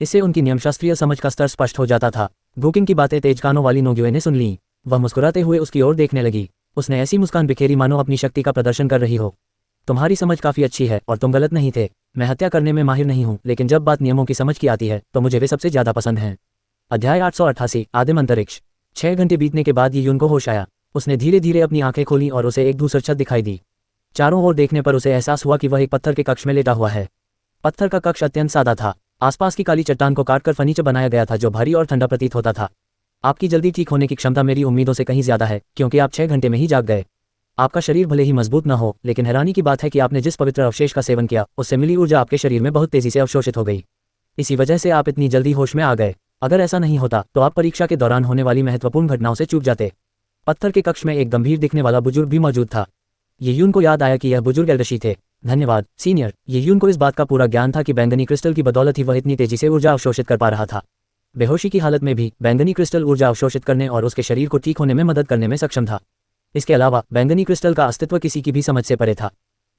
इससे उनकी नियमशास्त्रीय समझ का स्तर स्पष्ट हो जाता था। गुकिंग की बातें तेज कानों वाली नोग्युए ने सुन ली। वह मुस्कुराते हुए उसकी ओर देखने लगी। उसने ऐसी मुस्कान बिखेरी मानो अपनी शक्ति का प्रदर्शन कर रही हो। तुम्हारी समझ काफी अच्छी है और तुम गलत नहीं थे। मैं हत्या करने में माहिर नहीं हूँ, लेकिन जब बात नियमों की समझ की आती है तो मुझे वे सबसे ज्यादा पसंद हैं। अध्याय 888 आदिम अंतरिक्ष। 6 घंटे बीतने के बाद यीयुन को होश आया। उसने धीरे धीरे अपनी आंखें खोली और उसे एक दूसर छत दिखाई दी। चारों ओर देखने पर उसे एहसास हुआ कि वह एक पत्थर के कक्ष में लेटा हुआ है। पत्थर का कक्ष अत्यंत सादा था। आसपास की काली चट्टान को काटकर फर्नीचर बनाया गया था जो भारी और ठंडा प्रतीत होता था। आपकी जल्दी ठीक होने की क्षमता मेरी उम्मीदों से कहीं ज्यादा है, क्योंकि आप 6 घंटे में ही जाग गए। आपका शरीर भले ही मजबूत न हो, लेकिन हैरानी की बात है कि आपने जिस पवित्र अवशेष का सेवन किया उससे मिली ऊर्जा आपके शरीर में बहुत तेजी से अवशोषित हो गई। इसी वजह से आप इतनी जल्दी होश में आ गए। अगर ऐसा नहीं होता तो आप परीक्षा के दौरान होने वाली महत्वपूर्ण घटनाओं से चूक जाते। पत्थर के कक्ष में एक गंभीर दिखने वाला बुजुर्ग भी मौजूद था। यीयुन को याद आया कि यह बुजुर्ग एल्डशी थे। धन्यवाद सीनियर। यीयुन को इस बात का पूरा ज्ञान था कि बैंगनी क्रिस्टल की बदौलत ही वह इतनी तेजी से ऊर्जा अवशोषित कर पा रहा था। बेहोशी की हालत में भी बैंगनी क्रिस्टल ऊर्जा अवशोषित करने और उसके शरीर को ठीक होने में मदद करने में सक्षम था। इसके अलावा बैंगनी क्रिस्टल का अस्तित्व किसी की भी समझ से परे था।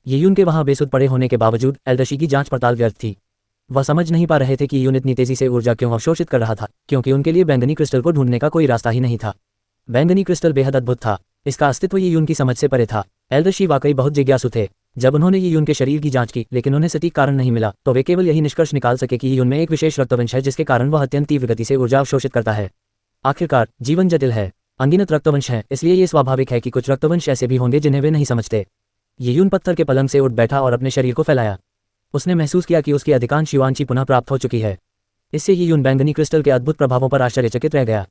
यीयुन के वहां बेसुध पड़े होने के बावजूद एल्डशी की जांच पड़ताल व्यर्थ थी। वह समझ नहीं पा रहे थे कि यीयुन इतनी तेजी से ऊर्जा क्यों अवशोषित कर रहा था, क्योंकि उनके लिए बैंगनी क्रिस्टल को ढूंढने का कोई रास्ता ही नहीं था। बैंगनी क्रिस्टल बेहद अद्भुत था। इसका अस्तित्व यीयुन की समझ से परे था। एल्डशी वाकई बहुत जिज्ञासु थे। जब उन्होंने यीयुन के शरीर की जांच की लेकिन उन्हें सटीक कारण नहीं मिला, तो वे केवल यही निष्कर्ष निकाल सके कि यीयुन में एक विशेष रक्तवंश है जिसके कारण वह अत्यंत तीव्र गति से ऊर्जा अवशोषित करता है। आखिरकार जीवन जटिल है। अनगिनत रक्तवंश हैं, इसलिए ये स्वाभाविक है कि कुछ रक्तवंश ऐसे भी होंगे जिन्हें वे नहीं समझते। यीयुन पत्थर के पलंग से उठ बैठा और अपने शरीर को फैलाया। उसने महसूस किया कि उसकी अधिकांश युवांशी पुनः प्राप्त हो चुकी है। इससे यीयुन बैंगनी क्रिस्टल के अद्भुत प्रभावों पर आश्चर्यचकित रह गया।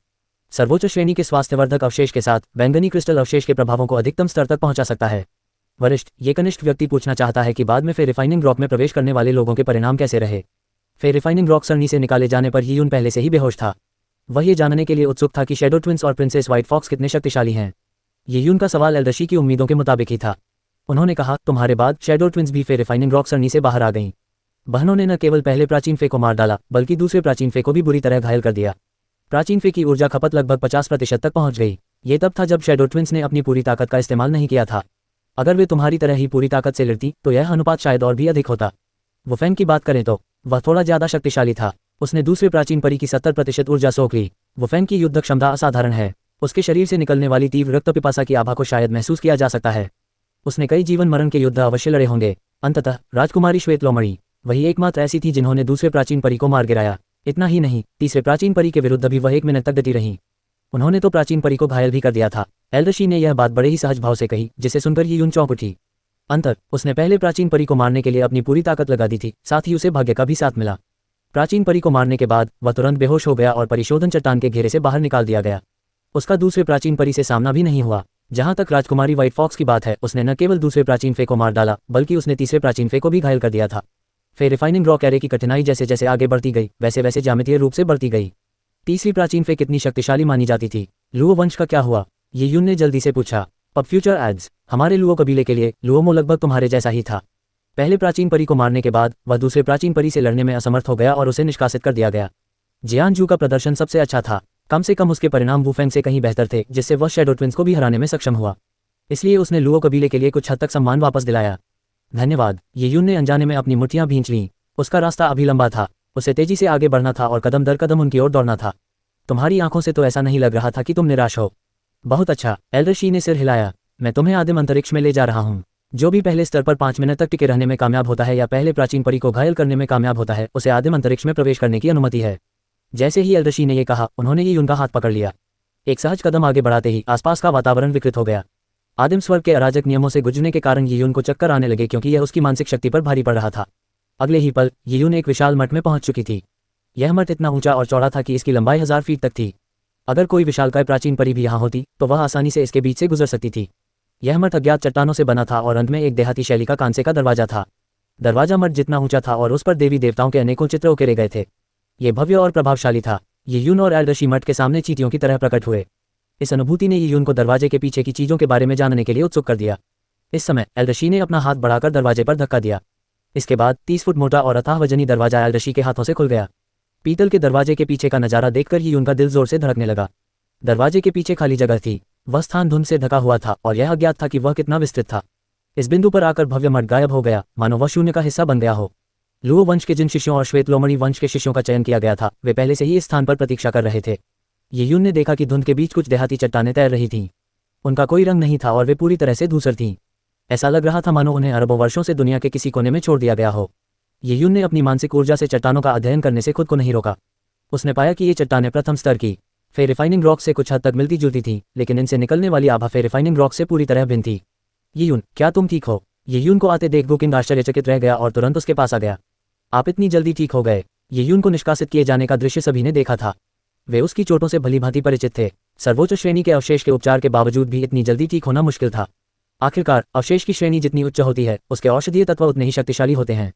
सर्वोच्च श्रेणी के स्वास्थ्यवर्धक अवशेष के साथ बैंगनी क्रिस्टल अवशेष के प्रभावों को अधिकतम स्तर तक पहुंचा सकता है। वरिष्ठ, ये कनिष्ठ व्यक्ति पूछना चाहता है कि बाद में फे रिफाइनिंग रॉक में प्रवेश करने वाले लोगों के परिणाम कैसे रहे। फे रिफाइनिंग रॉक सरनी से निकाले जाने पर यीयुन पहले से ही बेहोश था। वह ये जानने के लिए उत्सुक था कि शैडो ट्विंस और प्रिंसेस व्हाइट फॉक्स कितने शक्तिशाली हैं। यीयुन का सवाल एल्डशी की उम्मीदों के मुताबिक ही था। उन्होंने कहा, तुम्हारे बाद शैडो ट्विंस भी फे रिफाइनिंग रॉक सरनी से बाहर आ गईं। बहनों ने न केवल पहले प्राचीन फे को मार डाला, बल्कि दूसरे प्राचीन फे को भी बुरी तरह घायल कर दिया। प्राचीन फे की ऊर्जा खपत लगभग 50% तक पहुंच गई। ये तब था जब शैडो ट्विंस ने अपनी पूरी ताकत का इस्तेमाल नहीं किया था। अगर वे तुम्हारी तरह ही पूरी ताकत से लड़ती तो यह अनुपात शायद और भी अधिक होता। वुफेंग की बात करें तो वह थोड़ा ज्यादा शक्तिशाली था। उसने दूसरे प्राचीन परी की 70% ऊर्जा सोख ली। वुफेंग की युद्ध क्षमता असाधारण है। उसके शरीर से निकलने वाली तीव्र रक्त पिपासा की आभा को शायद महसूस किया जा सकता है। उसने कई जीवन मरण के युद्ध अवश्य लड़े होंगे। अंततः राजकुमारी श्वेत लोमड़ी वही एकमात्र ऐसी थी जिन्होंने दूसरे प्राचीन परी को मार गिराया। इतना ही नहीं, तीसरे प्राचीन परी के विरुद्ध भी वह 1 मिनट तक डटी रही। उन्होंने तो प्राचीन परी को घायल भी कर दिया था। एल्डशी ने यह बात बड़े ही सहज भाव से कही, जिसे सुनकर यीयुन चौंक उठी। अंतर, उसने पहले प्राचीन परी को मारने के लिए अपनी पूरी ताकत लगा दी थी, साथ ही उसे भाग्य का भी साथ मिला। प्राचीन परी को मारने के बाद वह तुरंत बेहोश हो गया और परिशोधन चट्टान के घेरे से बाहर निकाल दिया गया। उसका दूसरे प्राचीन परी से सामना भी नहीं हुआ। जहां तक राजकुमारी व्हाइट फॉक्स की बात है, उसने न केवल दूसरे प्राचीन फे को मार डाला, बल्कि उसने तीसरे प्राचीन फे को भी घायल कर दिया था। फे रिफाइनिंग रॉक एरे की कठिनाई जैसे जैसे आगे बढ़ती गई, वैसे वैसे ज्यामितीय रूप से बढ़ती गई। तीसरी प्राचीन फे कितनी शक्तिशाली मानी जाती थी? लुओ वंश का क्या हुआ? ये यून ने जल्दी से पूछा। अब फ्यूचर एड्स, हमारे लुओ कबीले के लिए लुओमो लगभग तुम्हारे जैसा ही था। पहले प्राचीन परी को मारने के बाद वह दूसरे प्राचीन परी से लड़ने में असमर्थ हो गया और उसे निष्कासित कर दिया गया। जियानजू का प्रदर्शन सबसे अच्छा था, कम से कम उसके परिणाम वुफेंग से कहीं बेहतर थे, जिससे वह शैडो ट्विंस को भी हराने में सक्षम हुआ। इसलिए उसने लुओ कबीले के लिए कुछ हद तक सम्मान वापस दिलाया। धन्यवाद। ये यून ने अनजाने में अपनी मुट्ठियां भींच लीं। उसका रास्ता अभी लंबा था, उसे तेजी से आगे बढ़ना था और कदम दर कदम उनकी ओर दौड़ना था। तुम्हारी आंखों से तो ऐसा नहीं लग रहा था कि तुम निराश हो। बहुत अच्छा, एल्डर शी ने सिर हिलाया। मैं तुम्हें आदिम अंतरिक्ष में ले जा रहा हूँ। जो भी पहले स्तर पर 5 मिनट तक टिके रहने में कामयाब होता है या पहले प्राचीन परी को घायल करने में कामयाब होता है, उसे आदिम अंतरिक्ष में प्रवेश करने की अनुमति है। जैसे ही एल्डर शी ने यह कहा, उन्होंने ये उनका हाथ पकड़ लिया। एक सहज कदम आगे बढ़ाते ही आसपास का वातावरण विकृत हो गया। आदिम स्वर्ग के अराजक नियमों से गुजरने के कारण यीयून को चक्कर आने लगे, क्योंकि यह उसकी मानसिक शक्ति पर भारी पड़ रहा था। अगले ही पल यीयून एक विशाल मठ में पहुंच चुकी थी। यह मठ इतना ऊंचा और चौड़ा था कि इसकी लंबाई 1000 फीट तक थी। अगर कोई विशालकाय प्राचीन परी भी यहाँ होती तो वह आसानी से इसके बीच से गुजर सकती थी। यह मठ अज्ञात चट्टानों से बना था और अंत में एक देहाती शैली का कांसे का दरवाजा था। दरवाजा मठ जितना ऊंचा था और उस पर देवी देवताओं के अनेकों चित्र उकेरे गए थे। ये भव्य और प्रभावशाली था। यीयून और एल्डर शी मठ के सामने चींटियों की तरह प्रकट हुए। इस अनुभूति ने यीयून को दरवाजे के पीछे की चीजों के बारे में जानने के लिए उत्सुक कर दिया। इस समय एल्डर शी ने अपना हाथ बढ़ाकर दरवाजे पर धक्का दिया। इसके बाद 30 फुट मोटा और अथाह वजनी दरवाजा एल्डर शी के हाथों से खुल गया। पीतल के दरवाजे के पीछे का नजारा देखकर यीयून का दिल जोर से धड़कने लगा। दरवाजे के पीछे खाली जगह थी। वह स्थान धुंध से ढका हुआ था और यह अज्ञात था कि वह कितना विस्तृत था। इस बिंदु पर आकर भव्य मठ गायब हो गया, मानो वह शून्य का हिस्सा बन गया हो। लुओ वंश के जिन शिष्यों और श्वेत लोमड़ी वंश के शिष्यों का चयन किया गया था, वे पहले से ही इस स्थान पर प्रतीक्षा कर रहे थे। यीयून ने देखा कि धुंध के बीच कुछ देहाती चट्टानें तैर रही थीं। उनका कोई रंग नहीं था और वे पूरी तरह से धूसर थीं। ऐसा लग रहा था मानो उन्हें अरबों वर्षों से दुनिया के किसी कोने में छोड़ दिया गया हो। यीयून ने अपनी मानसिक ऊर्जा से चट्टानों का अध्ययन करने से खुद को नहीं रोका। उसने पाया कि ये चट्टानें प्रथम स्तर की फे रिफाइनिंग रॉक से कुछ हद तक मिलती जुलती थीं, लेकिन इनसे निकलने वाली आभा फे रिफाइनिंग रॉक से पूरी तरह भिन्न थी। यीयून, क्या तुम ठीक हो? यीयून को आते देख गुकिंग आश्चर्यचकित रह गया और तुरंत उसके पास आ गया। आप इतनी जल्दी ठीक हो गए? यीयून को निष्कासित किए जाने का दृश्य सभी ने देखा था। वे उसकी चोटों से भलीभांति परिचित थे। सर्वोच्च श्रेणी के अवशेष के उपचार के बावजूद भी इतनी जल्दी ठीक होना मुश्किल था। आखिरकार अवशेष की श्रेणी जितनी उच्च होती है, उसके औषधीय तत्व उतने ही शक्तिशाली होते हैं।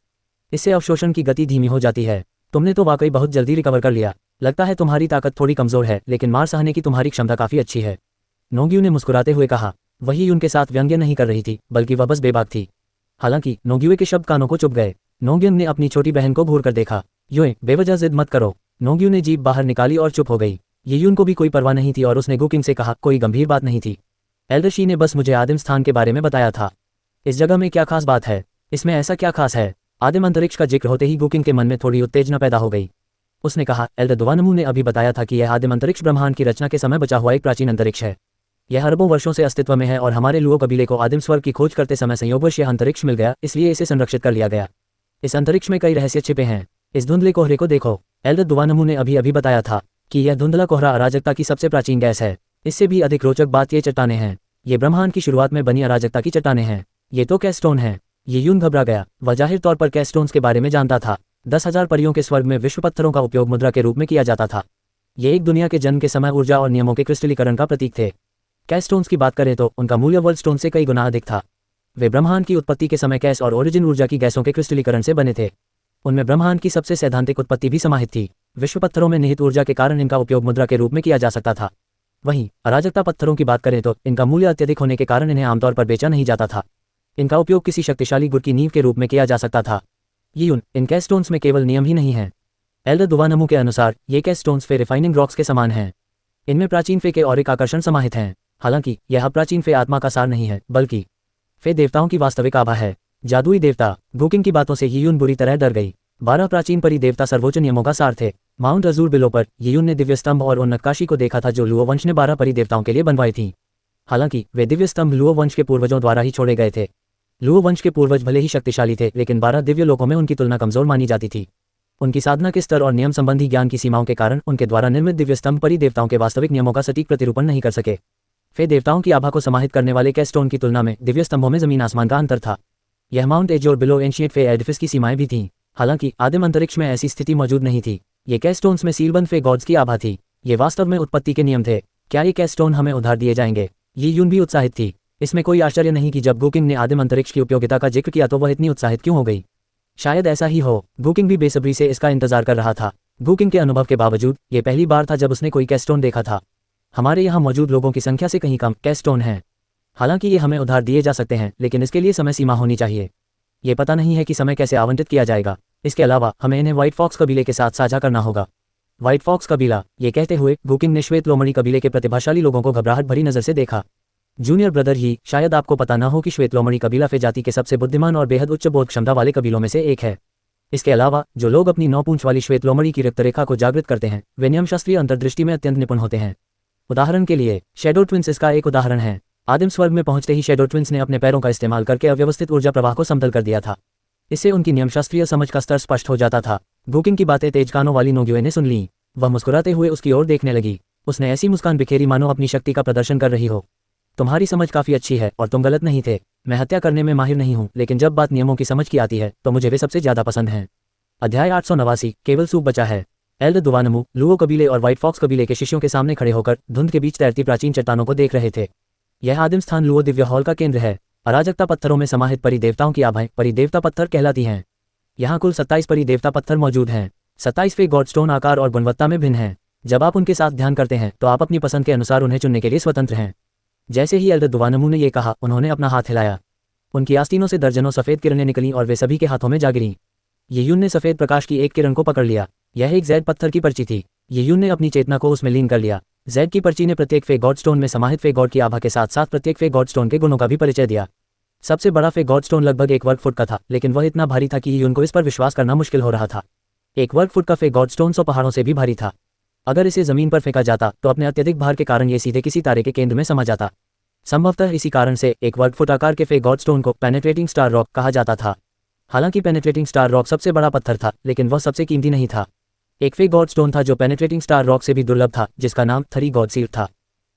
इससे अवशोषण की गति धीमी हो जाती है। तुमने तो वाकई बहुत जल्दी रिकवर कर लिया। लगता है तुम्हारी ताकत थोड़ी कमजोर है, लेकिन मार सहने की तुम्हारी क्षमता काफी अच्छी है। नोंग्यू ने मुस्कुराते हुए कहा। वही उनके साथ व्यंग्य नहीं कर रही थी, बल्कि वह बस बेबाक थी। हालांकि नोंग्यू के शब्द कानों को चुभ गए। नोंग्यंग ने अपनी छोटी बहन को घूर कर देखा। योए, बेवजह जिद मत करो। नोंग्यू ने जीभ बाहर निकाली और चुप हो गई। यीयून को भी कोई परवाह नहीं थी और उसने गुकिंग से कहा, कोई गंभीर बात नहीं थी। एल्डर शी ने बस मुझे आदिम स्थान के बारे में बताया था। इस जगह में क्या खास बात है? इसमें ऐसा क्या खास है? आदिम अंतरिक्ष का जिक्र होते ही गुकिंग के मन में थोड़ी उत्तेजना पैदा हो गई। उसने कहा, एल्डर दुवानमू ने अभी बताया था कि यह आदिम अंतरिक्ष ब्रह्मांड की रचना के समय बचा हुआ एक प्राचीन अंतरिक्ष है। यह अरबों वर्षों से अस्तित्व में है और हमारे लुओ कबीले को आदिम स्वर्ग की खोज करते समय संयोगवश यह अंतरिक्ष मिल गया, इसलिए इसे संरक्षित कर लिया गया। इस अंतरिक्ष में कई रहस्य छिपे हैं। इस धुंधले कोहरे को देखो। एल्डर दुवानमू ने अभी बताया था कि यह धुंधला कोहरा अराजकता की सबसे प्राचीन गैस है। इससे भी अधिक रोचक बात ये चट्टानें हैं। ये ब्रह्मांड की शुरुआत में बनी अराजकता की चट्टानें हैं। ये तो कैस्टोन हैं। यीयून घबरा गया। वह जाहिर तौर पर कैस्टोन्स के बारे में जानता था। 10,000 परियों के स्वर्ग में विश्व पत्थरों का उपयोग मुद्रा के रूप में किया जाता था। ये एक दुनिया के जन्म के समय ऊर्जा और नियमों के क्रिस्टलीकरण का प्रतीक थे। कैस्टोन्स की बात करें तो उनका मूल्य वर्ल्ड स्टोन से कई गुना अधिक था। वे ब्रह्मांड की उत्पत्ति के समय कैस और ओरिजिन ऊर्जा की गैसों के क्रिस्टलीकरण से बने थे। उनमें ब्रह्मांड की सबसे सैद्धांतिक उत्पत्ति भी समाहित थी। विश्व पत्थरों में निहित ऊर्जा के कारण इनका उपयोग मुद्रा के रूप में किया जा सकता था। वहीं अराजकता पत्थरों की बात करें तो इनका मूल्य अत्यधिक होने के कारण इन्हें आमतौर पर बेचा नहीं जाता था। इनका उपयोग किसी शक्तिशाली गुड़ की नींव के रूप में किया जा सकता था। यीयून, इन कैस्टोन्स में केवल नियम ही नहीं है। एल्डर दुवानमू के अनुसार ये कैस्टोन्स फे रिफाइनिंग रॉक्स के समान हैं। इनमें प्राचीन फे के औरिक आकर्षण समाहित हैं। हालांकि यह प्राचीन फे आत्मा का सार नहीं है, बल्कि फे देवताओं की वास्तविक आभा है। जादुई देवता। गुकिंग की बातों से यीयून बुरी तरह डर गई। 12 प्राचीन परी देवता सर्वोच्च नियमों का सार थे। माउंट अजूर बिलो पर यीयून ने दिव्य स्तंभ और उन नक्काशी को देखा था जो लुओ वंश ने 12 परी देवताओं के लिए बनवाई थी। हालांकि वे दिव्य स्तंभ लुओ वंश के पूर्वजों द्वारा ही छोड़े गए थे। लुओ वंश के पूर्वज भले ही शक्तिशाली थे, लेकिन 12 दिव्य लोकों में उनकी तुलना कमजोर मानी जाती थी। उनकी साधना के स्तर और नियम संबंधी ज्ञान की सीमाओं के कारण उनके द्वारा निर्मित दिव्य स्तंभ परी देवताओं के वास्तविक नियमों का सटीक प्रतिरूपण नहीं कर सके। फे देवताओं की आभा को समाहित करने वाले कैस्टोन की तुलना में दिव्य स्तंभों में जमीन आसमान का अंतर था। यह माउंट एजोर बिलो एंशिएंट फे एडिफिस की सीमाएं भी थीं। हालांकि आदिम अंतरिक्ष में ऐसी स्थिति मौजूद नहीं थी। ये कैस्टोन्स में सीलबंद फे गॉड्स की आभा थी। ये वास्तव में उत्पत्ति के नियम थे। क्या ये कैस्टोन हमें उधार दिए जाएंगे? ये यून भी उत्साहित थी। इसमें कोई आश्चर्य नहीं कि जब गुकिंग ने आदिम अंतरिक्ष की उपयोगिता का जिक्र किया तो वह इतनी उत्साहित क्यों हो गई। शायद ऐसा ही हो, गुकिंग भी बेसब्री से इसका इंतजार कर रहा था। गुकिंग के अनुभव के बावजूद ये पहली बार था जब उसने कोई कैस्टोन देखा था। हमारे यहाँ मौजूद लोगों की संख्या से कहीं कम कैस्टोन हैं। हालांकि ये हमें उधार दिए जा सकते हैं, लेकिन इसके लिए समय सीमा होनी चाहिए। ये पता नहीं है कि समय कैसे आवंटित किया जाएगा। इसके अलावा हमें इन्हें व्हाइट फॉक्स कबीले के साथ साझा करना होगा। व्हाइट फॉक्स कबीला, ये कहते हुए गुकिंग ने श्वेत लोमड़ी कबीले के प्रतिभाशाली लोगों को घबराहट भरी नजर से देखा। जूनियर ब्रदर ही, शायद आपको पता न हो कि श्वेत लोमड़ी कबीला फे जाति के सबसे बुद्धिमान और बेहद उच्च बोध क्षमता वाले कबीलों में से एक है। इसके अलावा जो लोग अपनी 9 पूंछ वाली श्वेत लोमड़ी की रक्तरेखा को जागृत करते हैं वे नियमशास्त्रीय अंतर्दृष्टि में अत्यंत निपुण होते हैं। उदाहरण के लिए शैडो ट्विंस इसका एक उदाहरण है। आदिम स्वर्ग में पहुंचते ही शैडो ट्विंस ने अपने पैरों का इस्तेमाल करके अव्यवस्थित ऊर्जा प्रवाह को समतल कर दिया था। इससे उनकी नियमशास्त्रीय समझ का स्तर स्पष्ट हो जाता था। गुकिंग की बातें तेज कानों वाली नोग्योए ने सुन ली। वह मुस्कुराते हुए उसकी ओर देखने लगी। उसने ऐसी मुस्कान बिखेरी मानो अपनी शक्ति का प्रदर्शन कर रही हो। तुम्हारी समझ काफी अच्छी है और तुम गलत नहीं थे। मैं हत्या करने में माहिर नहीं हूं, लेकिन जब बात नियमों की समझ की आती है तो मुझे वे सबसे ज्यादा पसंद हैं। अध्याय 889, केवल सूप बचा है। एल्ड दुवानमू लुओ कबीले और व्हाइट फॉक्स कबीले के शिष्यों के सामने खड़े होकर धुंध के बीच तैरती प्राचीन चट्टानों को देख रहे थे। यह आदिम स्थान लुओ दिव्य हॉल का केंद्र है। अराजकता पत्थरों में समाहित परिदेवताओं की आभाएं परिदेवता पत्थर कहलाती हैं। यहाँ कुल 27 परिदेवता पत्थर मौजूद हैं। 27 फे गॉडस्टोन आकार और गुणवत्ता में भिन्न हैं। जब आप उनके साथ ध्यान करते हैं तो आप अपनी पसंद के अनुसार उन्हें चुनने के लिए स्वतंत्र हैं। जैसे ही एल्ड दुवानमू ने यह कहा, उन्होंने अपना हाथ हिलाया। उनकी आस्तीनों से दर्जनों सफेद किरणें निकलीं और वे सभी के हाथों में जा गिरीं। येयून ने सफेद प्रकाश की एक किरण को पकड़ लिया। यह एक जेड पत्थर की पर्ची थी। येयून ने अपनी चेतना को उसमें लीन कर लिया। जेड की पर्ची ने प्रत्येक फे गॉडस्टोन में समाहित फे गॉड की आभा के साथ साथ प्रत्येक फे गॉडस्टोन के गुणों का भी परिचय दिया। सबसे बड़ा फे गॉडस्टोन लगभग 1 वर्ग फुट का था, लेकिन वह इतना भारी था कि येयून को इस पर विश्वास करना मुश्किल हो रहा था। 1 वर्ग फुट का फे गॉडस्टोन 100 पहाड़ों से भी भारी था। अगर इसे जमीन पर फेंका जाता तो अपने अत्यधिक भार के कारण ये सीधे किसी तारे के केंद्र में समा जाता। संभवतः इसी कारण से 1 वर्ग फुट आकार के फे गॉडस्टोन को पेनेट्रेटिंग स्टार रॉक कहा जाता था। हालांकि पेनेट्रेटिंग स्टार रॉक सबसे बड़ा पत्थर था, लेकिन वह सबसे कीमती नहीं था। एक फे गॉडस्टोन था जो पेनेट्रेटिंग स्टार रॉक से भी दुर्लभ था, जिसका नाम थरी गॉड सील था।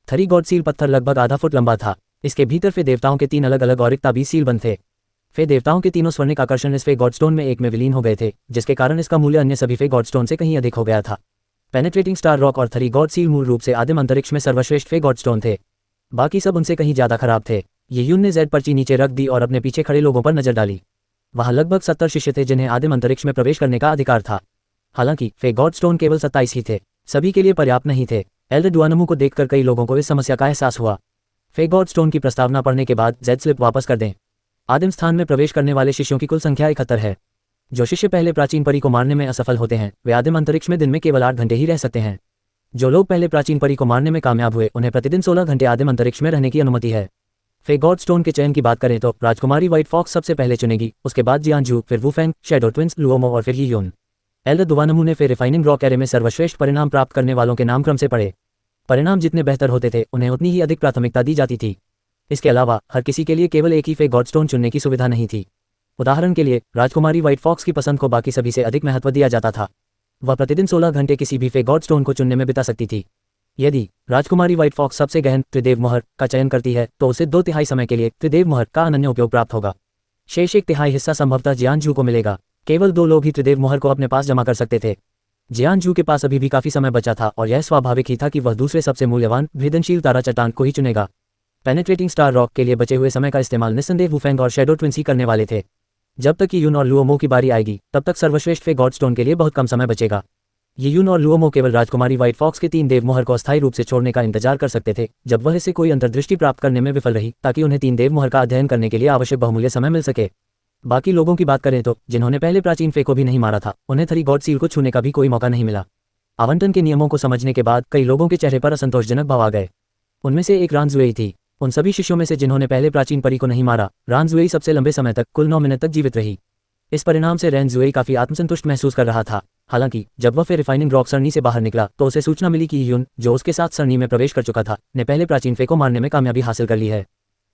थरी गॉड सील पत्थर लगभग आधा फुट लंबा था। इसके भीतर फे देवताओं के 3 अलग अलग और 21 सील बंद थे। फे देवताओं के तीनों स्वर्णिक आकर्षण इस फे गॉडस्टोन में एक में विलीन हो गए थे, जिसके कारण इसका मूल्य अन्य सभी फे गॉडस्टोन से कहीं अधिक हो गया था। पेनेट्रेटिंग स्टार रॉक और थरी गॉड सील मूल रूप से आदिम अंतरिक्ष में सर्वश्रेष्ठ फे गॉडस्टोन थे। बाकी सब उनसे कहीं ज्यादा खराब थे। येयून ने जेड पर्ची नीचे रख दी और अपने पीछे खड़े लोगों पर नजर डाली। वहां लगभग 70 शिष्य थे जिन्हें आदिम अंतरिक्ष में प्रवेश करने का अधिकार था। हालांकि फे गॉडस्टोन केवल 27 ही थे। सभी के लिए पर्याप्त नहीं थे। एल्ड दुआनमू को देखकर कई लोगों को इस समस्या का एहसास हुआ। फे गॉडस्टोन की प्रस्तावना पढ़ने के बाद जेड स्लिप वापस कर दें। आदिम स्थान में प्रवेश करने वाले शिष्यों की कुल संख्या 71 है। जो शिष्य पहले प्राचीन परी को मारने में असफल होते हैं वे आदिम अंतरिक्ष में दिन में केवल 8 घंटे ही रह सकते हैं। जो लोग पहले प्राचीन परी को मारने में कामयाब हुए उन्हें प्रतिदिन 16 घंटे आदिम अंतरिक्ष में रहने की अनुमति है। फे गॉडस्टोन के चयन की बात करें तो राजकुमारी व्हाइट फॉक्स सबसे पहले चुनेगी, उसके बाद जियानजू, फिर वुफेंग, शैडो ट्विंस, लुओमो और फिर येयून। एल्ड दुवानमू ने फिर रिफाइनिंग रॉक एरे में सर्वश्रेष्ठ परिणाम प्राप्त करने वालों के नाम क्रम से पढ़े। परिणाम जितने बेहतर होते थे उन्हें उतनी ही अधिक प्राथमिकता दी जाती थी। इसके अलावा हर किसी के लिए केवल एक ही फे गॉडस्टोन चुनने की सुविधा नहीं थी। उदाहरण के लिए राजकुमारी व्हाइट फॉक्स की पसंद को बाकी सभी से अधिक महत्व दिया जाता था। वह प्रतिदिन 16 घंटे किसी भी फे गॉडस्टोन को चुनने में बिता सकती थी। यदि राजकुमारी व्हाइट फॉक्स सबसे गहन त्रिदेव मोहर का चयन करती है तो उसे 2/3 समय के लिए त्रिदेव मोहर का अनन्य उपयोग प्राप्त होगा। शेष 1/3 हिस्सा संभवतः जियानजू को मिलेगा। केवल 2 लोग ही त्रिदेव मोहर को अपने पास जमा कर सकते थे। जियानजू के पास अभी भी काफी समय बचा था और यह स्वाभाविक ही था कि वह दूसरे सबसे मूल्यवान भेदनशील तारा चट्टान को ही चुनेगा। पेनेट्रेटिंग स्टार रॉक के लिए बचे हुए समय का इस्तेमाल निस्संदेह वुफेंग और शैडो ट्विंस ही करने वाले थे। जब तक येयून और लुओमो की बारी आएगी तब तक सर्वश्रेष्ठ फे गॉडस्टोन के लिए बहुत कम समय बचेगा। येयून और लुओमो केवल राजकुमारी व्हाइट फॉक्स के 3 देव मोहर को अस्थायी रूप से छोड़ने का इंतजार कर सकते थे जब वह इससे कोई अंतर्दृष्टि प्राप्त करने में विफल रही, ताकि उन्हें 3 देव मोहर का अध्ययन करने के लिए आवश्यक बहुमूल्य समय मिल सके। बाकी लोगों की बात करें तो जिन्होंने पहले प्राचीन फे को भी नहीं मारा था उन्हें थरी गॉड सील को छूने का भी कोई मौका नहीं मिला। आवंटन के नियमों को समझने के बाद कई लोगों के चेहरे पर असंतोषजनक भाव आ गए। उनमें से एक रानजुएई थी। उन सभी शिष्यों में से जिन्होंने पहले प्राचीन परी को नहीं मारा, रानजुएई सबसे लंबे समय तक कुल 9 मिनट तक जीवित रही। इस परिणाम से रेनजुएई काफी आत्मसंतुष्ट महसूस कर रहा था। हालांकि जब वह फिर रिफाइनिंग रॉक सरनी से बाहर निकला तो उसे सूचना मिली कि येयून, जो उसके साथ सरनी में प्रवेश कर चुका था, ने पहले प्राचीन फे को मारने में कामयाबी हासिल कर ली है।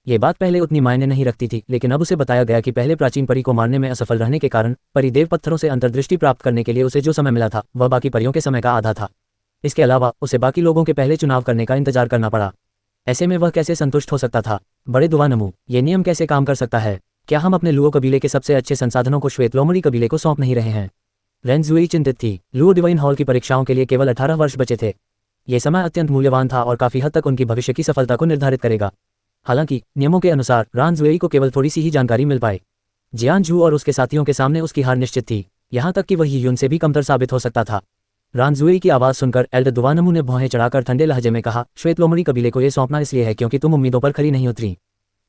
ये बात पहले उतनी मायने नहीं रखती थी, लेकिन अब उसे बताया गया कि पहले प्राचीन परी को मारने में असफल रहने के कारण परिदेव पत्थरों से अंतर्दृष्टि प्राप्त करने के लिए उसे जो समय मिला था वह बाकी परियों के समय का आधा था। इसके अलावा उसे बाकी लोगों के पहले चुनाव करने का इंतजार करना पड़ा। ऐसे में वह कैसे संतुष्ट हो सकता था? बड़े दुआनमू, ये नियम कैसे काम कर सकता है? क्या हम अपने लुओ कबीले के सबसे अच्छे संसाधनों को श्वेत लोमड़ी कबीले को सौंप नहीं रहे हैं? रेनजुएई चिंतित थी। लुओ डिवाइन हॉल की परीक्षाओं के लिए केवल 18 वर्ष बचे थे। ये समय अत्यंत मूल्यवान था और काफी हद तक उनकी भविष्य की सफलता को निर्धारित करेगा। हालांकि नियमों के अनुसार रान जुएई को केवल थोड़ी सी ही जानकारी मिल पाए। जियान झू और उसके साथियों के सामने उसकी हार निश्चित थी, यहाँ तक कि वह यून से भी कमतर साबित हो सकता था। रान जुएई की आवाज़ सुनकर एल्डर दुवानमू ने भौहें चढ़ाकर ठंडे लहजे में कहा, श्वेत लोमड़ी कबीले को यह सौंपना इसलिए है क्योंकि तुम उम्मीदों पर खरी नहीं उतरी।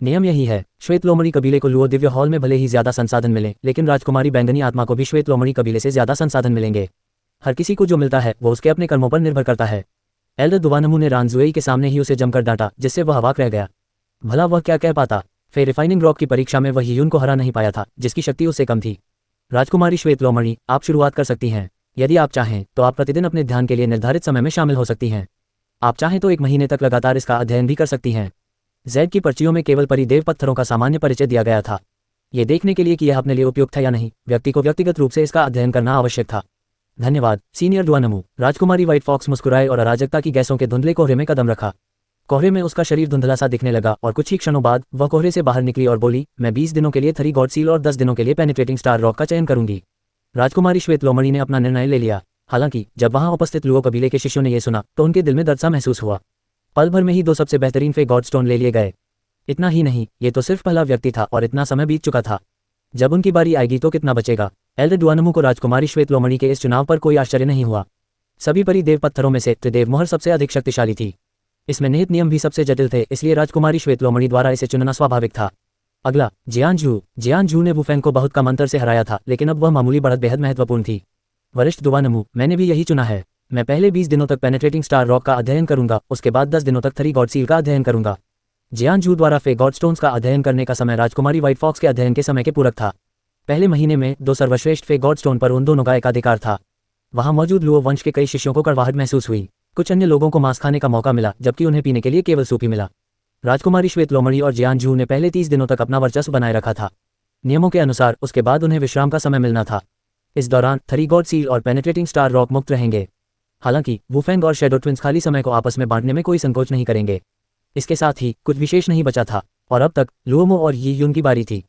नियम यही है, श्वेत लोमड़ी कबीले को लुओ दिव्य हॉल में भले ही ज्यादा संसाधन मिले, लेकिन राजकुमारी बैंगनी आत्मा को भी श्वेत लोमड़ी कबीले से ज्यादा संसाधन मिलेंगे। हर किसी को जो मिलता है वो उसके अपने कर्मों पर निर्भर करता है। एल्डर दुवानमू ने रान जुएई के सामने ही उसे जमकर डांटा, जिससे वह अवाक रह गया। भला वह क्या कह पाता। फिर रिफाइनिंग रॉक की परीक्षा में वह यून को हरा नहीं पाया था, जिसकी शक्ति उससे कम थी। राजकुमारी श्वेत लोमड़ी, आप शुरुआत कर सकती हैं। यदि आप चाहें तो आप प्रतिदिन अपने ध्यान के लिए निर्धारित समय में शामिल हो सकती हैं। आप चाहें तो 1 महीने तक लगातार इसका अध्ययन भी कर सकती हैं। जेड की पर्चियों में केवल परिदेव पत्थरों का सामान्य परिचय दिया गया था। ये देखने के लिए कि यह अपने लिए उपयुक्त है या नहीं, व्यक्ति को व्यक्तिगत रूप से इसका अध्ययन करना आवश्यक था। धन्यवाद सीनियर दुआनमू। राजकुमारी व्हाइट फॉक्स मुस्कुराए और अराजकता की गैसों के धुंधले कोहरे में कदम रखा। कोहरे में उसका शरीर धुंधला सा दिखने लगा और कुछ ही क्षणों बाद वह कोहरे से बाहर निकली और बोली, मैं 20 दिनों के लिए थरी गॉड सील और 10 दिनों के लिए पेनिट्रेटिंग स्टार रॉक का चयन करूंगी। राजकुमारी श्वेत लोमड़ी ने अपना निर्णय ले लिया। हालांकि जब वहां उपस्थित लुओ कबीले के शिष्यों ने यह सुना तो उनके दिल में दर्द सा महसूस हुआ। पल भर में ही 2 सबसे बेहतरीन फे गॉड स्टोन ले लिए गए। इतना ही नहीं, ये तो सिर्फ पहला व्यक्ति था और इतना समय बीत चुका था। जब उनकी बारी आएगी तो कितना बचेगा। एल्डर दुआनमू को राजकुमारी श्वेत लोमड़ी के इस चुनाव पर कोई आश्चर्य नहीं हुआ। सभी परिदेव पत्थरों में से त्रिदेव मोहर सबसे अधिक शक्तिशाली थी। इसमें निहित नियम भी सबसे जटिल थे, इसलिए राजकुमारी श्वेत लोमड़ी द्वारा इसे चुनना स्वाभाविक था। अगला जियान झू ने वुफेंग को बहुत कम अंतर से हराया था, लेकिन अब वह मामूली बढ़त बेहद महत्वपूर्ण थी। वरिष्ठ दुआनमू, मैंने भी यही चुना है। मैं पहले 20 दिनों तक पेनिट्रेटिंग स्टार रॉक का अध्ययन करूंगा, उसके बाद 10 दिनों तक थरी गॉड सील का अध्ययन करूंगा। जियान झू द्वारा फे गॉड स्टोन्स का अध्ययन करने का समय राजकुमारी व्हाइट फॉक्स के अध्ययन के समय के पूरक था। पहले महीने में 2 सर्वश्रेष्ठ फे गॉड स्टोन पर उन दोनों का एकाधिकार था। वहां मौजूद लुओ वंश के कई शिष्यों को कड़वाहट महसूस हुई। कुछ अन्य लोगों को मांस खाने का मौका मिला, जबकि उन्हें पीने के लिए केवल सूप ही मिला। राजकुमारी श्वेत लोमड़ी और जियान झू ने पहले 30 दिनों तक अपना वर्चस्व बनाए रखा था। नियमों के अनुसार उसके बाद उन्हें विश्राम का समय मिलना था। इस दौरान थरी गॉड सील और पेनिट्रेटिंग स्टार रॉक मुक्त रहेंगे। हालांकि वुफेंग और शैडो ट्विंस खाली समय को आपस में बांटने में कोई संकोच नहीं करेंगे। इसके साथ ही कुछ विशेष नहीं बचा था और अब तक लुओमो और यी यून की बारी थी।